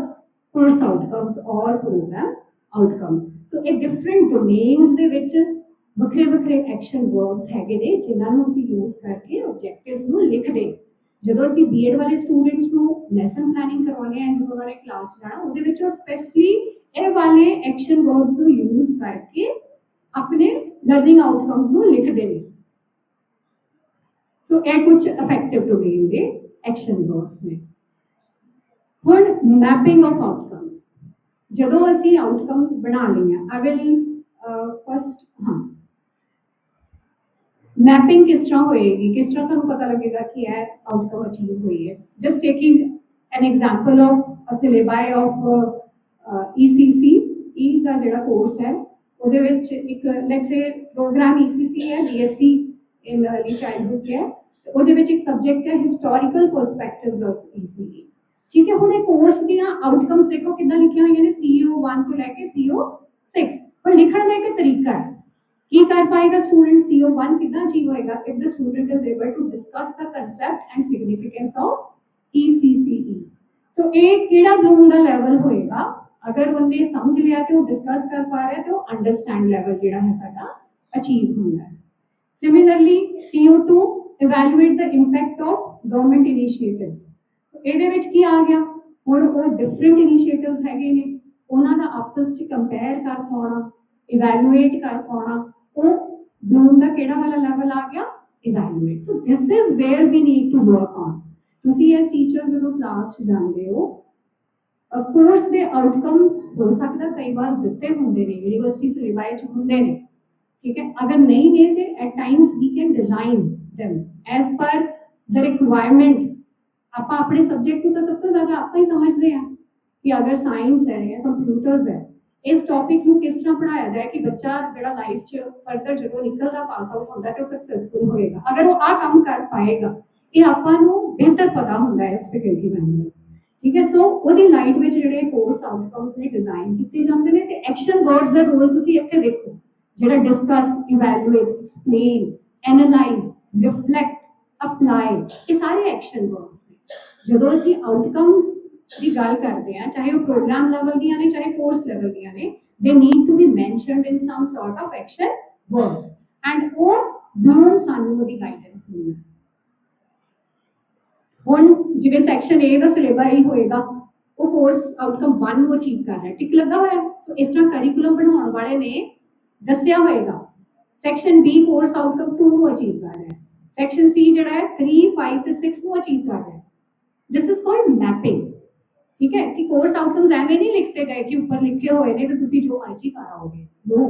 course outcomes or program outcomes। so ਇਹ different domains ਦੇ ਵਿੱਚ ਵੱਖਰੇ ਵੱਖਰੇ action verbs ਹੈਗੇ ਨੇ ਜਿਨ੍ਹਾਂ ਨੂੰ ਅਸੀਂ ਯੂਜ਼ ਕਰਕੇ ਆਬਜੈਕਟਿਵਸ ਨੂੰ ਲਿਖਦੇ। ਜਦੋਂ ਅਸੀਂ ਬੀਐਡ ਵਾਲੇ ਸਟੂਡੈਂਟਸ ਨੂੰ ਲੈਸਨ ਪਲੈਨਿੰਗ ਕਰਵਾਉਂਦੇ ਹਾਂ, ਜਦੋਂ ਉਹਨਾਂ ਨੇ ਕਲਾਸ 'ਚ ਜਾਣਾ, ਉਹਦੇ ਵਿੱਚ ਉਹ ਸਪੈਸ਼ਲੀ ਇਹ ਵਾਲੇ ਐਕਸ਼ਨ ਵਰਬਸ ਨੂੰ ਯੂਜ਼ ਕਰਕੇ ਆਪਣੇ ਲਰਨਿੰਗ ਆਊਟਕਮਸ ਨੂੰ ਲਿਖਦੇ ਨੇ। ਸੋ ਇਹ ਕੁਝ ਇਫੈਕਟਿਵ ਡੋਮੇਨ ਦੇ ਐਕਸ਼ਨ ਵਰਬਸ ਨੇ। ਹੁਣ ਮੈਪਿੰਗ ਆਫ ਆਊਟਕਮਸ, ਜਦੋਂ ਅਸੀਂ ਆਊਟਕਮਸ ਬਣਾ ਲਈਆਂ, ਆਈ ਵਿਲ ਫਸਟ मैपिंग किस तरह होएगी, किस तरह सानू पता लगेगा कि यह आउटकम अचीव हुई है। Just taking an example of a syllabi of ECC E का जेड़ा कोर्स है ਉਹਦੇ ਵਿੱਚ ਇੱਕ ਲੈਟਸ ਸੇ ਪ੍ਰੋਗਰਾਮ ਈਸੀਸੀ ਹੈ, ਬੀਐਸਸੀ ਇਨ अर्ਲੀ ਚਾਈਲਡਹੁੱਡ ਕੇਅਰ, ਉਹਦੇ ਵਿੱਚ ਇੱਕ ਸਬਜੈਕਟ ਹੈ ਹਿਸਟੋਰੀਕਲ ਪਰਸਪੈਕਟਿਵਸ ਆਫ ਈਸੀਈ, ਠੀਕ ਹੈ। ਹੁਣ ਇਹ ਕੋਰਸ ਦੀਆਂ ਆਊਟਕਮਸ ਦੇਖੋ ਕਿੱਦਾਂ ਲਿਖੀਆਂ ਹੋਈਆਂ ਨੇ, ਸੀਓ 1 ਤੋਂ ਲੈ ਕੇ ਸੀਓ 6। ਪਰ ਲਿਖਣ ਦਾ ਇੱਕ ਤਰੀਕਾ ਹੈ। ਕੀ ਕਰ ਪਾਏਗਾ ਸਟੂਡੈਂਟ? ਸੀਓ 1 ਕਿੱਦਾਂ ਅਚੀਵ ਹੋਏਗਾ? If the student is able to discuss the concept and significance of ECCE. So ਇਹ ਕਿਹੜਾ ਬਲੂਮ ਦਾ ਲੈਵਲ ਹੋਏਗਾ? ਅਗਰ ਉਹਨੇ ਸਮਝ ਲਿਆ ਤੇ ਉਹ ਡਿਸਕਸ ਕਰ ਪਾ ਰਿਹਾ ਤੇ ਉਹ ਅੰਡਰਸਟੈਂਡ ਲੈਵਲ ਜਿਹੜਾ ਹੈ ਸਾਡਾ ਅਚੀਵ ਹੁੰਦਾ ਹੈ। Similarly CO2 evaluate the impact of government initiatives. So ਇਹਦੇ ਵਿੱਚ ਕੀ ਆ ਗਿਆ? ਹੁਣ ਉਹ ਡਿਫਰੈਂਟ ਇਨੀਸ਼ੀਏਟਿਵਸ ਹੈਗੇ ਨੇ, ਉਹਨਾਂ ਦਾ ਆਪਸ 'ਚ ਕੰਪੇਅਰ ਕਰ ਪਾਉਣਾ, ਇਵੈਲੂਏਟ ਕਰ ਪਾਉਣਾ, ਉਹ ਬਲੂਮ ਦਾ ਕਿਹੜਾ ਵਾਲਾ ਲੈਵਲ ਆ ਗਿਆ? Evaluate. So this is where we need to work on. ਤੁਸੀਂ ਐਸ ਟੀਚਰਸ ਜਦੋਂ ਕਲਾਸ 'ਚ ਜਾਂਦੇ ਹੋ, ਕੋਰਸ ਦੇ ਆਊਟਕਮਸ ਹੋ ਸਕਦਾ ਕਈ ਵਾਰ ਦਿੱਤੇ ਹੁੰਦੇ ਨੇ, ਯੂਨੀਵਰਸਿਟੀ ਸਿਲੇਬਾਈ 'ਚ ਹੁੰਦੇ ਨੇ, ਠੀਕ ਹੈ। ਅਗਰ ਨਹੀਂ ਨੇ ਤੇ at times we can design them as per the requirement। ਆਪਾਂ ਆਪਣੇ ਸਬਜੈਕਟ ਨੂੰ ਤਾਂ ਸਭ ਤੋਂ ਜ਼ਿਆਦਾ ਆਪਾਂ ਹੀ ਸਮਝਦੇ ਹਾਂ ਕਿ ਅਗਰ ਸਾਇੰਸ ਹੈ ਜਾਂ ਕੰਪਿਊਟਰਸ ਹੈ, ਇਸ ਟੌਪਿਕ ਨੂੰ ਕਿਸ ਤਰ੍ਹਾਂ ਪੜ੍ਹਾਇਆ ਜਾਏ ਕਿ ਬੱਚਾ ਜਿਹੜਾ ਲਾਈਫ 'ਚ ਫਰਦਰ ਜਦੋਂ ਨਿਕਲਦਾ ਪਾਸ ਆਊਟ ਹੁੰਦਾ ਤੇ ਉਹ ਸਕਸੈਸਫੁਲ ਹੋਏਗਾ। ਅਗਰ ਉਹ ਆਹ ਕੰਮ ਕਰ ਪਾਏਗਾ, ਇਹ ਆਪਾਂ ਨੂੰ ਬਿਹਤਰ ਪਤਾ ਹੁੰਦਾ ਹੈ ਇਸ ਫੈਕਲਟੀ ਮੈਂਬਰਸ, ਠੀਕ ਹੈ। ਸੋ ਉਹਦੀ ਲਾਈਟ ਵਿੱਚ ਜਿਹੜੇ ਕੋਰਸ ਆਊਟਕਮਸ ਨੇ ਡਿਜ਼ਾਈਨ ਕੀਤੇ ਜਾਂਦੇ ਨੇ ਤੇ ਐਕਸ਼ਨ ਵਰਡਸ ਦਾ ਰੋਲ ਤੁਸੀਂ ਇੱਥੇ ਵੇਖੋ, ਜਿਹੜਾ discuss, evaluate, explain, analyse, reflect, apply, ਇਹ ਸਾਰੇ ਐਕਸ਼ਨ ਵਰਬਸ ਨੇ। ਜਦੋਂ ਅਸੀਂ ਆਊਟਕਮਸ ਦੀ ਗੱਲ ਕਰਦੇ ਹਾਂ, ਚਾਹੇ ਉਹ ਪ੍ਰੋਗਰਾਮ ਲੈਵਲ ਦੀਆਂ ਨੇ ਚਾਹੇ ਕੋਰਸ ਲੈਵਲ ਦੀਆਂ ਨੇ, they need to be mentioned in some sort of action words and ਉਹ ਬਲੂਮ ਸਾਨੂੰ ਉਹਦੀ ਗਾਈਡੈਂਸ ਦਿੰਦਾ। ਹੁਣ ਜਿਵੇਂ ਸੈਕਸ਼ਨ A ਦਾ ਸਿਲੇਬਸ ਹੀ ਹੋਏਗਾ, ਉਹ ਕੋਰਸ ਆਊਟਕਮ 1 ਨੂੰ ਅਚੀਵ ਕਰ ਰਿਹਾ, ਟਿਕ ਲੱਗਾ ਹੋਇਆ। ਸੋ ਇਸ ਤਰ੍ਹਾਂ ਕਰਿਕੂਲਮ ਬਣਾਉਣ ਵਾਲੇ ਨੇ ਦੱਸਿਆ ਹੋਏਗਾ ਸੈਕਸ਼ਨ B ਕੋਰਸ ਆਊਟਕਮ 2 ਨੂੰ ਅਚੀਵ ਕਰ ਰਿਹਾ, ਸੈਕਸ਼ਨ C ਜਿਹੜਾ ਹੈ 3, 5 ਤੇ 6 ਨੂੰ ਅਚੀਵ ਕਰ ਰਿਹਾ। This is called mapping. ਠੀਕ ਹੈ ਕਿ ਕੋਰਸ ਆਊਟਕਮਸ ਐਵੇਂ ਨਹੀਂ ਲਿਖਤੇ ਗਏ ਕਿ ਉੱਪਰ ਲਿਖੇ ਹੋਏ ਨੇ ਤੇ ਤੁਸੀਂ ਜੋ ਮਰਜ਼ੀ ਕਰ ਆਓਗੇ। No,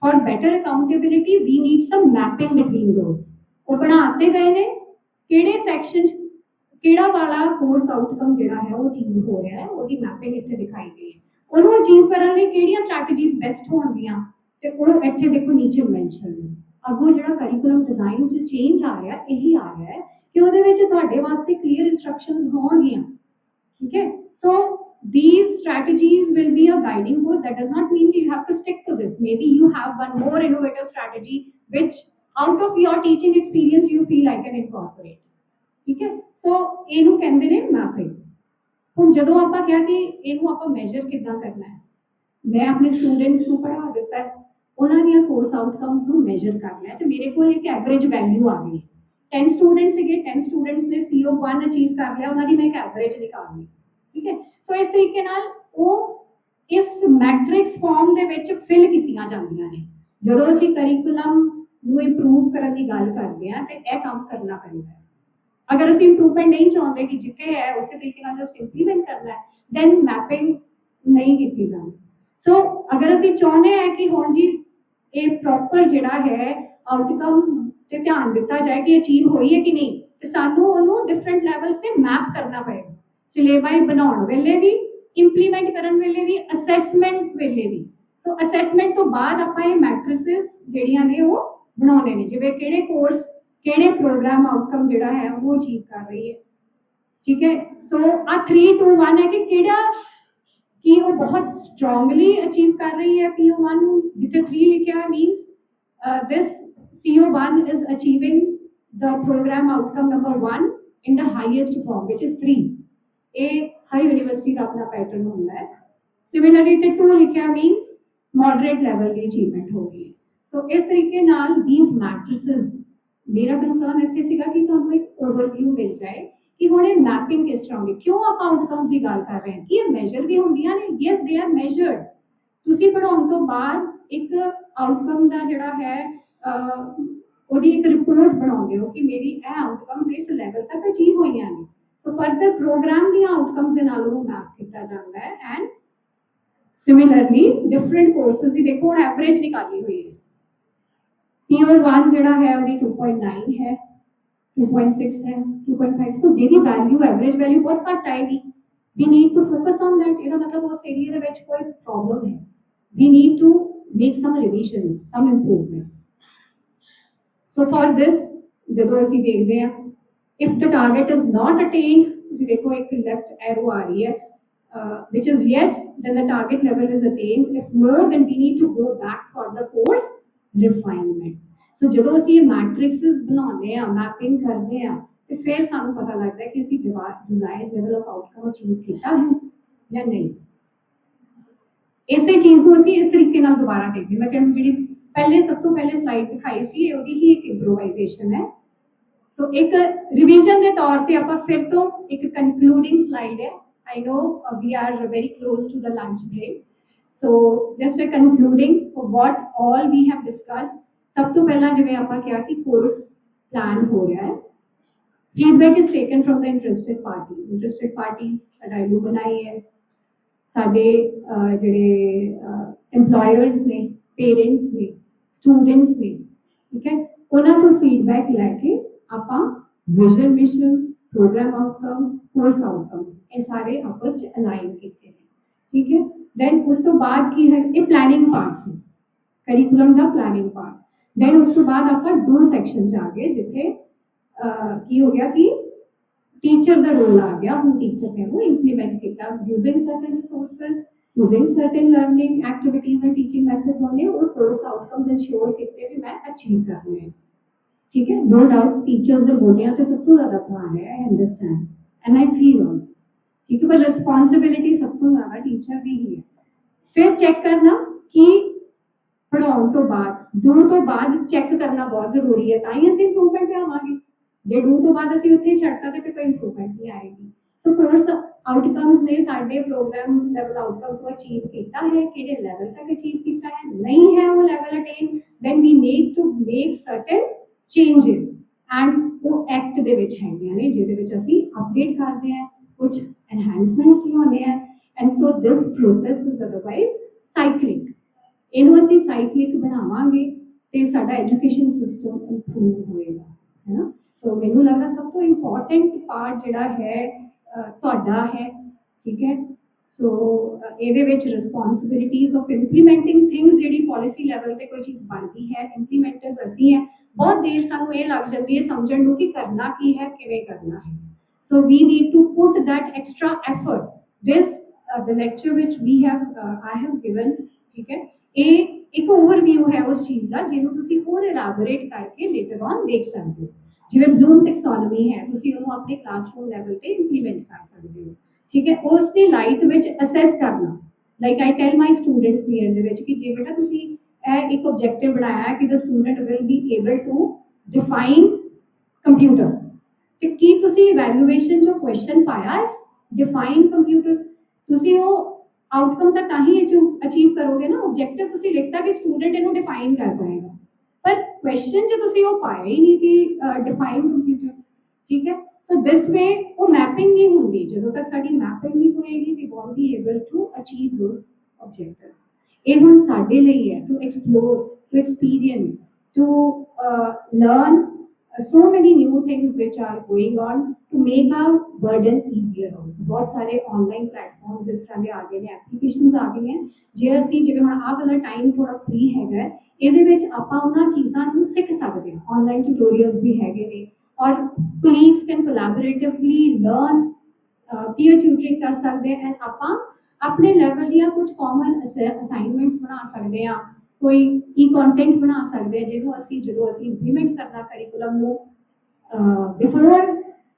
for better accountability we need some mapping between those. ਉਹ ਬਣਾਤੇ ਗਏ ਨੇ ਕਿਹੜੇ ਸੈਕਸ਼ਨ ਚ ਕਿਹੜਾ ਵਾਲਾ ਕੋਰਸ ਆਊਟਕਮ ਜਿਹੜਾ ਹੈ ਉਹ ਅਚੀਵ ਹੋ ਰਿਹਾ ਹੈ, ਉਹਦੀ ਮੈਪਿੰਗ ਇੱਥੇ ਦਿਖਾਈ ਗਈ ਹੈ। ਉਹਨੂੰ ਅਚੀਵ ਕਰਨ ਲਈ ਕਿਹੜੀਆਂ ਸਟ੍ਰੈਟਜੀਜ਼ ਬੈਸਟ ਹੋਣਗੀਆਂ ਤੇ ਉਹ ਇੱਥੇ ਦੇਖੋ ਨੀਚੇ ਮੈਂਸ਼ਨ ਨੇ। ਅੱਗੋਂ ਜਿਹੜਾ ਕਰਿਕੂਲਮ ਡਿਜ਼ਾਈਨ ਚ ਚੇਂਜ ਆ ਰਿਹਾ ਇਹੀ ਆ ਰਿਹਾ ਹੈ ਕਿ ਉਹਦੇ ਵਿੱਚ ਤੁਹਾਡੇ ਵਾਸਤੇ ਕਲੀਅਰ ਇਨਸਟਰਕਸ਼ਨਸ ਹੋਣਗੀਆਂ। ठीक है, so these strategies will be a guiding force. That does not mean you have to stick to this. Maybe you have one more innovative strategy which out of your teaching experience you feel I can incorporate. ठीक है, so ਇਹਨੂੰ ਕਹਿੰਦੇ ਨੇ mapping. ਹੁਣ ਜਦੋਂ ਆਪਾਂ ਕਿਹਾ ਕਿ ਇਹਨੂੰ ਆਪਾਂ ਮੈਜ਼ਰ ਕਿੱਦਾਂ ਕਰਨਾ ਹੈ, ਮੈਂ ਆਪਣੇ ਸਟੂਡੈਂਟਸ ਨੂੰ ਪੜ੍ਹਾ ਦਿੱਤਾ ਹੈ, ਉਹਨਾਂ ਦੀਆਂ ਕੋਰਸ ਆਊਟਕਮਸ ਨੂੰ ਮੈਜ਼ਰ ਕਰਨਾ ਹੈ ਤੇ ਮੇਰੇ ਕੋਲ ਇੱਕ ਐਵਰੇਜ ਵੈਲਿਊ ਆ ਗਈ। 10 ਸਟੂਡੈਂਟਸ ਸੀਗੇ, 10 ਸਟੂਡੈਂਟਸ ਨੇ CO1 ਅਚੀਵ ਕਰ ਲਿਆ, ਉਹਨਾਂ ਦੀ ਮੈਂ ਇੱਕ ਐਵਰੇਜ ਨਿਕਾਲਣੀ। ਠੀਕ ਹੈ, ਸੋ ਇਸ ਤਰੀਕੇ ਨਾਲ ਉਹ ਇਸ ਮੈਟ੍ਰਿਕਸ ਫਾਰਮ ਦੇ ਵਿੱਚ ਫਿਲ ਕੀਤੀਆਂ ਜਾਂਦੀਆਂ ਨੇ। ਜਦੋਂ ਅਸੀਂ ਕਰਿਕੂਲਮ ਨੂੰ ਇੰਪਰੂਵ ਕਰਨ ਦੀ ਗੱਲ ਕਰਦੇ ਹਾਂ ਤੇ ਇਹ ਕੰਮ ਕਰਨਾ ਪੈਂਦਾ ਹੈ। ਅਗਰ ਅਸੀਂ ਇੰਪਰੂਵਮੈਂਟ ਨਹੀਂ ਚਾਹੁੰਦੇ ਕਿ ਜਿੱਥੇ ਹੈ ਉਸੇ ਤਰੀਕੇ ਨਾਲ ਜਸਟ ਇੰਪਲੀਮੈਂਟ ਕਰਨਾ ਹੈ, ਦੈਨ ਮੈਪਿੰਗ ਨਹੀਂ ਕੀਤੀ ਜਾਂਦੀ। ਸੋ ਅਗਰ ਅਸੀਂ ਚਾਹੁੰਦੇ ਹਾਂ ਕਿ ਹੁਣ ਜੀ ਇਹ ਪ੍ਰੋਪਰ ਜਿਹੜਾ ਹੈ ਆਊਟਕਮ ਤੇ ਧਿਆਨ ਦਿੱਤਾ ਜਾਏ ਕਿ ਅਚੀਵ ਹੋਈ ਹੈ ਕਿ ਨਹੀਂ, ਤੇ ਸਾਨੂੰ ਉਹਨੂੰ ਡਿਫਰੈਂਟ ਲੈਵਲਸ ਤੇ ਮੈਪ ਕਰਨਾ ਪਏਗਾ। ਸਿਲੇਬਸ ਬਣਾਉਣ ਵੇਲੇ ਵੀ, ਇੰਪਲੀਮੈਂਟ ਕਰਨ ਵੇਲੇ ਵੀ, ਅਸੈਸਮੈਂਟ ਵੇਲੇ ਵੀ। ਸੋ ਅਸੈਸਮੈਂਟ ਤੋਂ ਬਾਅਦ ਆਪਾਂ ਇਹ ਮੈਟ੍ਰਿਸਿਸ ਜਿਹੜੀਆਂ ਨੇ ਉਹ ਬਣਾਉਣੇ ਨੇ, ਜਿਵੇਂ ਕਿਹੜੇ ਕੋਰਸ ਕਿਹੜੇ ਪ੍ਰੋਗਰਾਮ ਆਊਟਕਮ ਜਿਹੜਾ ਹੈ ਉਹ ਅਚੀਵ ਕਰ ਰਹੀ ਹੈ। ਠੀਕ ਹੈ, ਸੋ ਆ 3, 2, 1 ਹੈ ਕਿ ਕਿਹੜਾ ਕਿ ਉਹ ਬਹੁਤ ਸਟਰੋਂਗਲੀ ਅਚੀਵ ਕਰ ਰਹੀ ਹੈ PO1 ਨੂੰ, ਜਿੱਥੇ 3 ਲਿਖਿਆ means this CO1 is achieving the program outcome number 1 in the highest form which is 3। ਇਹ ਹਰ ਯੂਨੀਵਰਸਿਟੀ ਦਾ ਆਪਣਾ ਪੈਟਰਨ ਹੁੰਦਾ ਹੈ। ਸਿਮਿਲਰਲੀ ਤੇ 2 ਲਿਖਿਆ ਮੀਨਸ ਮੋਡਰੇਟ ਲੈਵਲ ਦੀ ਅਚੀਵਮੈਂਟ ਹੋ ਗਈ ਹੈ। ਸੋ ਇਸ ਤਰੀਕੇ ਨਾਲ these matrices, ਮੇਰਾ ਕੰਸਰਨ ਇੱਥੇ ਸੀਗਾ ਕਿ ਤੁਹਾਨੂੰ ਇੱਕ ਓਵਰਵਿਊ ਮਿਲ ਜਾਏ ਕਿ ਹੁਣ ਇਹ ਮੈਪਿੰਗ ਕਿਸ ਤਰ੍ਹਾਂ ਹੋਗੀ, ਕਿਉਂ ਆਪਾਂ ਆਊਟਕਮਸ ਦੀ ਗੱਲ ਕਰ ਰਹੇ ਹਾਂ, ਕਿ ਇਹ ਮੈਜ਼ਰ ਵੀ ਹੁੰਦੀਆਂ ਨੇ। Yes they are ਮੈਜ਼ਰਡ। ਤੁਸੀਂ ਪੜਾਉਣ ਤੋਂ ਬਾਅਦ ਇੱਕ ਆਊਟਕਮ ਦਾ ਜਿਹੜਾ ਹੈ ਉਹਦੀ ਇੱਕ ਰਿਪੋਰਟ ਬਣਾਉਂਦੇ ਹੋ ਕਿ ਮੇਰੀ ਇਹ ਆਊਟਕਮਸ ਇਸ ਲੈਵਲ ਤੱਕ ਅਚੀਵ ਹੋਈਆਂ ਨੇ। ਸੋ ਫਰਦਰ ਪ੍ਰੋਗਰਾਮ ਦੀਆਂ ਆਊਟਕਮਸ ਦੇ ਨਾਲ ਉਹ ਮੈਪ ਕੀਤਾ ਜਾਂਦਾ ਹੈ। ਐਂਡ ਸਿਮਿਲਰਲੀ ਡਿਫਰੈਂਟ ਕੋਰਸਿਸ ਦੀ ਦੇਖੋ ਹੁਣ ਐਵਰੇਜ ਨਿਕਾਲੀ ਹੋਈ ਹੈ। PO1 ਜਿਹੜਾ ਹੈ ਉਹਦੀ 2.9 ਹੈ, 2.6 ਹੈ, 2.5। ਸੋ ਜਿਹਦੀ ਵੈਲਿਊ ਐਵਰੇਜ ਵੈਲਿਊ ਬਹੁਤ ਘੱਟ ਆਏਗੀ, we need to focus on that। ਇਹਦਾ ਮਤਲਬ ਉਸ ਏਰੀਆ ਦੇ ਵਿੱਚ ਕੋਈ ਪ੍ਰੋਬਲਮ ਹੈ, we need to make some revisions, some improvements। So for this, ਜਦੋਂ ਅਸੀਂ ਦੇਖਦੇ ਹਾਂ if the target is not attained, ਤੁਸੀਂ ਦੇਖੋ ਇੱਕ left arrow ਆ ਰਹੀ ਹੈ which is yes, then the target level is attained। If no, then we need to go back for the course refinement। So ਜਦੋਂ ਅਸੀਂ ਇਹ ਮੈਟ੍ਰਿਕਸ ਬਣਾਉਂਦੇ ਆ, ਮੈਪਿੰਗ ਕਰਦੇ ਆ, ਤੇ ਫਿਰ ਸਾਨੂੰ ਪਤਾ ਲੱਗਦਾ ਹੈ ਕਿ ਅਸੀਂ desired level of outcome achieve ਕੀਤਾ ਹੈ ਜਾਂ ਨਹੀਂ। ਇਸੇ ਚੀਜ਼ ਨੂੰ ਅਸੀਂ ਇਸ ਤਰੀਕੇ ਨਾਲ ਦੁਬਾਰਾ ਦੇਖਦੇ। ਮੈਂ ਤੁਹਾਨੂੰ ਜਿਹੜੀ ਪਹਿਲੇ ਸਭ ਤੋਂ ਪਹਿਲੇ ਸਲਾਈਡ ਦਿਖਾਈ ਸੀ ਉਹਦੀ ਹੀ ਇੱਕ ਇੰਪਰੋਵਾਈਜ਼ੇਸ਼ਨ ਹੈ। ਸੋ ਇੱਕ ਰਿਵੀਜ਼ਨ ਦੇ ਤੌਰ ਤੇ ਆਪਾਂ ਫਿਰ ਤੋਂ ਇੱਕ ਕਨਕਲੂਡਿੰਗ ਸਲਾਈਡ ਹੈ। I know we are very close to the lunch break, so just a concluding for what all we have discussed। ਸਭ ਤੋਂ ਪਹਿਲਾਂ ਜਿਵੇਂ ਆਪਾਂ ਕਿਹਾ ਕਿ ਕੋਰਸ ਪਲਾਨ ਹੋ ਰਿਹਾ ਹੈ, feedback is taken from the interested parties ਡਾਇਲੂ ਬਣਾਈ ਹੈ, ਸਾਡੇ ਜਿਹੜੇ EMPLOYERS ਨੇ, ਪੇਰੈਂਟਸ ਨੇ, ਸਟੂਡੈਂਟਸ ਨੇ। ਠੀਕ ਹੈ, ਉਹਨਾਂ ਤੋਂ ਫੀਡਬੈਕ ਲੈ ਕੇ ਆਪਾਂ vision, mission, program outcomes, course outcomes ਇਹ ਸਾਰੇ ਆਪਸ ਚ ਅਲਾਈਨ ਕੀਤੇ ਨੇ। ਠੀਕ ਹੈ, ਦੈਨ ਉਸ ਤੋਂ ਬਾਅਦ ਕੀ ਹੈ, ਇਹ ਪਲੈਨਿੰਗ ਪਾਰਟ ਸੀ, ਕਰਿਕੂਲਮ ਦਾ ਪਲੈਨਿੰਗ ਪਾਰਟ। ਦੈਨ ਉਸ ਤੋਂ ਬਾਅਦ ਆਪਾਂ ਡੂ ਸੈਕਸ਼ਨ ਚ ਆ ਗਏ, ਜਿੱਥੇ ਕੀ ਹੋ ਗਿਆ ਕਿ ਟੀਚਰ ਦਾ ਰੋਲ ਆ ਗਿਆ। ਹੁਣ ਟੀਚਰ ਨੇ ਉਹ ਇੰਪਲੀਮੈਂਟ ਕੀਤਾ using certain resources, using certain learning activities and teaching methods ਉਹਨੇ ਉਹ ਕੋਰਸ ਆਊਟਕਮਸ ਇਨਸ਼ੋਰ ਕੀਤੇ ਵੀ ਮੈਂ ਅਚੀਵ ਕਰਨੇ। ਠੀਕ ਹੈ, नो डाउट टीचर्स ਦੇ ਮੋਢਿਆਂ ਤੇ ਸਭ ਤੋਂ ਜ਼ਿਆਦਾ ਭਾਰ ਹੈ, I understand. And I feel also, ठीक है, पर रिस्पॉन्सिबिलिटी सब तो ज़्यादा टीचर की ही है। फिर चेक करना कि पढ़ाउण तो बाद डू तो बाद चेक करना बहुत जरूरी है, तां ही ਅਸੀਂ ਇੰਪਰੂਵਮੈਂਟ ਲਿਆਵਾਂਗੇ। ਜੇ ਡੂ ਤੋਂ ਬਾਅਦ ਅਸੀਂ ਉੱਥੇ ਹੀ ਛੱਡਤਾ ਤੇ ਫਿਰ ਕੋਈ ਇੰਪਰੂਵਮੈਂਟ ਨਹੀਂ ਆਏਗੀ। ਸੋ ਕੋਰਸ ਆਊਟਕਮਸ ਨੇ ਸਾਡੇ ਪ੍ਰੋਗਰਾਮ ਲੈਵਲ ਆਊਟਕਮਸ ਨੂੰ ਅਚੀਵ ਕੀਤਾ ਹੈ, ਕਿਹੜੇ ਲੈਵਲ ਤੱਕ ਅਚੀਵ ਕੀਤਾ ਹੈ, ਨਹੀਂ ਹੈ ਉਹ level attain, then we need to make certain changes and ਉਹ ਐਕਟ ਦੇ ਵਿੱਚ ਹੈਗੀਆਂ ਨੇ ਜਿਹਦੇ ਵਿੱਚ ਅਸੀਂ ਅਪਡੇਟ ਕਰਦੇ ਹਾਂ, ਕੁਝ ਐਨਹਾਂਸਮੈਂਟਸ ਲਿਆਉਂਦੇ ਹਾਂ। And so this process is otherwise cyclic. ਇਹਨੂੰ ਅਸੀਂ ਸਾਈਕਲਿਕ ਬਣਾਵਾਂਗੇ ਤੇ ਸਾਡਾ ਐਜੂਕੇਸ਼ਨ ਸਿਸਟਮ ਇੰਪਰੂਵ ਹੋਏਗਾ, ਹੈ ਨਾ। ਸੋ ਮੈਨੂੰ ਲੱਗਦਾ ਸਭ ਤੋਂ ਇੰਪੋਰਟੈਂਟ ਪਾਰਟ ਜਿਹੜਾ ਹੈ ਤੁਹਾਡਾ ਹੈ, ਠੀਕ ਹੈ। ਸੋ ਇਹਦੇ ਵਿੱਚ ਰਿਸਪੌਂਸਿਬਿਲਿਟੀਜ਼ ਆਫ ਇੰਪਲੀਮੈਂਟਿੰਗ ਥਿੰਗਸ, ਜਿਹੜੀ ਪਾਲਿਸੀ ਲੈਵਲ ਤੇ ਕੋਈ ਚੀਜ਼ ਬਣਦੀ ਹੈ, ਇੰਪਲੀਮੈਂਟਰਸ ਅਸੀਂ ਹੈ। ਬਹੁਤ ਦੇਰ ਸਾਨੂੰ ਇਹ ਲੱਗ ਜਾਂਦੀ ਹੈ ਸਮਝਣ ਨੂੰ ਕਿ ਕਰਨਾ ਕੀ ਹੈ, ਕਿਵੇਂ ਕਰਨਾ ਹੈ। So we need to put that extra effort. This the lecture which we have I have given, ਠੀਕ ਹੈ, ਇਹ ਇੱਕ ਓਵਰਵਿਊ ਹੈ ਉਸ ਚੀਜ਼ ਦਾ ਜਿਹਨੂੰ ਤੁਸੀਂ ਹੋਰ ਇਲੈਬੋਰੇਟ ਕਰਕੇ ਲੇਟਰ ਔਨ ਦੇਖ ਸਕਦੇ ਹੋ। ਜਿਵੇਂ ਬਲੂਮ ਟੈਕਸੋਨਮੀ ਹੈ, ਤੁਸੀਂ ਉਹਨੂੰ ਆਪਣੇ ਕਲਾਸਰੂਮ ਲੈਵਲ ਤੇ ਇੰਪਲੀਮੈਂਟ ਕਰ ਸਕਦੇ ਹੋ, ਠੀਕ ਹੈ। ਉਸ ਦੀ ਲਾਈਟ ਵਿੱਚ ਅਸੈਸ ਕਰਨਾ, like I tell my students period ਦੇ ਵਿੱਚ ਕਿ ਜੇ ਬੇਟਾ ਤੁਸੀਂ ਇਹ ਇੱਕ ਆਬਜੈਕਟਿਵ ਬਣਾਇਆ ਹੈ ਕਿ the student will be able to define computer, ਤੇ ਕੀ ਤੁਸੀਂ ਇਵੈਲੂਏਸ਼ਨ 'ਚੋਂ ਕੁਐਸਚਨ ਪਾਇਆ ਹੈ ਡਿਫਾਈਨ ਕੰਪਿਊਟਰ? ਤੁਸੀਂ ਉਹ ਆਊਟਕਮ ਤਾਂ ਹੀ ਅਚੀਵ ਕਰੋਗੇ ਨਾ। ਆਬਜੈਕਟਿਵ ਤੁਸੀਂ ਲਿਖਤਾ ਕਿ ਸਟੂਡੈਂਟ ਇਹਨੂੰ ਡਿਫਾਈਨ ਕਰ ਪਾਏਗਾ, ਪਰ ਕੁਐਸਚਨ 'ਚ ਤੁਸੀਂ ਉਹ ਪਾਇਆ ਹੀ ਨਹੀਂ ਕਿ ਡਿਫਾਈਨ ਕੰਪਿਊਟਰ, ਠੀਕ ਹੈ। ਸੋ ਦਿਸ ਵੇ ਉਹ ਮੈਪਿੰਗ ਨਹੀਂ ਹੁੰਦੀ। ਜਦੋਂ ਤੱਕ ਸਾਡੀ ਮੈਪਿੰਗ ਨਹੀਂ ਹੋਏਗੀ we won't be able to achieve those objectives. ਇਹ ਹੁਣ ਸਾਡੇ ਲਈ ਹੈ to explore, to experience, to learn so many new things which are going on to make our burden easier also। ਬਹੁਤ ਸਾਰੇ ਆਨਲਾਈਨ ਪਲੇਟਫਾਰਮਸ ਇਸ ਤਰ੍ਹਾਂ ਦੇ ਆ ਗਏ ਨੇ, ਐਪਲੀਕੇਸ਼ਨਸ ਆ ਗਈਆਂ। ਜੇ ਅਸੀਂ ਜਿਵੇਂ ਹੁਣ ਆਹ ਵਾਲਾ ਟਾਈਮ ਥੋੜਾ ਫ੍ਰੀ ਹੈਗਾ, ਇਹਦੇ ਵਿੱਚ ਆਪਾਂ ਉਹਨਾਂ ਚੀਜ਼ਾਂ ਨੂੰ ਸਿੱਖ ਸਕਦੇ ਹਾਂ। ਆਨਲਾਈਨ ਟਿਊਟੋਰੀਅਲਸ ਵੀ ਹੈਗੇ ਨੇ ਔਰ colleagues can collaboratively learn, peer tutoring ਕਰ ਸਕਦੇ ਹਾਂ। ਐਂਡ ਆਪਾਂ ਆਪਣੇ ਲੈਵਲ ਦੀਆਂ ਕੁਝ ਕਾਮਨ ਅਸਾਈਨਮੈਂਟਸ ਬਣਾ ਸਕਦੇ ਹਾਂ, ਕੋਈ ਈ ਕੰਟੈਂਟ ਬਣਾ ਸਕਦੇ ਹਾਂ ਜਿਹਨੂੰ ਅਸੀਂ ਜਦੋਂ ਅਸੀਂ ਇੰਪਲੀਮੈਂਟ ਕਰਨਾ ਕਰਿਕੂਲਮ ਨੂੰ before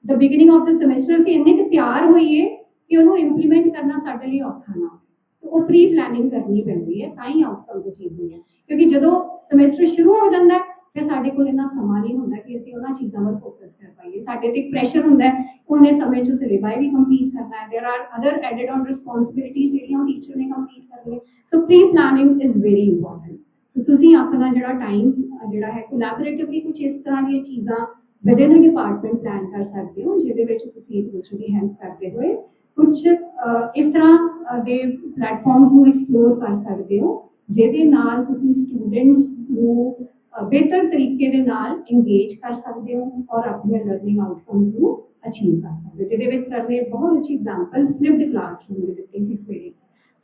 the beginning of the semester ਅਸੀਂ ਇੰਨੇ ਕੁ ਤਿਆਰ ਹੋਈਏ ਕਿ ਉਹਨੂੰ ਇੰਪਲੀਮੈਂਟ ਕਰਨਾ ਸਾਡੇ ਲਈ ਔਖਾ ਨਾ। ਸੋ ਉਹ ਪ੍ਰੀ ਪਲੈਨਿੰਗ ਕਰਨੀ ਪੈਂਦੀ ਹੈ, ਤਾਂ ਹੀ ਆਊਟਕਮਸ ਅਚੀਵ ਹੁੰਦੇ ਆ। ਕਿਉਂਕਿ ਜਦੋਂ ਸਮੈਸਟਰ ਸ਼ੁਰੂ ਹੋ ਜਾਂਦਾ ਫਿਰ ਸਾਡੇ ਕੋਲ ਇੰਨਾ ਸਮਾਂ ਨਹੀਂ ਹੁੰਦਾ ਕਿ ਅਸੀਂ ਉਹਨਾਂ ਚੀਜ਼ਾਂ ਵੱਲ ਫੋਕਸ ਕਰ ਪਾਈਏ। ਸਾਡੇ ਤੇ ਇੱਕ ਪ੍ਰੈਸ਼ਰ ਹੁੰਦਾ ਹੈ ਉਹਨੇ ਸਮੇਂ 'ਚ ਸਿਲੇਬਸ ਵੀ ਕੰਪਲੀਟ ਕਰਨਾ ਹੈ, there are other added on responsibilities ਜਿਹੜੀਆਂ ਉਹ ਟੀਚਰ ਨੇ ਕੰਪਲੀਟ ਕਰਨੀਆਂ। So pre planning is very important. So ਤੁਸੀਂ ਆਪਣਾ ਜਿਹੜਾ ਟਾਈਮ ਜਿਹੜਾ ਹੈ ਕੋਲੈਬੋਰੇਟਿਵਲੀ ਕੁਝ ਇਸ ਤਰ੍ਹਾਂ ਦੀਆਂ ਚੀਜ਼ਾਂ ਵਿਦਿਨ ਡਿਪਾਰਟਮੈਂਟ ਪਲਾਨ ਕਰ ਸਕਦੇ ਹੋ ਜਿਹਦੇ ਵਿੱਚ ਤੁਸੀਂ ਇੱਕ ਦੂਸਰੇ ਦੀ ਹੈਲਪ ਕਰਦੇ ਹੋਏ ਕੁਝ ਇਸ ਤਰ੍ਹਾਂ ਦੇ ਪਲੇਟਫਾਰਮਸ ਨੂੰ ਐਕਸਪਲੋਰ ਕਰ ਸਕਦੇ ਹੋ ਜਿਹਦੇ ਨਾਲ ਤੁਸੀਂ ਸਟੂਡੈਂਟਸ ਨੂੰ ਬਿਹਤਰ ਤਰੀਕੇ ਦੇ ਨਾਲ ਇੰਗੇਜ ਕਰ ਸਕਦੇ ਹੋ ਔਰ ਆਪਣੀਆਂ ਲਰਨਿੰਗ ਆਊਟਕਮਸ ਨੂੰ ਅਚੀਵ ਕਰ ਸਕਦੇ ਹੋ। ਜਿਹਦੇ ਵਿੱਚ ਸਰ ਨੇ ਬਹੁਤ ਅੱਛੀ ਐਗਜ਼ਾਮਪਲ ਫਲਿਪਡ ਕਲਾਸਰੂਮ ਦੀ ਦਿੱਤੀ ਸੀ ਸਵੇਰੇ।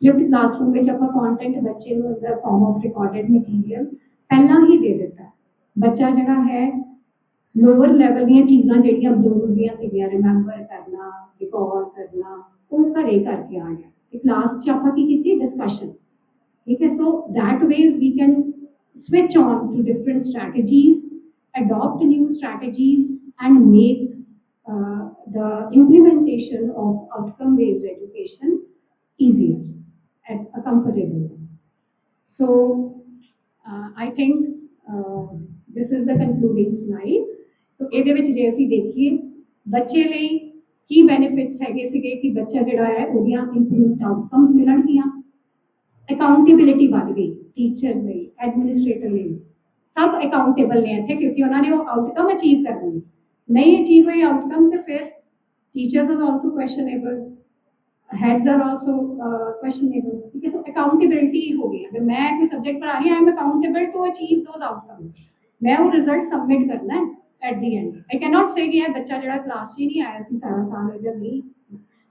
ਫਲਿਪਡ ਕਲਾਸਰੂਮ ਵਿੱਚ ਆਪਾਂ ਕੰਟੈਂਟ ਬੱਚੇ ਨੂੰ ਅੰਦਰ ਫਾਰਮ ਆਫ ਰਿਕਾਰਡਡ ਮਟੀਰੀਅਲ ਪਹਿਲਾਂ ਹੀ ਦੇ ਦਿੱਤਾ। ਬੱਚਾ ਜਿਹੜਾ ਹੈ ਲੋਅਰ ਲੈਵਲ ਦੀਆਂ ਚੀਜ਼ਾਂ ਜਿਹੜੀਆਂ ਬਲੂਮਸ ਦੀਆਂ ਸੀਗੀਆਂ, ਰਿਮੈਂਬਰ ਕਰਨਾ, ਰਿਕਾਲ ਕਰਨਾ, ਉਹ ਘਰੇ ਕਰਕੇ ਆ ਗਿਆ ਤੇ ਕਲਾਸ 'ਚ ਆਪਾਂ ਕੀ ਕੀਤੀ, ਡਿਸਕਸ਼ਨ, ਠੀਕ ਹੈ। So that ways we can switch on to different strategies, adopt new strategies and make the implementation of outcome based education easier and a comfortable one. So I think this is the concluding slide. So ਇਹਦੇ ਵਿੱਚ ਜੇ ਅਸੀਂ ਦੇਖੀਏ ਬੱਚੇ ਲਈ ਕੀ benefits ਹੈਗੇ ਸੀਗੇ ਕਿ ਬੱਚਾ ਜਿਹੜਾ ਹੈ ਉਹਦੀਆਂ ਇੰਪਰੂਵਡ ਆਊਟਕਮਸ ਮਿਲਣਗੀਆਂ, ਅਕਾਊਂਟੇਬਿਲਿਟੀ ਵੱਧ ਗਈ ਟੀਚਰ ਲਈ, ਐਡਮਿਨਿਸਟ੍ਰੇਟਰ ਲਈ, ਸਭ ਅਕਾਊਂਟੇਬਲ ਨੇ ਇੱਥੇ ਕਿਉਂਕਿ ਉਹਨਾਂ ਨੇ ਉਹ ਆਊਟਕਮ ਅਚੀਵ ਕਰਨੀ। ਨਹੀਂ ਅਚੀਵ ਹੋਈ ਆਊਟਕਮ ਤੇ ਫਿਰ teachers are also questionable, heads are also questionable, ठीक है। So accountability हो गई, अगर मैं कोई सब्जेक्ट पढ़ा रही हूँ I am accountable to achieve those outcomes. मैं वो रिजल्ट सबमिट करना है at the end. I can not say कि यार बच्चा जो क्लास ही नहीं आया सी सारा साल इधर नहीं।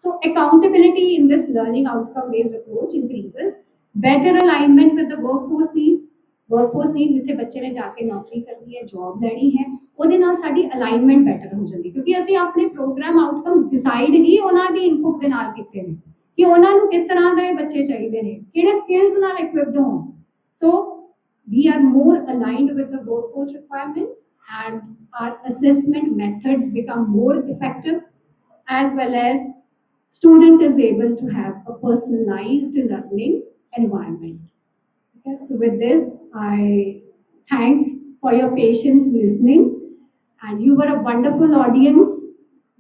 So accountability in this learning outcome based approach increases, better alignment with the workforce needs। Workforce need जिथे बच्चे ने जाके नौकरी करनी है, जॉब लैनी है, ਉਹਦੇ ਨਾਲ ਸਾਡੀ ਅਲਾਈਨਮੈਂਟ ਬੈਟਰ ਹੋ ਜਾਂਦੀ ਕਿਉਂਕਿ ਅਸੀਂ ਆਪਣੇ ਪ੍ਰੋਗਰਾਮ ਆਊਟਕਮਸ ਡਿਸਾਈਡ ਹੀ ਉਹਨਾਂ ਦੀ ਇਨਪੁਟ ਦੇ ਨਾਲ ਕੀਤੇ ਨੇ ਕਿ ਉਹਨਾਂ ਨੂੰ ਕਿਸ ਤਰ੍ਹਾਂ ਦੇ ਬੱਚੇ ਚਾਹੀਦੇ ਨੇ, ਕਿਹੜੇ ਸਕਿੱਲਸ ਨਾਲ ਇਕਵਿਪਡ ਹੋਣ। ਸੋ we are more aligned with the workforce requirements and our assessment methods become more effective as well as student is able to have a personalized learning environment. Okay, so with this, I thank for your patience listening, and you were a wonderful audience.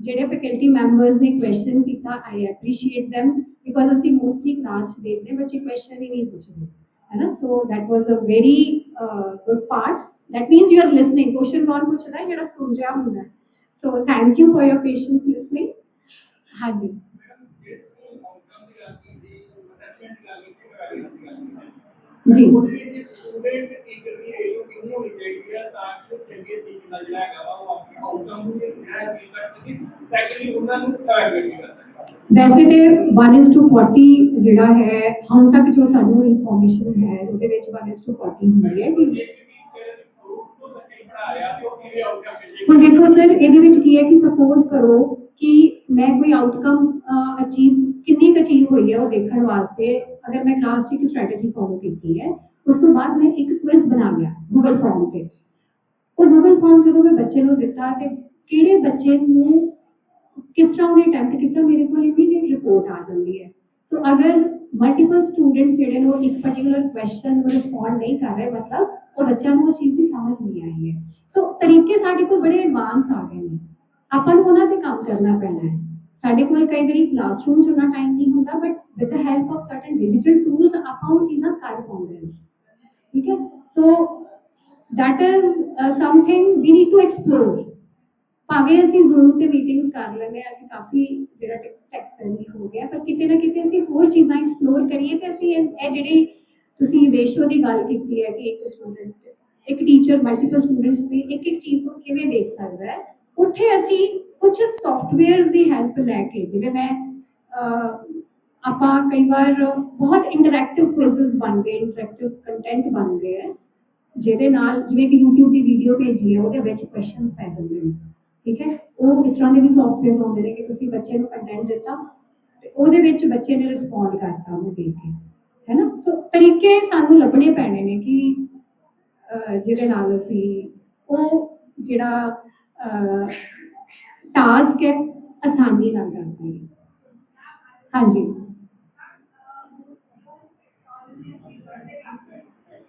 ਜਿਹੜੇ faculty members ਨੇ question ਕੀਤਾ, I appreciate them because ਅਸੀਂ mostly class 'ਚ ਦੇਖਦੇ ਹਾਂ ਬੱਚੇ question ਹੀ ਨਹੀਂ ਪੁੱਛਦੇ, ਹੈ ਨਾ? So that was a very good part. That means you are listening. Question ਕੌਣ ਪੁੱਛਦਾ ਹੈ? ਜਿਹੜਾ ਸੁਣ ਰਿਹਾ ਹੁੰਦਾ ਹੈ. So thank you for your patience listening. ਹਾਂਜੀ ਜੀ ਉਹਦੇ ਸਟੂਡੈਂਟ ਟੀਚਰ ਦੀ ਰੇਸ਼ੋ ਕਿੰਨੀ ਹੋਣੀ ਚਾਹੀਦੀ ਹੈ ਤਾਂ ਕਿ ਉਹ ਚੰਗੇ ਤਰੀਕੇ ਨਾਲ ਜਿਹੜਾ ਹੈਗਾ ਵਾ ਉਹ ਆਪਣੇ ਆਊਟਕਮ ਨੂੰ ਜਿਹੜਾ ਹੈ ਕਰ ਸਕੇ ਸੈਕੰਡਲੀ ਉਹਨਾਂ ਨੂੰ ਟਾਰਗੇਟ ਕਰ ਸਕੇ ਵੈਸੇ ਤੇ 1:40 ਜਿਹੜਾ ਹੈ ਹੁਣ ਤੱਕ ਜੋ ਸਾਨੂੰ ਇਨਫੋਰਮੇਸ਼ਨ ਹੈ ਉਹਦੇ ਵਿੱਚ 1:40 ਹੁੰਦੀ ਹੈ ਕਿ ਹੁਣ ਦੇਖੋ ਸਰ ਇਹਦੇ ਵਿੱਚ ਕੀ ਹੈ ਕਿ ਸਪੋਜ਼ ਕਰੋ ਕਿ ਮੈਂ ਕੋਈ ਆਊਟਕਮ ਅਚੀਵ ਕਿੰਨੀ ਕੁ ਅਚੀਵ ਹੋਈ ਹੈ ਉਹ ਦੇਖਣ ਵਾਸਤੇ ਅਗਰ ਮੈਂ ਕਲਾਸ 'ਚ ਇੱਕ ਸਟ੍ਰੈਟਜੀ ਫੋਲੋ ਕੀਤੀ ਹੈ ਉਸ ਤੋਂ ਬਾਅਦ ਮੈਂ ਇੱਕ ਕੁਇਜ਼ ਬਣਾ ਲਿਆ ਗੂਗਲ ਫਾਰਮ ਤੇ ਉਹ ਗੂਗਲ ਫਾਰਮ ਜਦੋਂ ਮੈਂ ਬੱਚੇ ਨੂੰ ਦਿੱਤਾ ਤੇ ਕਿਹੜੇ ਬੱਚੇ ਨੂੰ ਕਿਸ ਤਰ੍ਹਾਂ ਉਹਨੇ ਅਟੈਂਪਟ ਕੀਤਾ ਮੇਰੇ ਕੋਲ ਇਮੀਡੀਏਟ ਰਿਪੋਰਟ ਆ ਜਾਂਦੀ ਹੈ ਸੋ ਅਗਰ ਮਲਟੀਪਲ ਸਟੂਡੈਂਟਸ ਜਿਹੜੇ ਨੂੰ ਇੱਕ ਪਾਰਟਿਕੂਲਰ ਕੁਐਸਚਨ ਨੂੰ ਰਿਸਪੌਂਡ ਨਹੀਂ ਕਰ ਰਹੇ ਮਤਲਬ ਉਹ ਬੱਚਿਆਂ ਨੂੰ ਉਸ ਚੀਜ਼ ਦੀ ਸਮਝ ਨਹੀਂ ਆਈ ਹੈ ਸੋ ਤਰੀਕੇ ਸਾਡੇ ਕੋਲ ਬੜੇ ਐਡਵਾਂਸ ਆ ਗਏ ਨੇ ਆਪਾਂ ਨੂੰ ਉਹਨਾਂ ਤੇ ਕੰਮ ਕਰਨਾ ਪੈਣਾ ਹੈ ਸਾਡੇ ਕੋਲ ਕਈ ਵਾਰੀ ਕਲਾਸਰੂਮ 'ਚ ਉਹਨਾਂ ਟਾਈਮ ਨਹੀਂ ਹੁੰਦਾ but with the help of certain digital tools ਆਪਾਂ ਉਹ ਚੀਜ਼ਾਂ ਕਰ ਪਾਉਂਦੇ ਹਾਂ ਠੀਕ ਹੈ ਸੋ that is something we need to explore ਭਾਵੇਂ ਅਸੀਂ ਜ਼ੂਮ ਤੇ ਮੀਟਿੰਗਸ ਕਰ ਲੈਂਦੇ ਹਾਂ ਅਸੀਂ ਕਾਫੀ ਜਿਹੜਾ ਟੈਕਸਨ ਹੋ ਗਿਆ ਪਰ ਕਿਤੇ ਨਾ ਕਿਤੇ ਅਸੀਂ ਹੋਰ ਚੀਜ਼ਾਂ ਐਕਸਪਲੋਰ ਕਰੀਏ ਤੇ ਅਸੀਂ ਇਹ ਜਿਹੜੀ ਤੁਸੀਂ ਰੇਸ਼ੋ ਦੀ ਗੱਲ ਕੀਤੀ ਹੈ ਕਿ ਇੱਕ ਸਟੂਡੈਂਟ ਇੱਕ ਟੀਚਰ ਮਲਟੀਪਲ ਸਟੂਡੈਂਟਸ ਦੀ ਇੱਕ ਇੱਕ ਚੀਜ਼ ਨੂੰ ਕਿਵੇਂ ਦੇਖ ਸਕਦਾ ਹੈ ਉੱਥੇ ਅਸੀਂ ਕੁਝ ਸੌਫਟਵੇਅਰਸ ਦੀ ਹੈਲਪ ਲੈ ਕੇ ਜਿਵੇਂ ਮੈਂ ਆਪਾਂ ਕਈ ਵਾਰ ਬਹੁਤ ਇੰਟਰੈਕਟਿਵ ਕੁਇਜ਼ਸ ਬਣਦੇ ਇੰਟਰੈਕਟਿਵ ਕੰਟੈਂਟ ਬਣਦੇ ਹੈ ਜਿਹਦੇ ਨਾਲ ਜਿਵੇਂ ਕਿ YouTube ਦੀ ਵੀਡੀਓ ਭੇਜੀ ਹੈ ਉਹਦੇ ਵਿੱਚ ਕੁਐਸਚਨਸ ਪੈ ਜਾਂਦੇ ਨੇ ਠੀਕ ਹੈ ਉਹ ਇਸ ਤਰ੍ਹਾਂ ਦੇ ਵੀ ਸੌਫਟਵੇਅਰਸ ਆਉਂਦੇ ਨੇ ਕਿ ਤੁਸੀਂ ਬੱਚੇ ਨੂੰ ਕੰਟੈਂਟ ਦਿੱਤਾ ਤੇ ਉਹਦੇ ਵਿੱਚ ਬੱਚੇ ਨੇ ਰਿਸਪੌਂਡ ਕਰਤਾ ਉਹਨੂੰ ਦੇਖ ਕੇ ਹੈ ਨਾ ਸੋ ਤਰੀਕੇ ਸਾਨੂੰ ਲੱਭਣੇ ਪੈਣੇ ਨੇ ਕਿ ਜਿਹਦੇ ਨਾਲ ਅਸੀਂ ਉਹ ਜਿਹੜਾ ਟਾਸਕ ਹੈ ਆਸਾਨੀ ਨਾਲ ਕਰ ਪਾਈਏ ਹਾਂਜੀ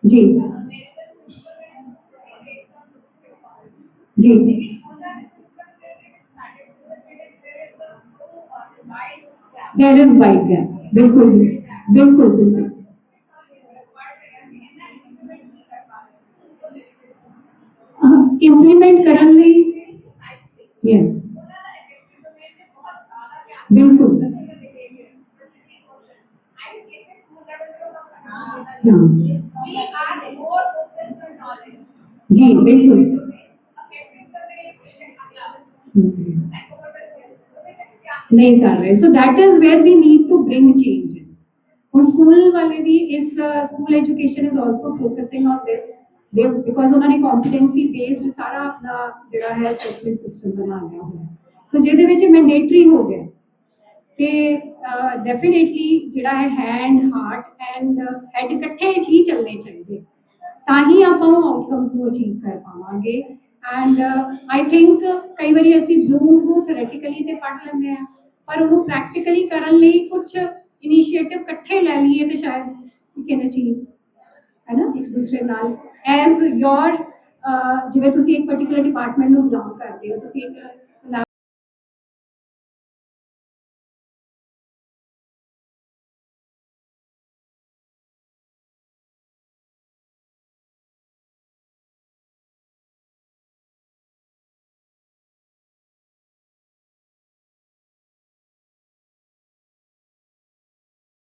ਜੀ जी देयर इज वाइड गैप बिल्कुल जी बिल्कुल बिल्कुल इम्प्लीमेंट करने ਲਈ यस बिल्कुल हाँ जी बिल्कुल नहीं कर रहे so that is where we need to bring change ਹੁਣ ਸਕੂਲ ਵਾਲੇ ਵੀ ਇਸ school education is also focusing on this ਦੇ ਬਿਕੋਜ਼ ਉਹਨਾਂ ਨੇ ਕੰਪੀਟੈਂਸੀ ਬੇਸਡ ਸਾਰਾ ਆਪਣਾ ਜਿਹੜਾ ਹੈ ਅਸੈਸਮੈਂਟ ਸਿਸਟਮ ਬਣਾ ਲਿਆ ਹੋਇਆ ਸੋ ਜਿਹਦੇ ਵਿੱਚ ਮੈਂਡੇਟਰੀ ਹੋ ਗਿਆ ਤੇ ਡੈਫੀਨੇਟਲੀ ਜਿਹੜਾ ਹੈ ਹੈਂਡ ਹਾਰਟ ਐਂਡ ਹੈਡ ਇਕੱਠੇ ਹੀ ਚੱਲਣੇ ਚਾਹੀਦੇ ਤਾਂ ਹੀ ਆਪਾਂ ਉਹ ਆਊਟਕਮਸ ਨੂੰ ਅਚੀਵ ਕਰ ਪਾਵਾਂਗੇ ਐਂਡ ਆਈ ਥਿੰਕ ਕਈ ਵਾਰੀ ਅਸੀਂ ਬਲੂਮਸ ਨੂੰ ਥਿਓਰੈਟੀਕਲੀ ਤੇ ਪੜ੍ਹ ਲੈਂਦੇ ਹਾਂ ਪਰ ਉਹਨੂੰ ਪ੍ਰੈਕਟੀਕਲੀ ਕਰਨ ਲਈ ਕੁਝ ਇਨੀਸ਼ੀਏਟਿਵ ਇਕੱਠੇ ਲੈ ਲਈਏ ਤੇ ਸ਼ਾਇਦ ਵੀ ਕੈਨ ਅਚੀਵ ਹੈ ਨਾ ਇੱਕ ਦੂਸਰੇ ਨਾਲ ਐਜ਼ ਯੋਰ ਜਿਵੇਂ ਤੁਸੀਂ ਇੱਕ ਪਾਰਟਿਕੂਲਰ ਡਿਪਾਰਟਮੈਂਟ ਨੂੰ ਬਿਲੋਂਗ ਕਰਦੇ ਹੋ ਤੁਸੀਂ ਇੱਕ